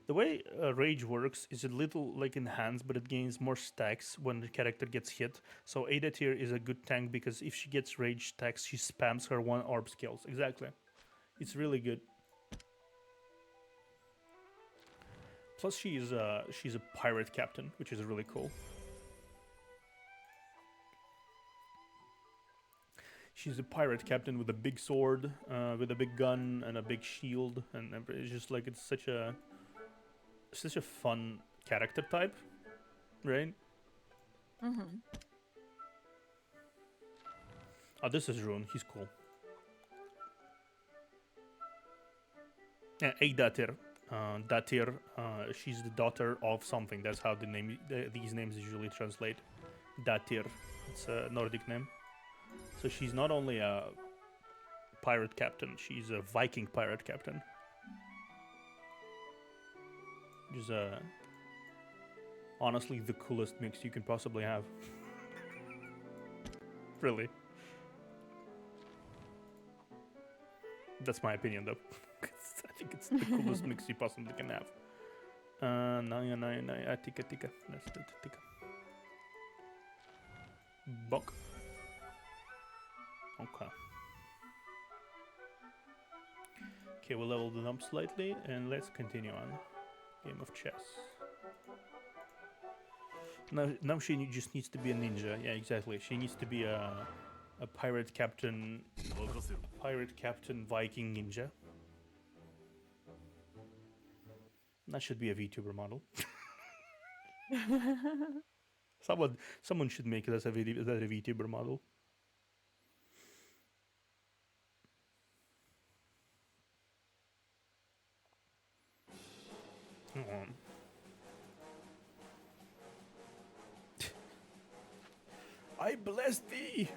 The way rage works is a little like in hands, but it gains more stacks when the character gets hit. So Ada tier is a good tank because if she gets rage stacks, she spams her 1 orb skills. Exactly. It's really good. Plus she's a pirate captain, which is really cool. She's a pirate captain with a big sword, with a big gun and a big shield, and it's just like it's such a fun character type, right? Mm-hmm. Oh, this is Rune. He's cool. Yeah, Datir. Datir. She's the daughter of something. That's how these names usually translate. Datir. It's a Nordic name. So she's not only a pirate captain, she's a Viking pirate captain. Which is honestly the coolest mix you can possibly have. Really. That's my opinion though. I think it's the coolest mix you possibly can have. Naya, tika. Let's do tika. Bok. Okay. Okay, we'll level them up slightly and let's continue on. Game of chess. Now she just needs to be a ninja. Yeah, exactly. She needs to be a pirate captain. Pirate captain Viking ninja. That should be a VTuber model. Someone should make it as a VTuber model. I bless thee.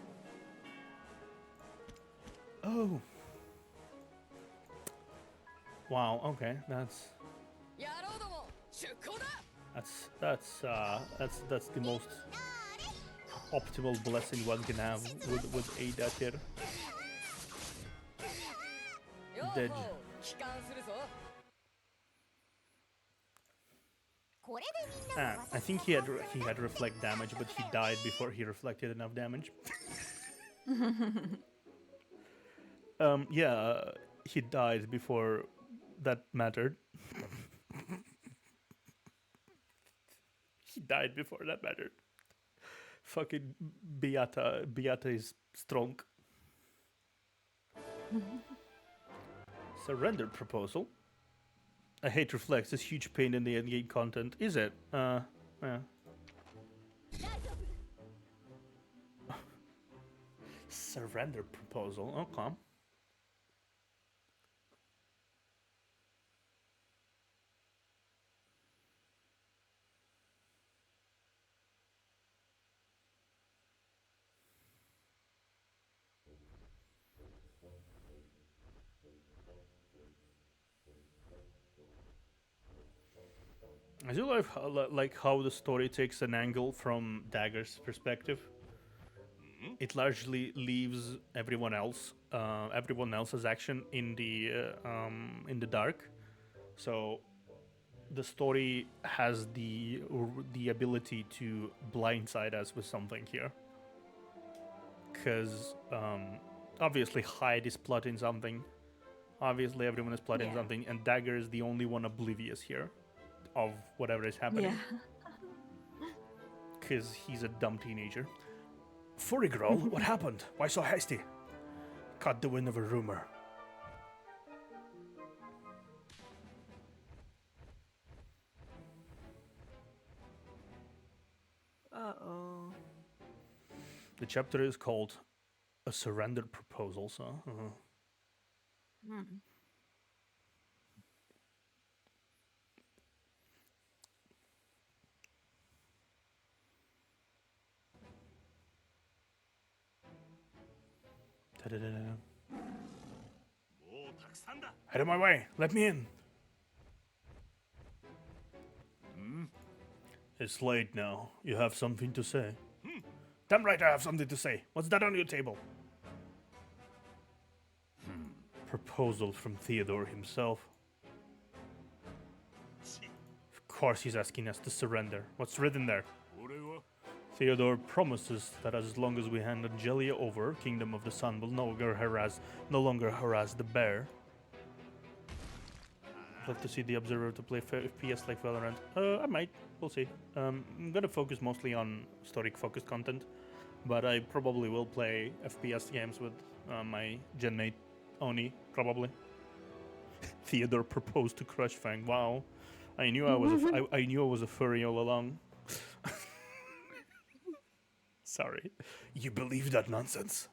Oh. Wow. Okay, that's that's the most optimal blessing one can have with a datir. Dead. I think he had reflect damage, but he died before he reflected enough damage. Yeah, he died before that mattered. He died before that mattered. Fucking Beata is strong. Surrender proposal. I hate reflex. It's huge pain in the endgame content. Is it? Yeah. Surrender proposal. Okay. I do like how the story takes an angle from Dagger's perspective. It largely leaves everyone else's action in the dark. So the story has the ability to blindside us with something here, because obviously Hyde is plotting something. Obviously, everyone is plotting something, and Dagger is the only one oblivious here of whatever is happening. Because he's a dumb teenager. Furry girl, what happened? Why so hasty? Caught the wind of a rumor. Uh-oh. The chapter is called A Surrender Proposal, so... Out of my way! Let me in! It's late now. You have something to say? Damn right I have something to say. What's that on your table? Proposal from Theodore himself. Of course he's asking us to surrender. What's written there? Theodore promises that as long as we hand Angelia over, Kingdom of the Sun will no longer harass the bear. I'd love to see the Observer to play FPS like Valorant. I might. We'll see. I'm gonna focus mostly on story-focused content, but I probably will play FPS games with my genmate Oni, probably. Theodore proposed to Crush Fang. Wow, I knew I knew I was a furry all along. Sorry, you believe that nonsense?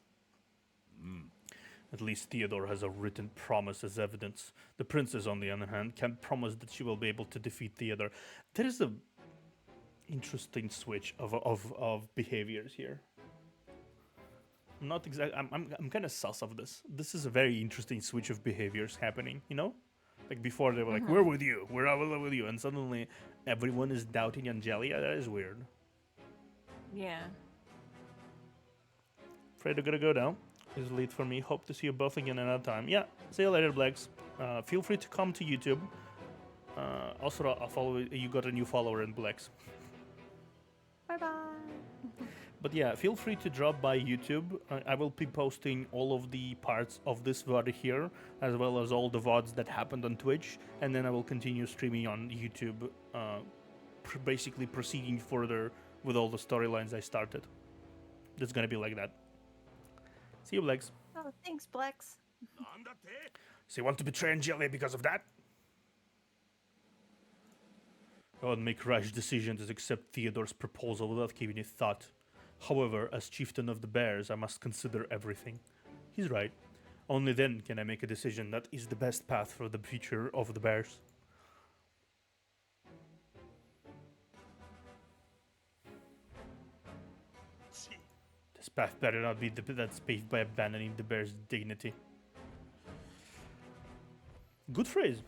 At least Theodore has a written promise as evidence. The princess, on the other hand, can't promise that she will be able to defeat Theodore. There is a interesting switch of behaviors here. I'm not exactly. I'm kind of sus of this. This is a very interesting switch of behaviors happening. You know, like before they were like, "We're with you, we're with you," and suddenly everyone is doubting Angelia. That is weird. Yeah. Afraid I gotta go now. Is late for me. Hope to see you both again another time. Yeah, see you later, Blacks. Feel free to come to YouTube. Also, I'll follow. You got a new follower in Blacks. Bye-bye. But yeah, feel free to drop by YouTube. I will be posting all of the parts of this VOD here, as well as all the VODs that happened on Twitch, and then I will continue streaming on YouTube, basically proceeding further with all the storylines I started. It's gonna be like that. See you, Blex. Oh, thanks, Blex. So you want to betray Angelia because of that? I would make rash decision to accept Theodore's proposal without giving it thought. However, as chieftain of the bears, I must consider everything. He's right. Only then can I make a decision that is the best path for the future of the bears. This path better not be that's paved by abandoning the bear's dignity. Good phrase.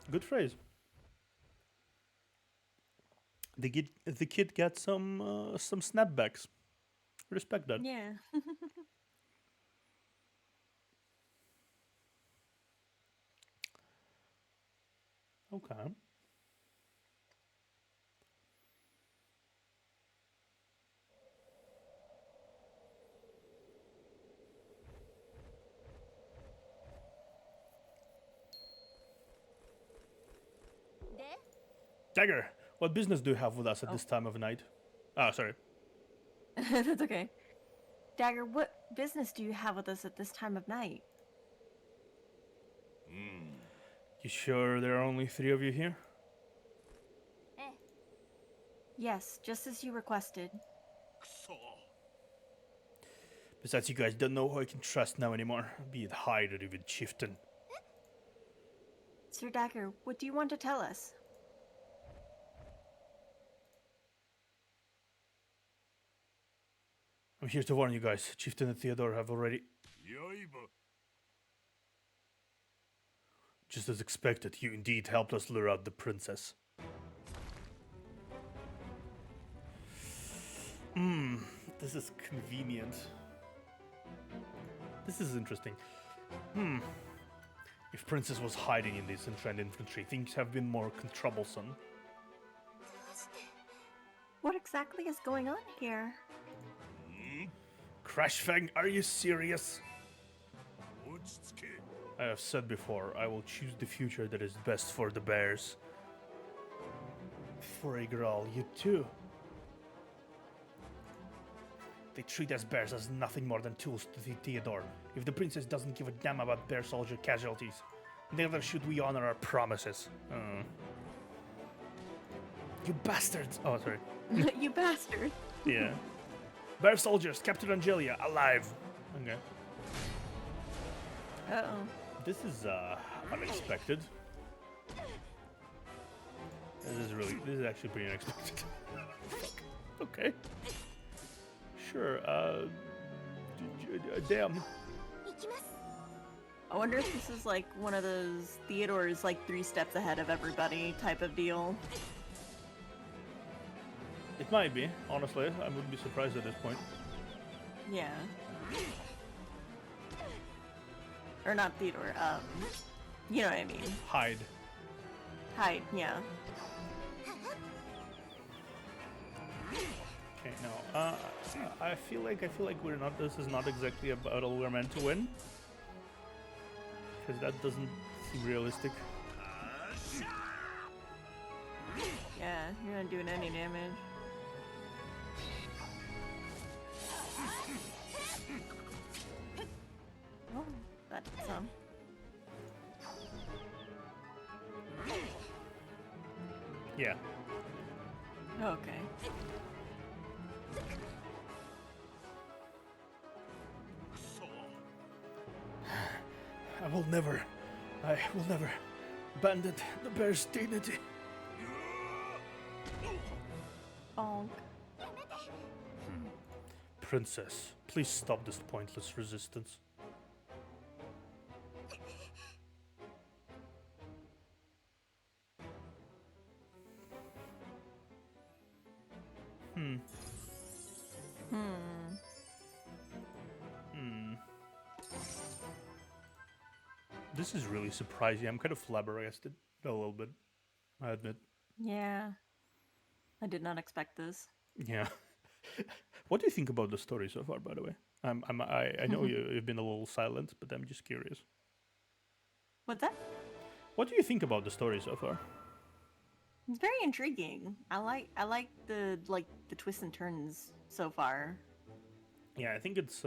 Good phrase. The kid got some snapbacks. Respect that. Yeah. Okay. Dagger, what business do you have with us at Oh. this time of night? Ah, sorry. That's okay. Dagger, what business do you have with us at this time of night? You sure there are only 3 of you here? Yes, just as you requested. Besides, you guys don't know who I can trust now anymore, be it Hyde or even Chieftain. Sir Dagger, what do you want to tell us? I'm here to warn you guys. Chieftain and Theodore have already... Just as expected, you indeed helped us lure out the princess. This is convenient. This is interesting. If Princess was hiding in this entrenched infantry, things have been more troublesome. What exactly is going on here? Crashfang, are you serious? I have said before, I will choose the future that is best for the bears. For a girl, you too. They treat us bears as nothing more than tools to Theodore. If the princess doesn't give a damn about bear soldier casualties, neither should we honor our promises. You bastards! Oh, sorry. You bastard. Yeah. Bear soldiers, Captain Angelia, alive! Okay. Uh-oh. This is, unexpected. This is actually pretty unexpected. Okay. Sure, damn. I wonder if this is like one of those Theodore's like 3 steps ahead of everybody type of deal. It might be, honestly. I wouldn't be surprised at this point. Yeah. Or not Theodore, you know what I mean. Hyde. Hyde, yeah. Okay, no. I feel like we're not. This is not exactly a battle we're meant to win, because that doesn't seem realistic. Yeah, you're not doing any damage. Oh, that did some. Yeah. Okay. I will never abandon the bear's dignity. Bonk. Princess, please stop this pointless resistance. This is really surprising. I'm kind of flabbergasted a little bit, I admit. Yeah. I did not expect this. Yeah. What do you think about the story so far, by the way? I know you've been a little silent, but I'm just curious. What's that? What do you think about the story so far? It's very intriguing. I like the twists and turns so far. Yeah, I think it's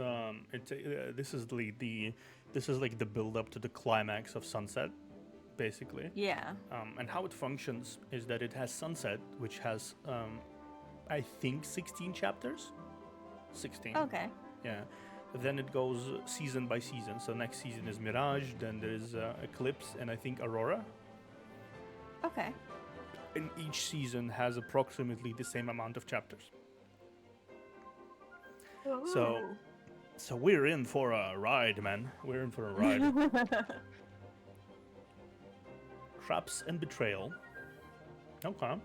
this is like the build up to the climax of Sunset, basically. Yeah. And how it functions is that it has Sunset, which has I think 16 chapters. 16. Okay. Yeah. Then it goes season by season. So next season is Mirage, then there's Eclipse, and I think Aurora. Okay. And each season has approximately the same amount of chapters. So we're in for a ride, man. We're in for a ride. Traps and betrayal. Okay.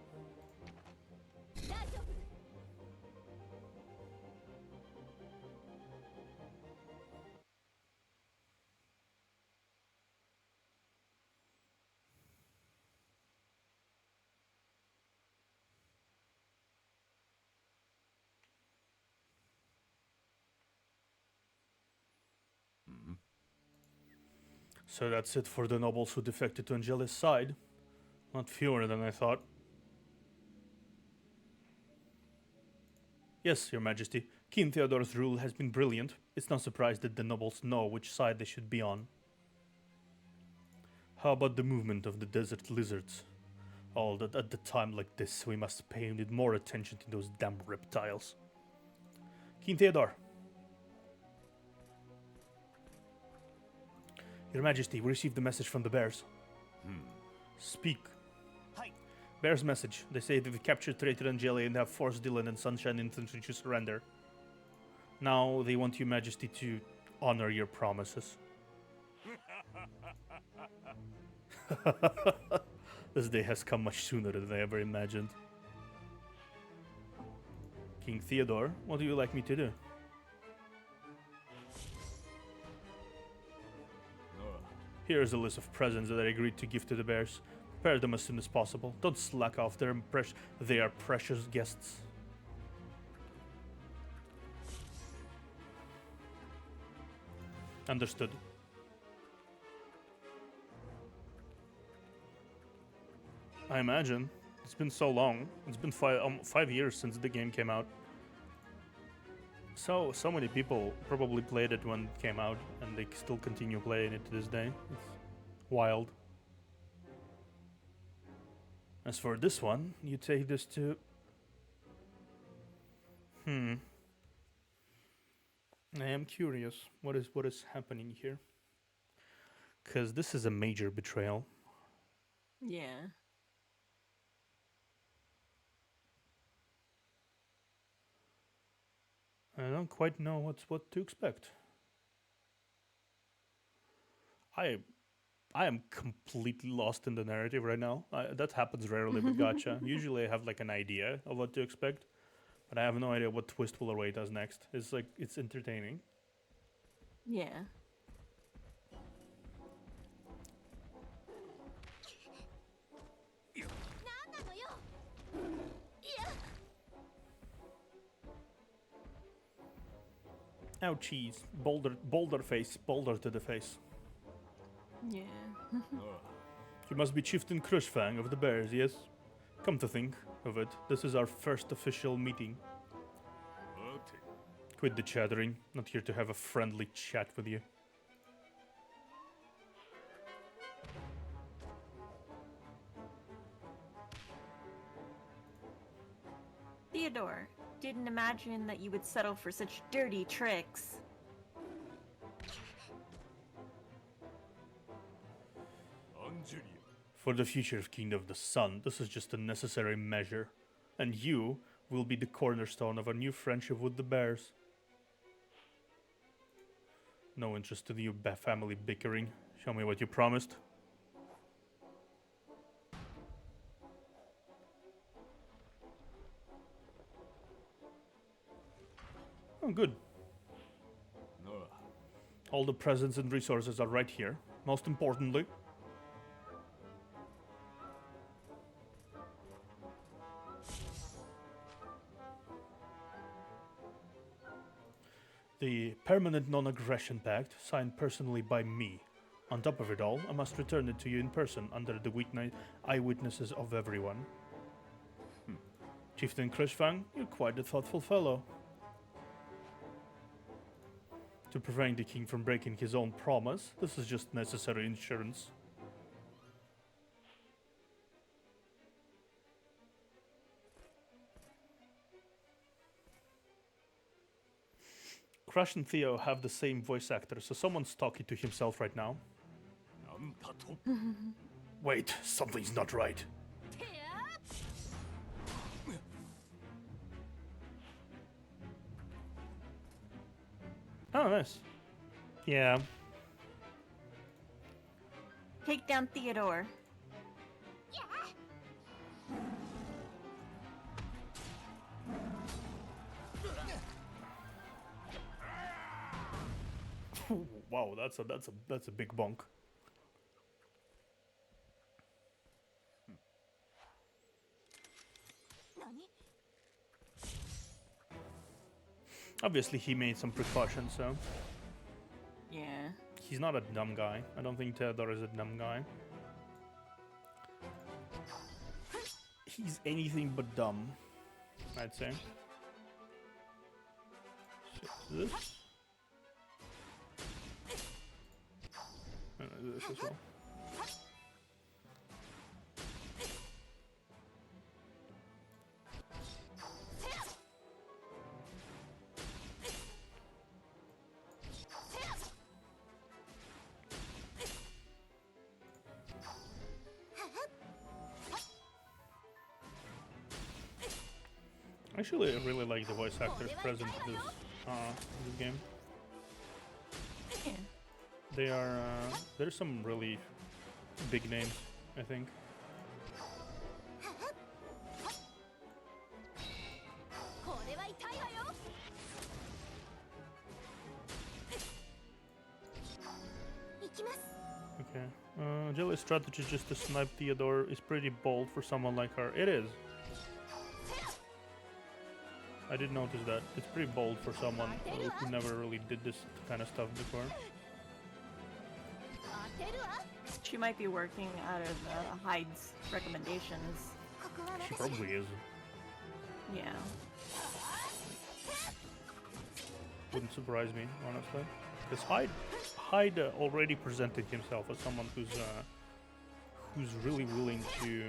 So that's it for the nobles who defected to Angeli's side. Not fewer than I thought. Yes, Your Majesty. King Theodore's rule has been brilliant. It's no surprise that the nobles know which side they should be on. How about the movement of the desert lizards? All that at a time like this, we must pay more attention to those damn reptiles. King Theodore. Your Majesty, we received the message from the bears. Speak. Bears message. They say they've captured traitor Angeli and have forced Dylan and Sunshine Infantry to surrender. Now they want Your Majesty to honor your promises. This day has come much sooner than I ever imagined. King Theodore, what do you like me to do? Here is a list of presents that I agreed to give to the bears. Prepare them as soon as possible. Don't slack off, they are precious guests. Understood. I imagine. It's been so long. It's been 5 years since the game came out. So many people probably played it when it came out, and they still continue playing it to this day. It's wild. As for this one, you take this to... I am curious. What is happening here? Because this is a major betrayal. Yeah. I don't quite know what to expect. I am completely lost in the narrative right now. That happens rarely with gacha. Usually I have like an idea of what to expect, but I have no idea what twist will await us next. It's entertaining. Yeah. Ouchies. Boulder face. Boulder to the face. Yeah. You must be Chieftain Crushfang of the Bears, yes? Come to think of it, this is our first official meeting. Quit the chattering. Not here to have a friendly chat with you. Theodore, didn't imagine that you would settle for such dirty tricks. For the future of Kingdom of the Sun, this is just a necessary measure. And you will be the cornerstone of a new friendship with the Bears. No interest in you family bickering. Show me what you promised. Oh, good. All the presents and resources are right here. Most importantly, the Permanent Non-Aggression Pact, signed personally by me. On top of it all, I must return it to you in person, under the eyewitnesses of everyone. Chieftain Krishfang, you're quite a thoughtful fellow. To prevent the king from breaking his own promise, this is just necessary insurance. Crush and Theo have the same voice actor, so someone's talking to himself right now. Wait, something's not right. Oh, nice. Yeah. Take down Theodore. Wow, that's a big bonk. Obviously, he made some precautions, so Yeah. he's not a dumb guy. I don't think Theodore is a dumb guy. He's anything but dumb, I'd say. So this. This as well. Actually, I really like the voice actors present in this game. Yeah. They are there's some really big names, I think. Okay. Jelly's strategy just to snipe Theodore is pretty bold for someone like her. It is. I did notice that. It's pretty bold for someone who never really did this kind of stuff before. She might be working out of Hyde's recommendations. She probably is. Yeah. Wouldn't surprise me, honestly. Because Hyde already presented himself as someone who's really willing to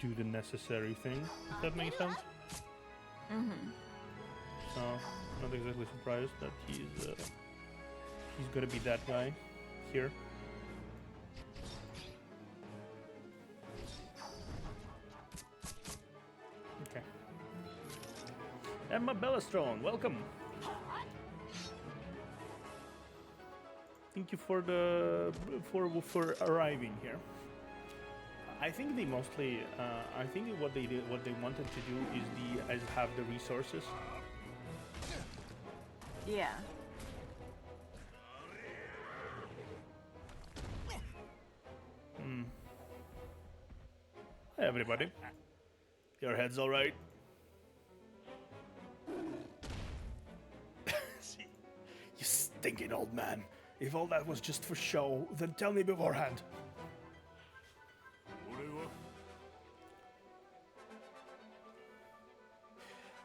do the necessary thing, if that makes sense. Mm-hmm. So, not exactly surprised that he's gonna be that guy here. Okay. Emma Bellastrone, welcome. Thank you for arriving here. I think they mostly. I think what they wanted to do is have the resources. Yeah. Hey everybody, your head's all right. You stinking old man. If all that was just for show, then tell me beforehand.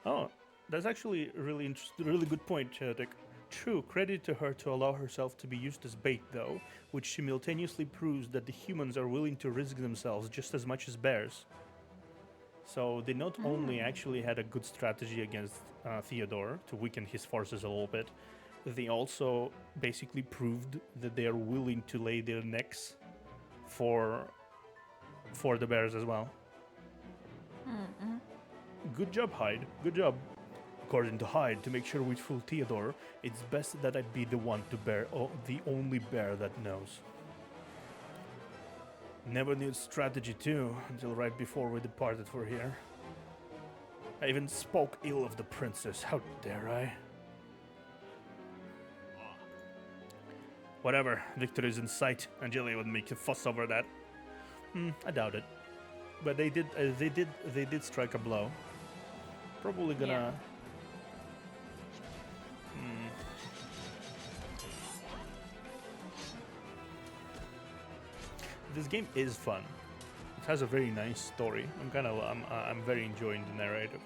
Oh, that's actually a really good point, Chadek. True, credit to her to allow herself to be used as bait, though, which simultaneously proves that the humans are willing to risk themselves just as much as bears. So they not only actually had a good strategy against Theodore to weaken his forces a little bit, they also basically proved that they are willing to lay their necks for the bears as well. Good job, Hyde. Good job. According to Hyde, to make sure we fool Theodore, it's best that I be the one to bear, the only bear that knows. Never knew strategy too, until right before we departed for here. I even spoke ill of the princess, how dare I? Whatever, victory is in sight. Angelia would make a fuss over that. I doubt it. But they did strike a blow. Probably gonna... Yeah. This game is fun. It has a very nice story. I'm very enjoying the narrative.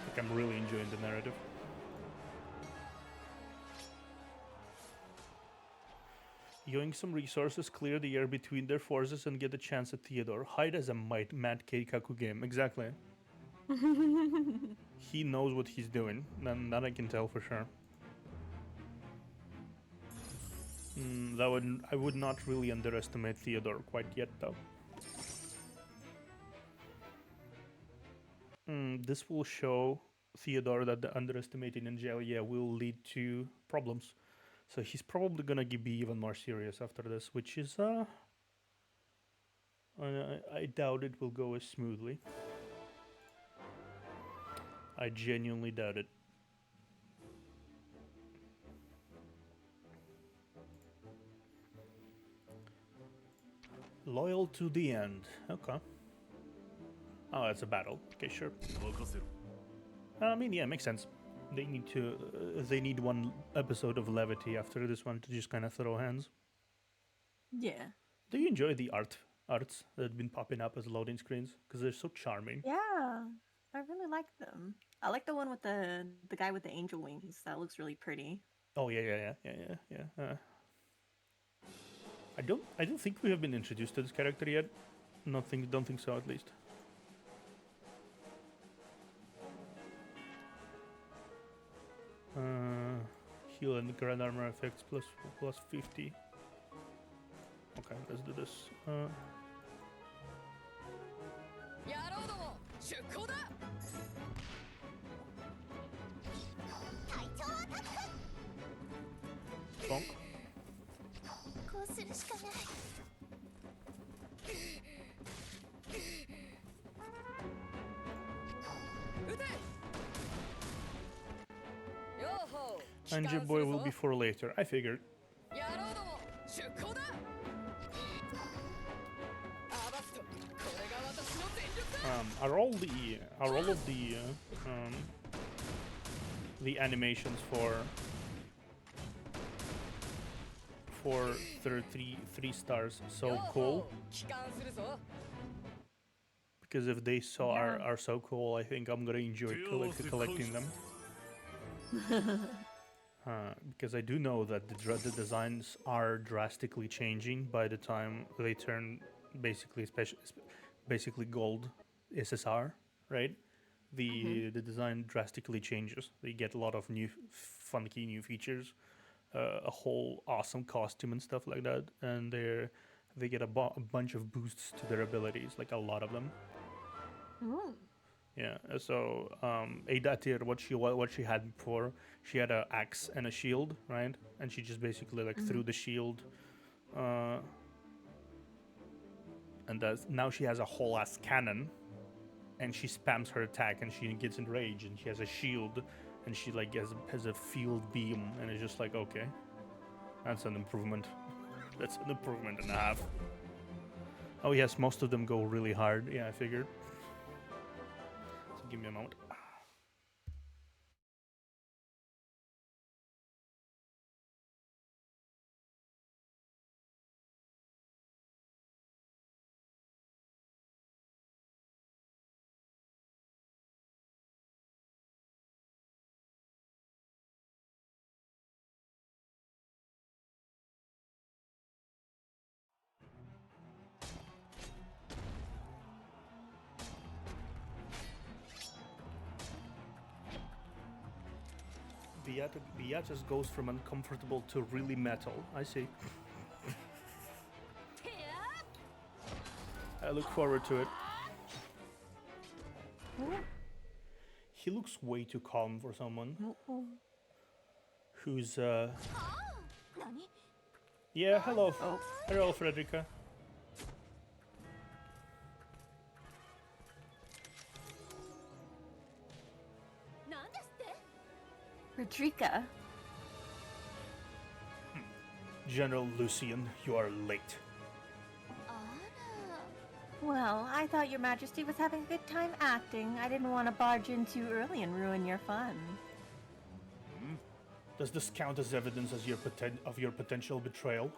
Like I'm really enjoying the narrative. Yoink some resources, clear the air between their forces, and get a chance at Theodore. Hide as a mad Keikaku game. Exactly. He knows what he's doing, and that I can tell for sure. I would not really underestimate Theodore quite yet, though. This will show Theodore that the underestimating Angelia will lead to problems. So he's probably gonna be even more serious after this, which is, I doubt it will go as smoothly. I genuinely doubt it. Loyal to the end. Okay. Oh, it's a battle. Okay, sure. I mean, yeah, makes sense. They need to. They need one episode of levity after this one to just kind of throw hands. Yeah. Do you enjoy the arts that have been popping up as loading screens? Because they're so charming. Yeah. I really like them. I like the one with the guy with the angel wings. That looks really pretty. Oh yeah. I don't think we have been introduced to this character yet. Don't think so at least. Heal and grand armor effects plus 50. Okay, let's do this. Bonk. こうするしかない Ninja boy will be for later. I figured. Are all of the animations for 3 stars so cool? Because if they are so cool, I think I'm gonna enjoy collecting them. Because I do know that the designs are drastically changing by the time they turn basically gold SSR, right? The design drastically changes. They get a lot of funky new features, a whole awesome costume and stuff like that, and they get a bunch of boosts to their abilities, like a lot of them. Ooh. Yeah, so Eidatir, what she had before, she had an axe and a shield, right? And she just basically like threw the shield, and now she has a whole ass cannon, and she spams her attack, and she gets enraged, and she has a shield, and she like has a field beam, and it's just like, okay, that's an improvement. That's an improvement and a half. Oh yes, most of them go really hard. Yeah, I figured. Give me a moment. Beatus goes from uncomfortable to really metal. I see. I look forward to it. He looks way too calm for someone who's Yeah, hello. Hello, Frederica. Rodrika. General Lucian, you are late. Well, I thought your majesty was having a good time acting. I didn't want to barge in too early and ruin your fun. Does this count as evidence of your potential betrayal?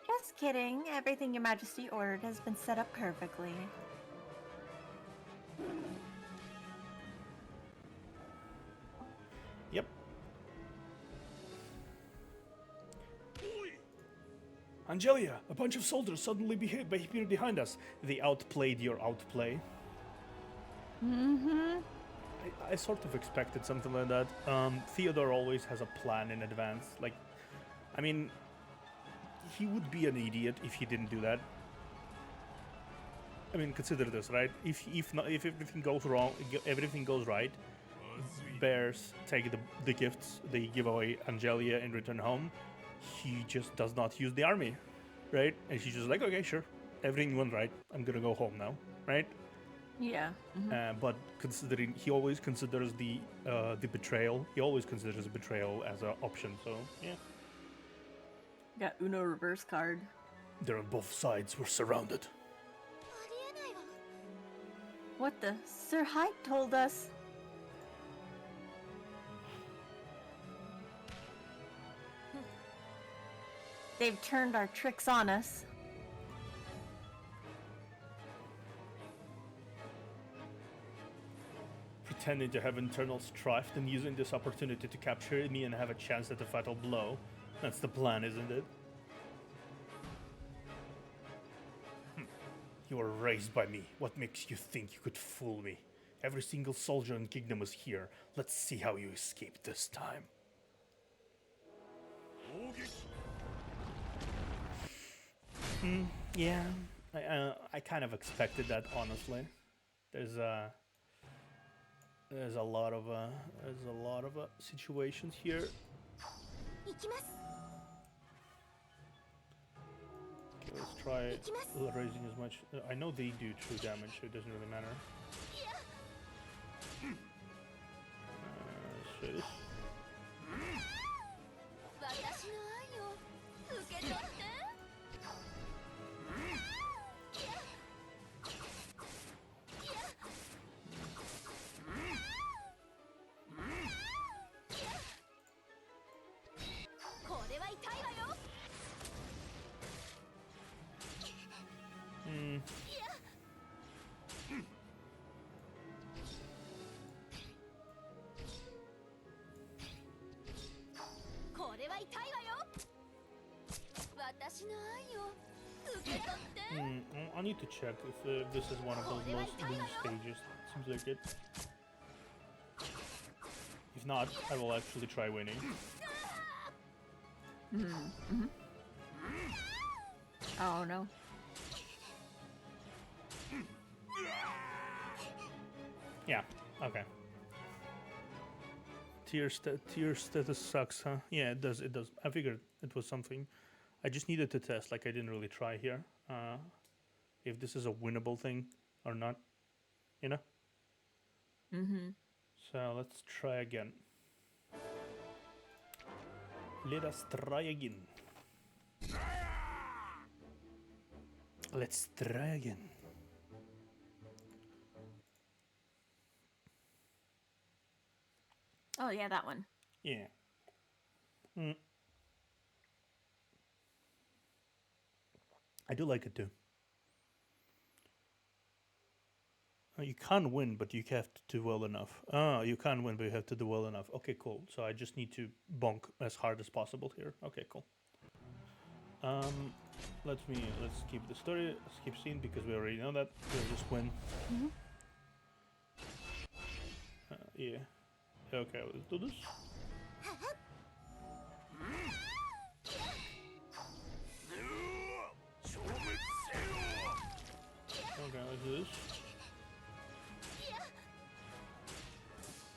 Just kidding. Everything your majesty ordered has been set up perfectly. Yep. Angelia, a bunch of soldiers suddenly appeared behind us. They outplayed your outplay. I sort of expected something like that. Theodore always has a plan in advance. Like, I mean, he would be an idiot if he didn't do that. I mean, consider this, right? If everything goes wrong, everything goes right, bears take the gifts they give away Angelia and return home. He just does not use the army, right? And she's just like, okay, sure, everything went right. I'm gonna go home now, right? Yeah. But considering he always considers the betrayal, he always considers betrayal as an option. So yeah. Got Uno reverse card. They're on both sides. We're surrounded. ありえないわ。 What the? Sir Hyde told us. They've turned our tricks on us. Pretending to have internal strife, then using this opportunity to capture me and have a chance at the fatal blow. That's the plan, isn't it? You were raised by me. What makes you think you could fool me? Every single soldier in Kingdom was here. Let's see how you escape this time. Yeah, I kind of expected that, honestly. There's a lot of situations here. 行きます。 Okay, let's try raising as much. I know they do true damage, so it doesn't really matter. So this. 私の愛を受け取って。 これは痛いわよ。 これは痛いわよ。私の愛を受け取って。 I need to check if this is one of those loose stages. Seems like it. If not, I will actually try winning. Oh no. Yeah, okay. Tier status sucks, huh? Yeah, it does, it does. I figured it was something. I just needed to test, like I didn't really try here. If this is a winnable thing or not, you know? So let's try again. Let us try again. Let's try again. Oh yeah, that one. Yeah. I do like it too. You can't win, but you have to do well enough. You can't win, but you have to do well enough. Okay, cool. So I just need to bonk as hard as possible here. Okay, cool. Let's keep the story, skip scene because we already know that. We'll just win. Yeah. Okay, let's do this. Okay, let's do this.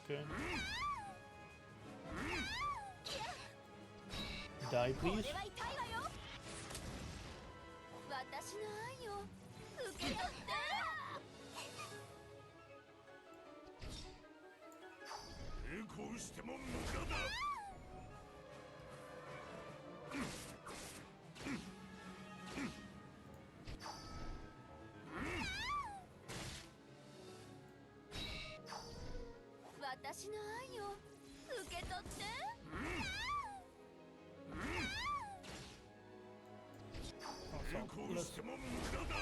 Okay. Die, please. これは痛いわよ。私の愛を受け取って。 抵抗しても無駄だ。 私の愛を受け取って。 抵抗しても無駄だ。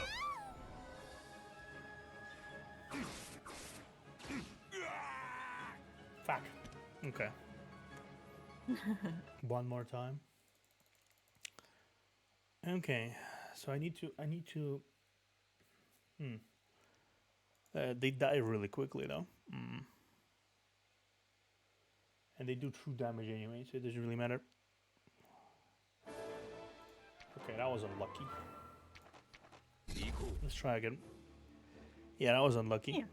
Fuck. Okay. One more time. Okay, so I need to. They die really quickly though. And they do true damage anyway, so it doesn't really matter. Okay, that was unlucky. Let's try again. Yeah, that was unlucky. Yeah.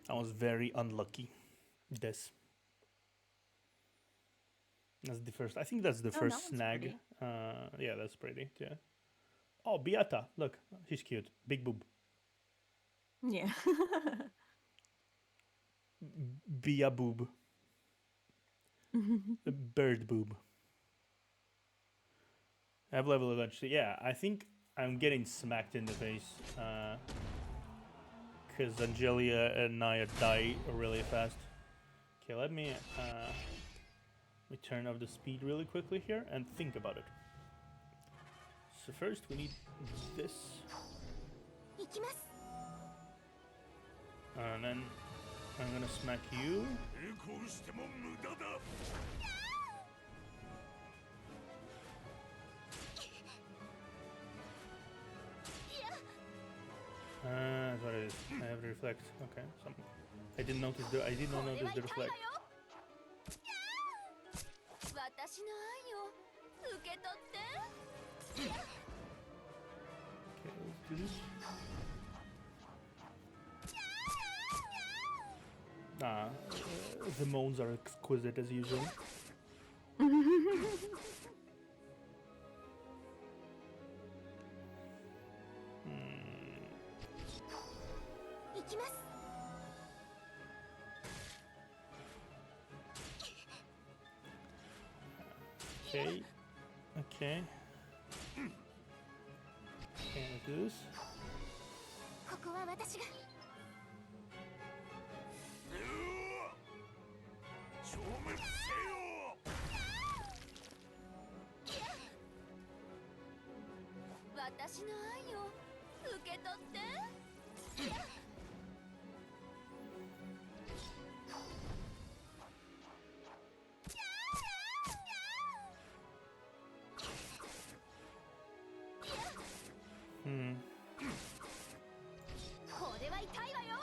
I was very unlucky. That's the first. I think that's the Oh, first that one's snag. pretty. Yeah, that's pretty. Yeah. Oh, Beata, look, she's cute. Big boob. Yeah. Bia boob. Bird boob. Have level eventually. Yeah, I think I'm getting smacked in the face. Because Angelia and Naya die really fast. Okay, let me turn off the speed really quickly here and think about it. So first we need this. 行きます And then I'm gonna smack you. 抵抗しても無駄だ That's what it is. I have the reflect. Okay, some. I did not notice the reflect. 私の愛を受け取って Okay, let's do this. The moans are exquisite as usual. Hmm. 行きます Okay. Okay. Okay, let's do this. ここは私が 消滅せよ 私の愛を受け取って Hmm. これは痛いわよ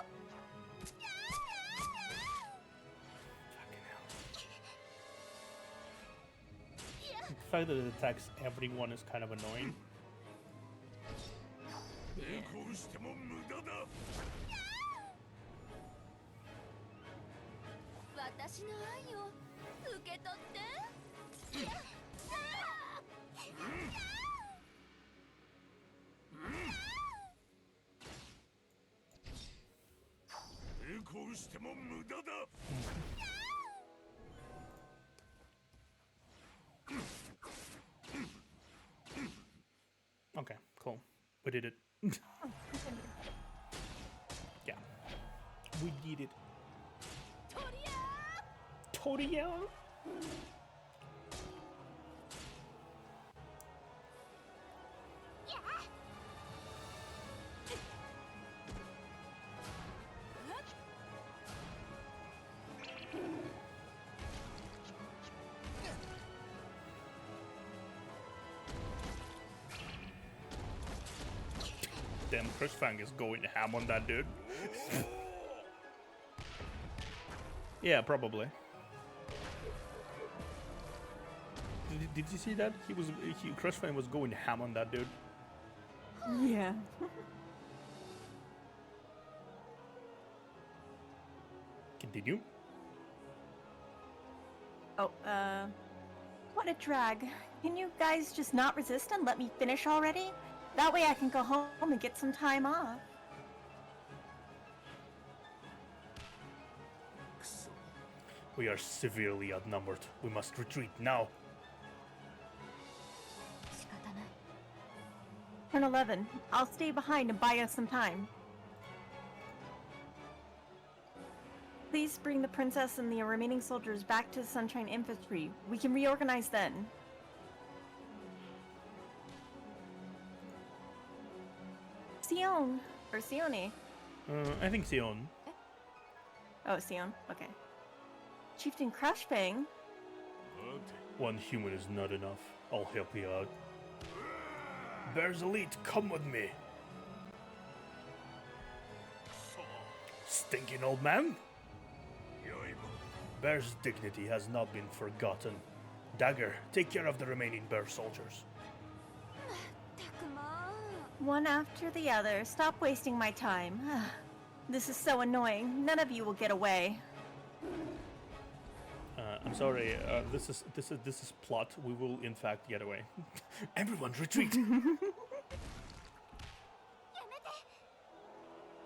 The fact that it attacks everyone is kind of annoying. 抵抗しても無駄だ 私の愛を受け取って 抵抗しても無駄だ Okay, cool. We did it. Yeah. We did it. トリア Toria! Damn, Chris Fang is going ham on that dude. Yeah, probably. Did you see that? Chris Fang was going ham on that dude. Yeah. Continue. Oh, what a drag. Can you guys just not resist and let me finish already? That way I can go home and get some time off. We are severely outnumbered. We must retreat now. 仕方ない Turn 11. I'll stay behind and buy us some time. Please bring the princess and the remaining soldiers back to the Sunshine Infantry. We can reorganize then. Sion. Or Sione. I think Sion. Oh, Sion. Okay. Chieftain Crushbang. One human is not enough. I'll help you out. Bear's Elite, come with me. Stinking old man? Bear's dignity has not been forgotten. Dagger, take care of the remaining bear soldiers. たくま One after the other. Stop wasting my time. This is so annoying. None of you will get away. I'm sorry. This is plot. We will in fact get away. Everyone, retreat!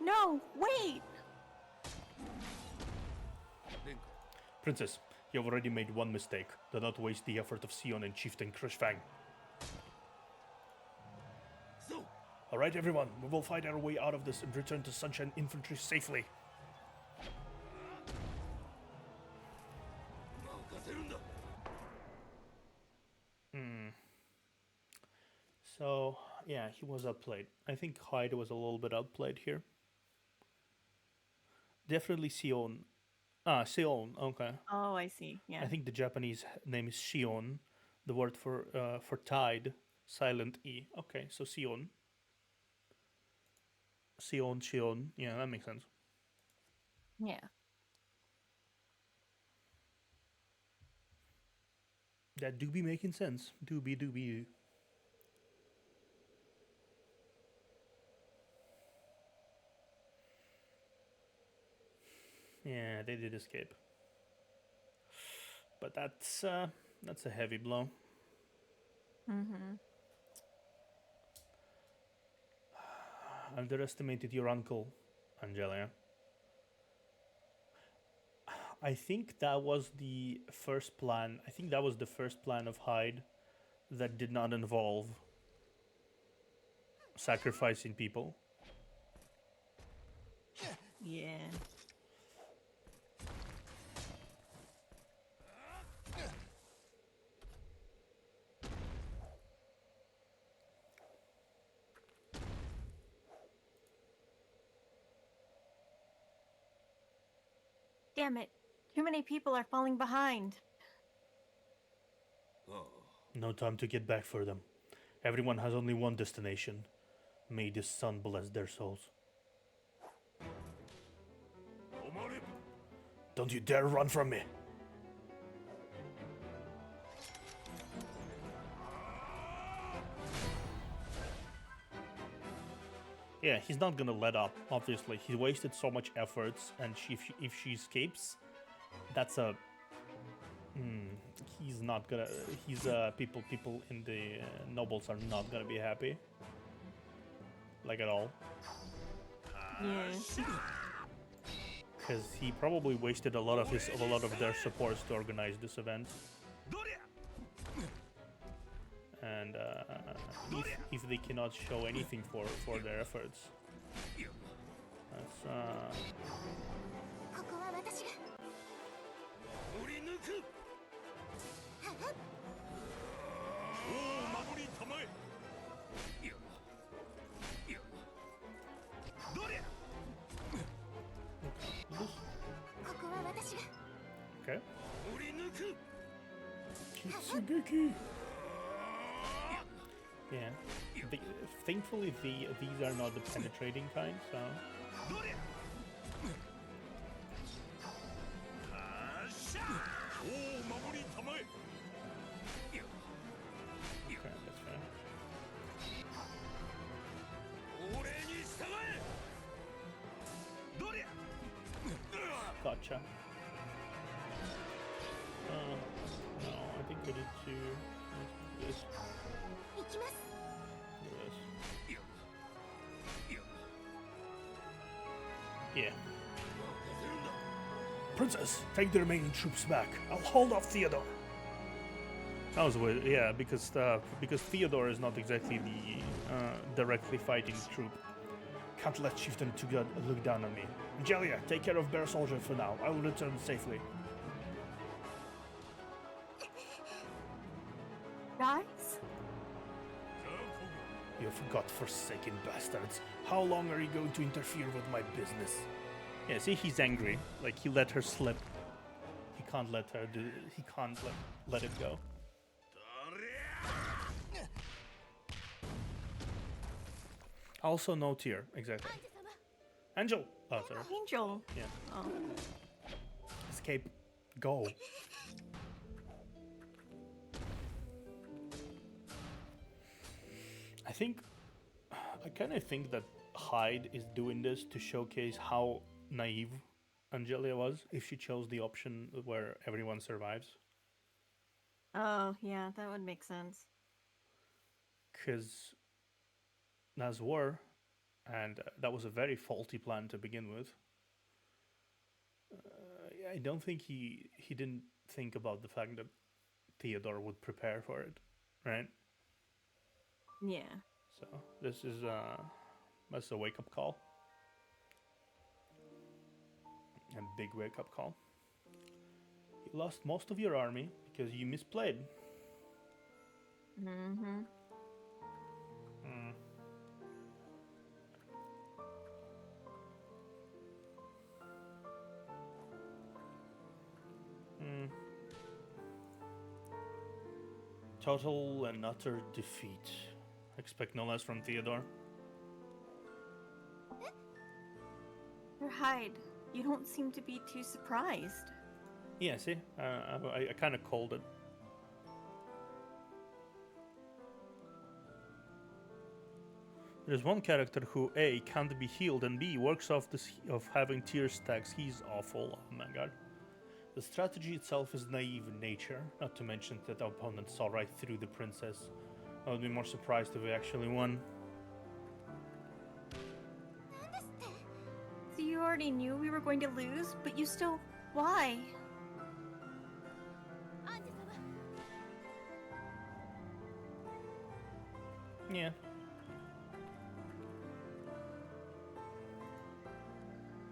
No, wait! Princess, you have already made one mistake. Do not waste the effort of Sion and Chieftain Crushfang. All right, everyone, we will fight our way out of this and return to Sunshine Infantry safely. 任せるんだ。 So, yeah, he was outplayed. I think Hyde was a little bit outplayed here. Definitely Sion. Ah, Sion, okay. Oh, I see. Yeah. I think the Japanese name is Shion. The word for tide, silent E. Okay, so Sion. Sion, Shion. Yeah, that makes sense. Yeah. That do be making sense. Do be. Yeah, they did escape. But that's a heavy blow. Mm-hmm. Underestimated your uncle, Angelia. I think that was the first plan. I think that was the first plan of Hyde that did not involve sacrificing people. Yeah. Damn it. Too many people are falling behind. ああ No time to get back for them. Everyone has only one destination. May the sun bless their souls. 止まれ Don't you dare run from me! Yeah, he's not gonna let up, obviously. He wasted so much efforts, and if she escapes, that's a... he's not gonna... people in the nobles are not gonna be happy. Like, at all. Yeah. Because he probably wasted a lot of their supports to organize this event. どりゃ And if they cannot show anything for their efforts, that's ここは私が。振り抜くおお守りたまえいやいやどりゃ this ここは私が。 okay. 振り抜く Kitsugeki. Yeah. Thankfully, these are not the penetrating kind, so どりゃ発射おお守りたまえいやいや okay, that's fine. 俺に従えどりゃ Gotcha. No, I think we need to do this. 行きます。 Do this. いやいや Yeah. 任せるんだ Princess, take the remaining troops back. I'll hold off Theodore. That was weird, yeah, because Theodore is not exactly the directly fighting troop. Can't let Chieftain Tugad look down on me. Angelia, take care of Bear Soldier for now. I will return safely. Guys? You godforsaken bastards. How long are you going to interfere with my business? Yeah, see, he's angry. Like, he let her slip. He can't let her do... He can't let it go. Also note here, exactly. 相手様。 Angel! Oh, sorry. Angel. Yeah. Oh. Escape. Go. I kind of think that Hyde is doing this to showcase how naive Angelia was if she chose the option where everyone survives. Oh, yeah, that would make sense. Because that's war, and that was a very faulty plan to begin with. I don't think he didn't think about the fact that Theodore would prepare for it, right? Yeah. So this is that's a wake up call. A big wake up call. You lost most of your army because you misplayed. Mm-hmm. Total and utter defeat. Expect no less from Theodore. Sir Hyde, you don't seem to be too surprised. Yeah, see? I kind of called it. There's one character who A, can't be healed, and B, works off this of having tier stacks. He's awful. Oh my god. The strategy itself is naive in nature, not to mention that the opponent saw right through the princess. I would be more surprised if we actually won. So you already knew we were going to lose, but you still... Why? アンジェ様 Yeah.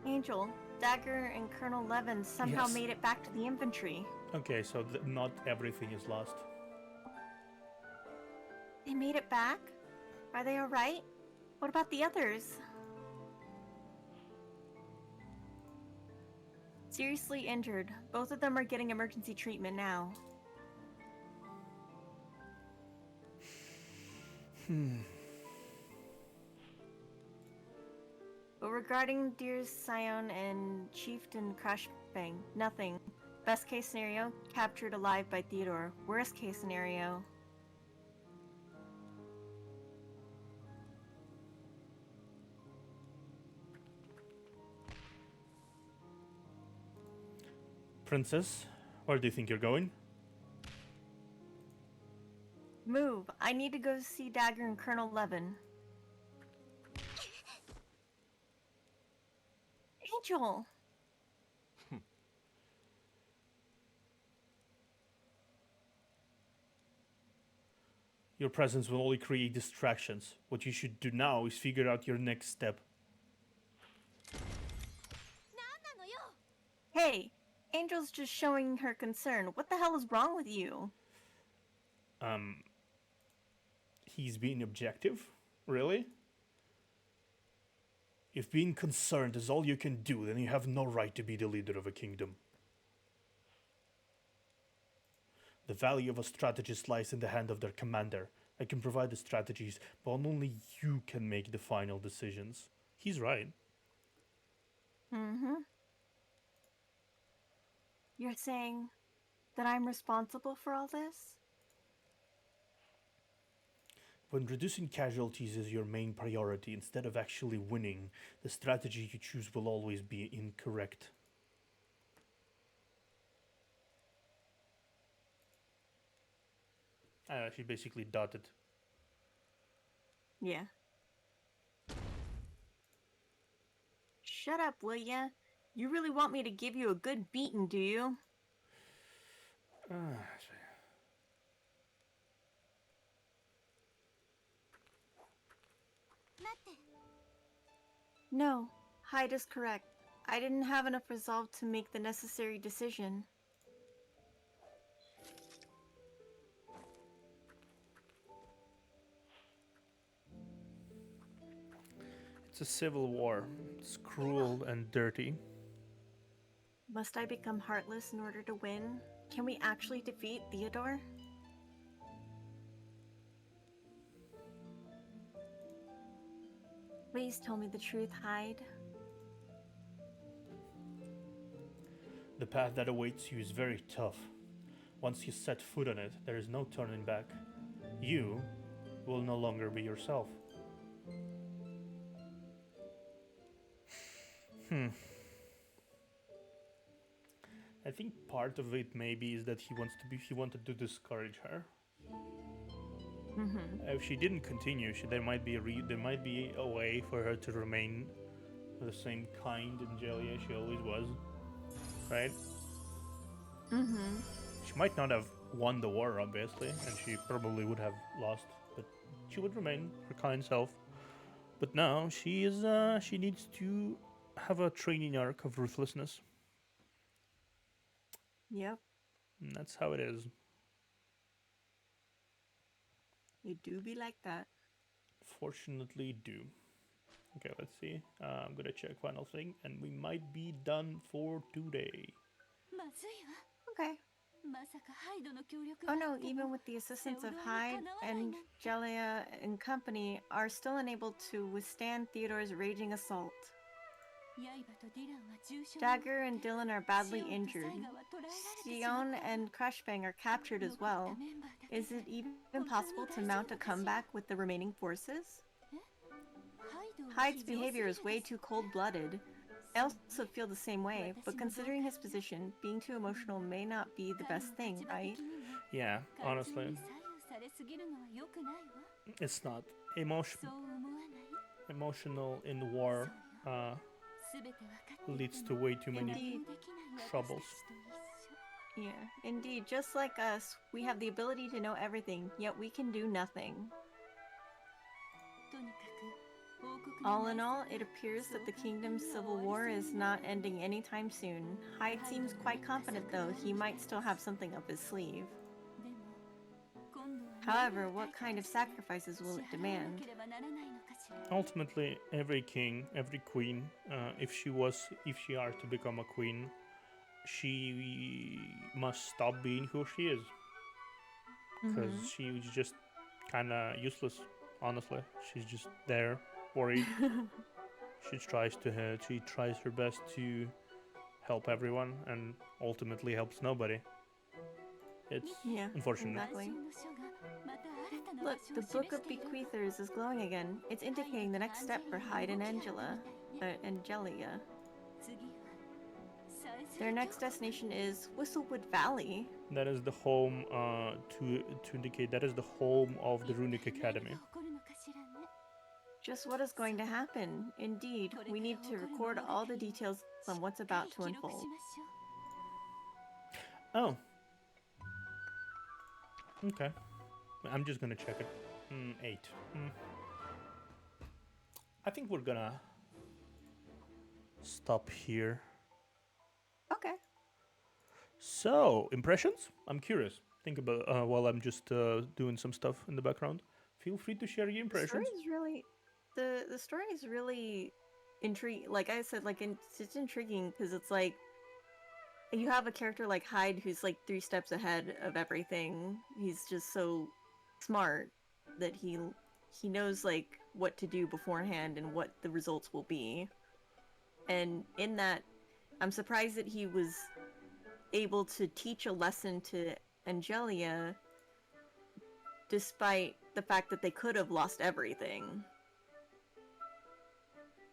Angel, Dagger, and Colonel Levin somehow Yes. made it back to the infantry. Okay, so not everything is lost. They made it back? Are they alright? What about the others? Seriously injured. Both of them are getting emergency treatment now. But regarding Dear Scion and Chieftain Crashbang, nothing. Best case scenario, captured alive by Theodore. Worst case scenario, Princess, where do you think you're going? move. I need to go see Dagger and Colonel Levin. Angel! Your presence will only create distractions. What you should do now is figure out your next step. 何なのよ Hey! Angel's just showing her concern. What the hell is wrong with you? He's being objective? Really? If being concerned is all you can do, then you have no right to be the leader of a kingdom. The value of a strategist lies in the hand of their commander. I can provide the strategies, but only you can make the final decisions. He's right. Mm-hmm. You're saying that I'm responsible for all this? When reducing casualties is your main priority instead of actually winning, the strategy you choose will always be incorrect. She basically dotted. Yeah. Shut up, will ya? You really want me to give you a good beating, do you? No, Hyde is correct. I didn't have enough resolve to make the necessary decision. It's a civil war. It's cruel and dirty. Must I become heartless in order to win? Can we actually defeat Theodore? Please tell me the truth, Hyde. The path that awaits you is very tough. Once you set foot on it, there is no turning back. You will no longer be yourself. I think part of it maybe is that he wanted to discourage her. If she didn't continue, there might be a way for her to remain the same kind and jelly as she always was, right? She might not have won the war, obviously, and she probably would have lost, but she would remain her kind self. But now she is she needs to have a training arc of ruthlessness. Yep, And that's how it is. you do be like that. Fortunately, do. Okay, let's see. I'm gonna check final thing, and we might be done for today. まずいわ Okay. まさかハイドの協力 Oh があ no, っても even with the assistance of Theodore Hyde にかなわない and なんて Gelia and company are still unable to withstand Theodore's raging assault. 刃とディランは重傷を負 Dagger っ and て Dylan are badly シオンと injured. サイガは捕らえられてしまっ Sion た and Crushbang are captured as 残った well. メンバーだけ Is で it even 本当に possible to 大丈 mount 夫 a かしら comeback with the remaining forces? ハイドは Hyde's 非常 behavior is すぎる way です too cold-blooded. I also feel the same way, but considering his position, being too emotional may not be the 彼の best thing, 立場 right? 的にも Yeah, 感情 honestly, に左右されすぎるのは良くないわ it's not そう思わない emotional in war. 全て分かってい Leads て to も way too 何 many もできない私たちと troubles. 一緒 Yeah, indeed. Just like us, we have the ability to know everything, yet we can do nothing. とにかく王国の All in 内 all, 戦 it は appears そう that the 簡単に kingdom's は civil 終 war わり is そうにな not いわ ending anytime soon. Hyde seems quite confident, though. He might still have something up his sleeve. でも今度は何 However, を what 対価 kind と of して sacrifices 支 will it 払わな demand? ければならないのかしら Ultimately, every king, every queen, if she are to become a queen, she must stop being who she is, because she's just kind of useless. Honestly, she's just there, worried. She tries her best to help everyone, and ultimately helps nobody. It's Yeah, unfortunate. exactly. 魔獣の書がまた新たな Look, 場所 the を Book 示 of しているわ Bequeathers is glowing again. It's indicating the next step for Hyde and Angela. Angelia. 次はさえず Their り next 峡谷 destination is Whistlewood Valley. That is the home to indicate that is the home of the Runic 一体何 Academy. が起こるのかしらね Just what is going to happen. Indeed, we need to record all the details on what's しっか about り to 記録し unfold. ましょう Oh. Okay. I'm just gonna check it. 8. I think we're gonna stop here. Okay. So, impressions? I'm curious. Think about while I'm just doing some stuff in the background. Feel free to share your The story impressions. is really the story is really intriguing. Like I said, like it's intriguing because it's like you have a character like Hyde who's like 3 steps ahead of everything. He's just so smart that he knows like what to do beforehand and what the results will be. And in that, I'm surprised that he was able to teach a lesson to Angelia despite the fact that they could have lost everything.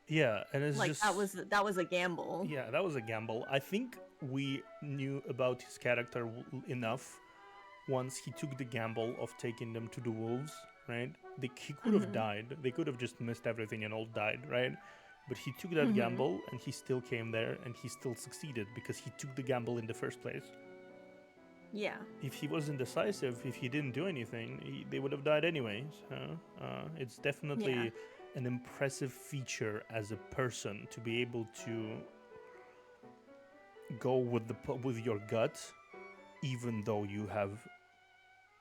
Yeah, and it's Like just that was a gamble. yeah, that was a gamble. I think we knew about his character enough once he took the gamble of taking them to the wolves, right? He could have died. They could have just missed everything and all died, right? But he took that gamble and he still came there and he still succeeded because he took the gamble in the first place. Yeah. If he was indecisive, if he didn't do anything, they would have died anyway. So it's definitely Yeah. an impressive feature as a person to be able to go with your gut, even though you have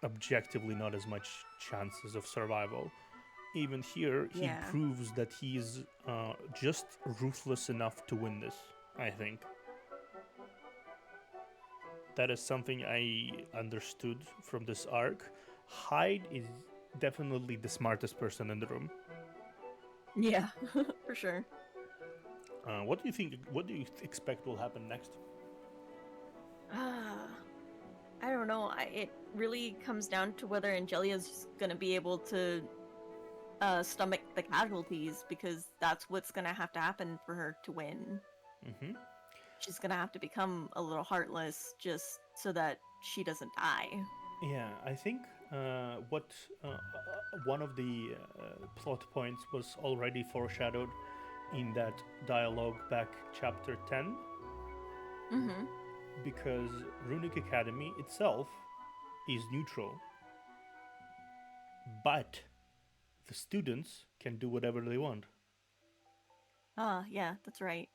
objectively not as much chances of survival. Even here, he Yeah. proves that he's just ruthless enough to win this, I think. That is something I understood from this arc. Hyde is definitely the smartest person in the room. Yeah, for sure. What do you think? What do you expect will happen next? I don't know. It really comes down to whether Angelia's gonna be able to stomach the casualties, because that's what's gonna have to happen for her to win. Mm-hmm. She's gonna have to become a little heartless just so that she doesn't die. Yeah, I think what one of the plot points was already foreshadowed in that dialogue back chapter 10, Mm-hmm. because Runic Academy itself is neutral, but the students can do whatever they want. Ah, yeah, that's right.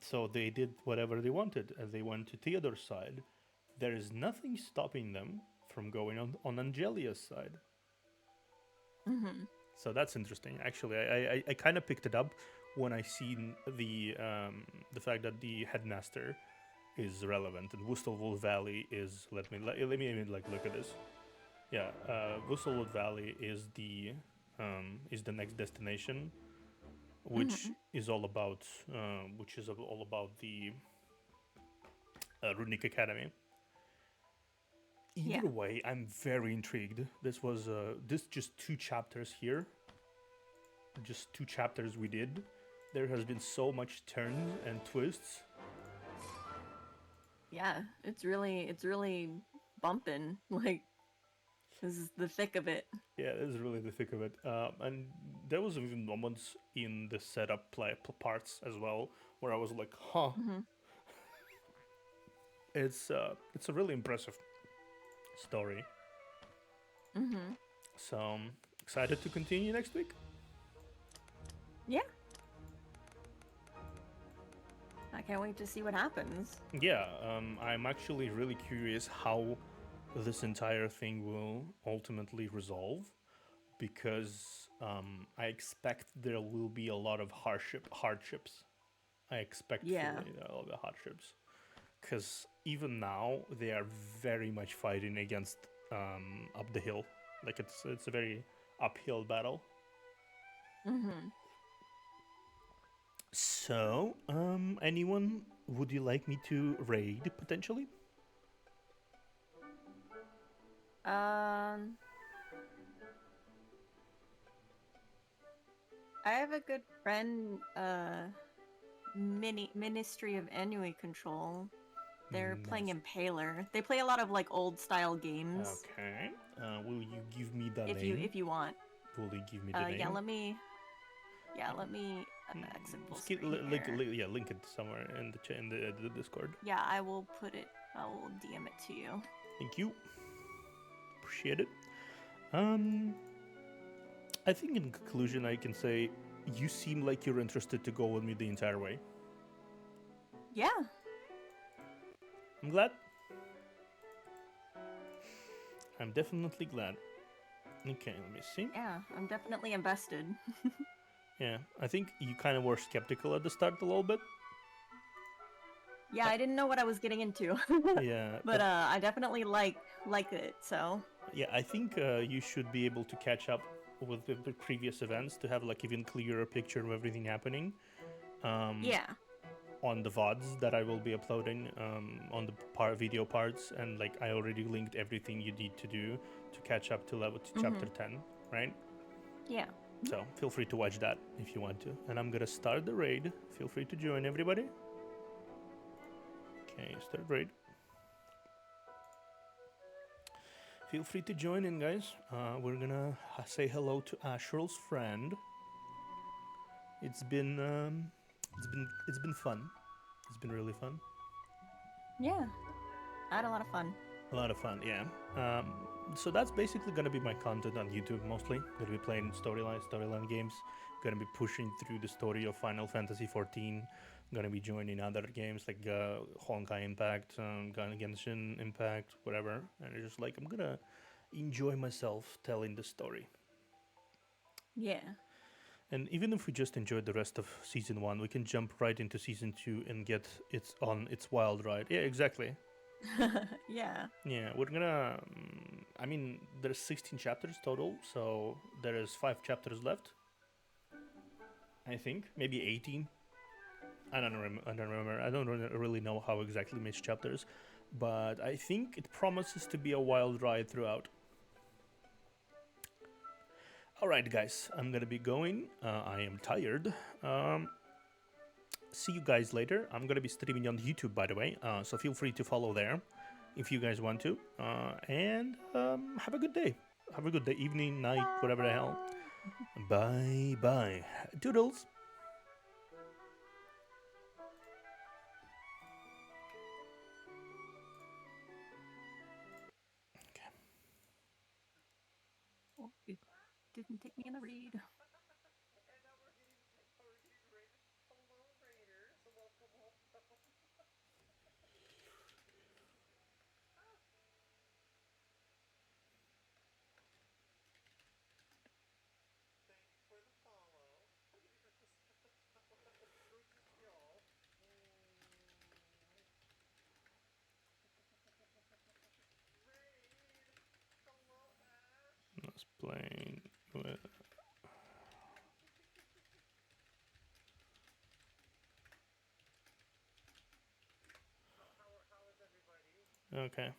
So they did whatever they wanted, and they went to Theodore's side. There is nothing stopping them from going on Angelia's side. Mm-hmm. So that's interesting. Actually, I kind of picked it up when I seen the fact that the headmaster is relevant and Wusstelwold Valley is. Let me like look at this. Yeah, Wusstelwold Valley is the next destination, which is all about the Runic Academy. Either Yeah. way, I'm very intrigued. This was just 2 chapters here. Just 2 chapters we did. There has been so much turns and twists. Yeah, it's really bumping. Like, this is the thick of it. Yeah, this is really the thick of it. And there was even moments in the setup parts as well where I was like, huh. It's a really impressive story. So excited to continue next week. Yeah. I can't wait to see what happens. Yeah, I'm actually really curious how this entire thing will ultimately resolve, because I expect there will be a lot of hardships. I expect Yeah. fully a lot of hardships, because even now they are very much fighting against up the hill. Like it's a very uphill battle. So, anyone, would you like me to raid potentially? I have a good friend, Ministry of Ennui Control. They're playing Impaler. They play a lot of like old style games. Okay. Will you give me the If name? you want. Will you give me the name? Yeah, let me exit full screen here. Link it somewhere in the Discord. Yeah, I will DM it to you. Thank you. Appreciate it. I think in conclusion I can say you seem like you're interested to go with me the entire way. Yeah. I'm glad. I'm definitely glad. Okay, let me see. Yeah, I'm definitely invested. Yeah, I think you kind of were skeptical at the start a little bit. Yeah, I didn't know what I was getting into. Yeah, but I definitely like it, so. Yeah, I think you should be able to catch up with the previous events to have like even clearer picture of everything happening. Yeah. On the VODs that I will be uploading on the video parts, and like I already linked everything you need to do to catch up to chapter 10, right? Yeah. So feel free to watch that if you want to. And I'm gonna start the raid. Feel free to join, everybody. Okay, start raid. Feel free to join in, guys. We're gonna say hello to Ashrel's friend. It's been fun. It's been really fun. Yeah. I had a lot of fun. A lot of fun, yeah. So that's basically gonna be my content on YouTube mostly. Gonna be playing storyline games. Gonna be pushing through the story of Final Fantasy XIV. Gonna be joining other games like Honkai Impact, Genshin Impact, whatever. And it's just like I'm gonna enjoy myself telling the story. Yeah. And even if we just enjoyed the rest of season 1, we can jump right into season 2 and get it on its wild ride. Yeah, exactly. Yeah. Yeah, we're gonna. I mean, there's 16 chapters total, so there is 5 chapters left. I think maybe 18. I don't remember. I don't really know how exactly many chapters, but I think it promises to be a wild ride throughout. Alright, guys, I'm gonna be going. I am tired. See you guys later. I'm gonna be streaming on YouTube, by the way, so feel free to follow there if you guys want to. And have a good day. Have a good day, evening, night, whatever the hell. Bye bye. Doodles. Oh, didn't take me in the read. Let's play with. Okay.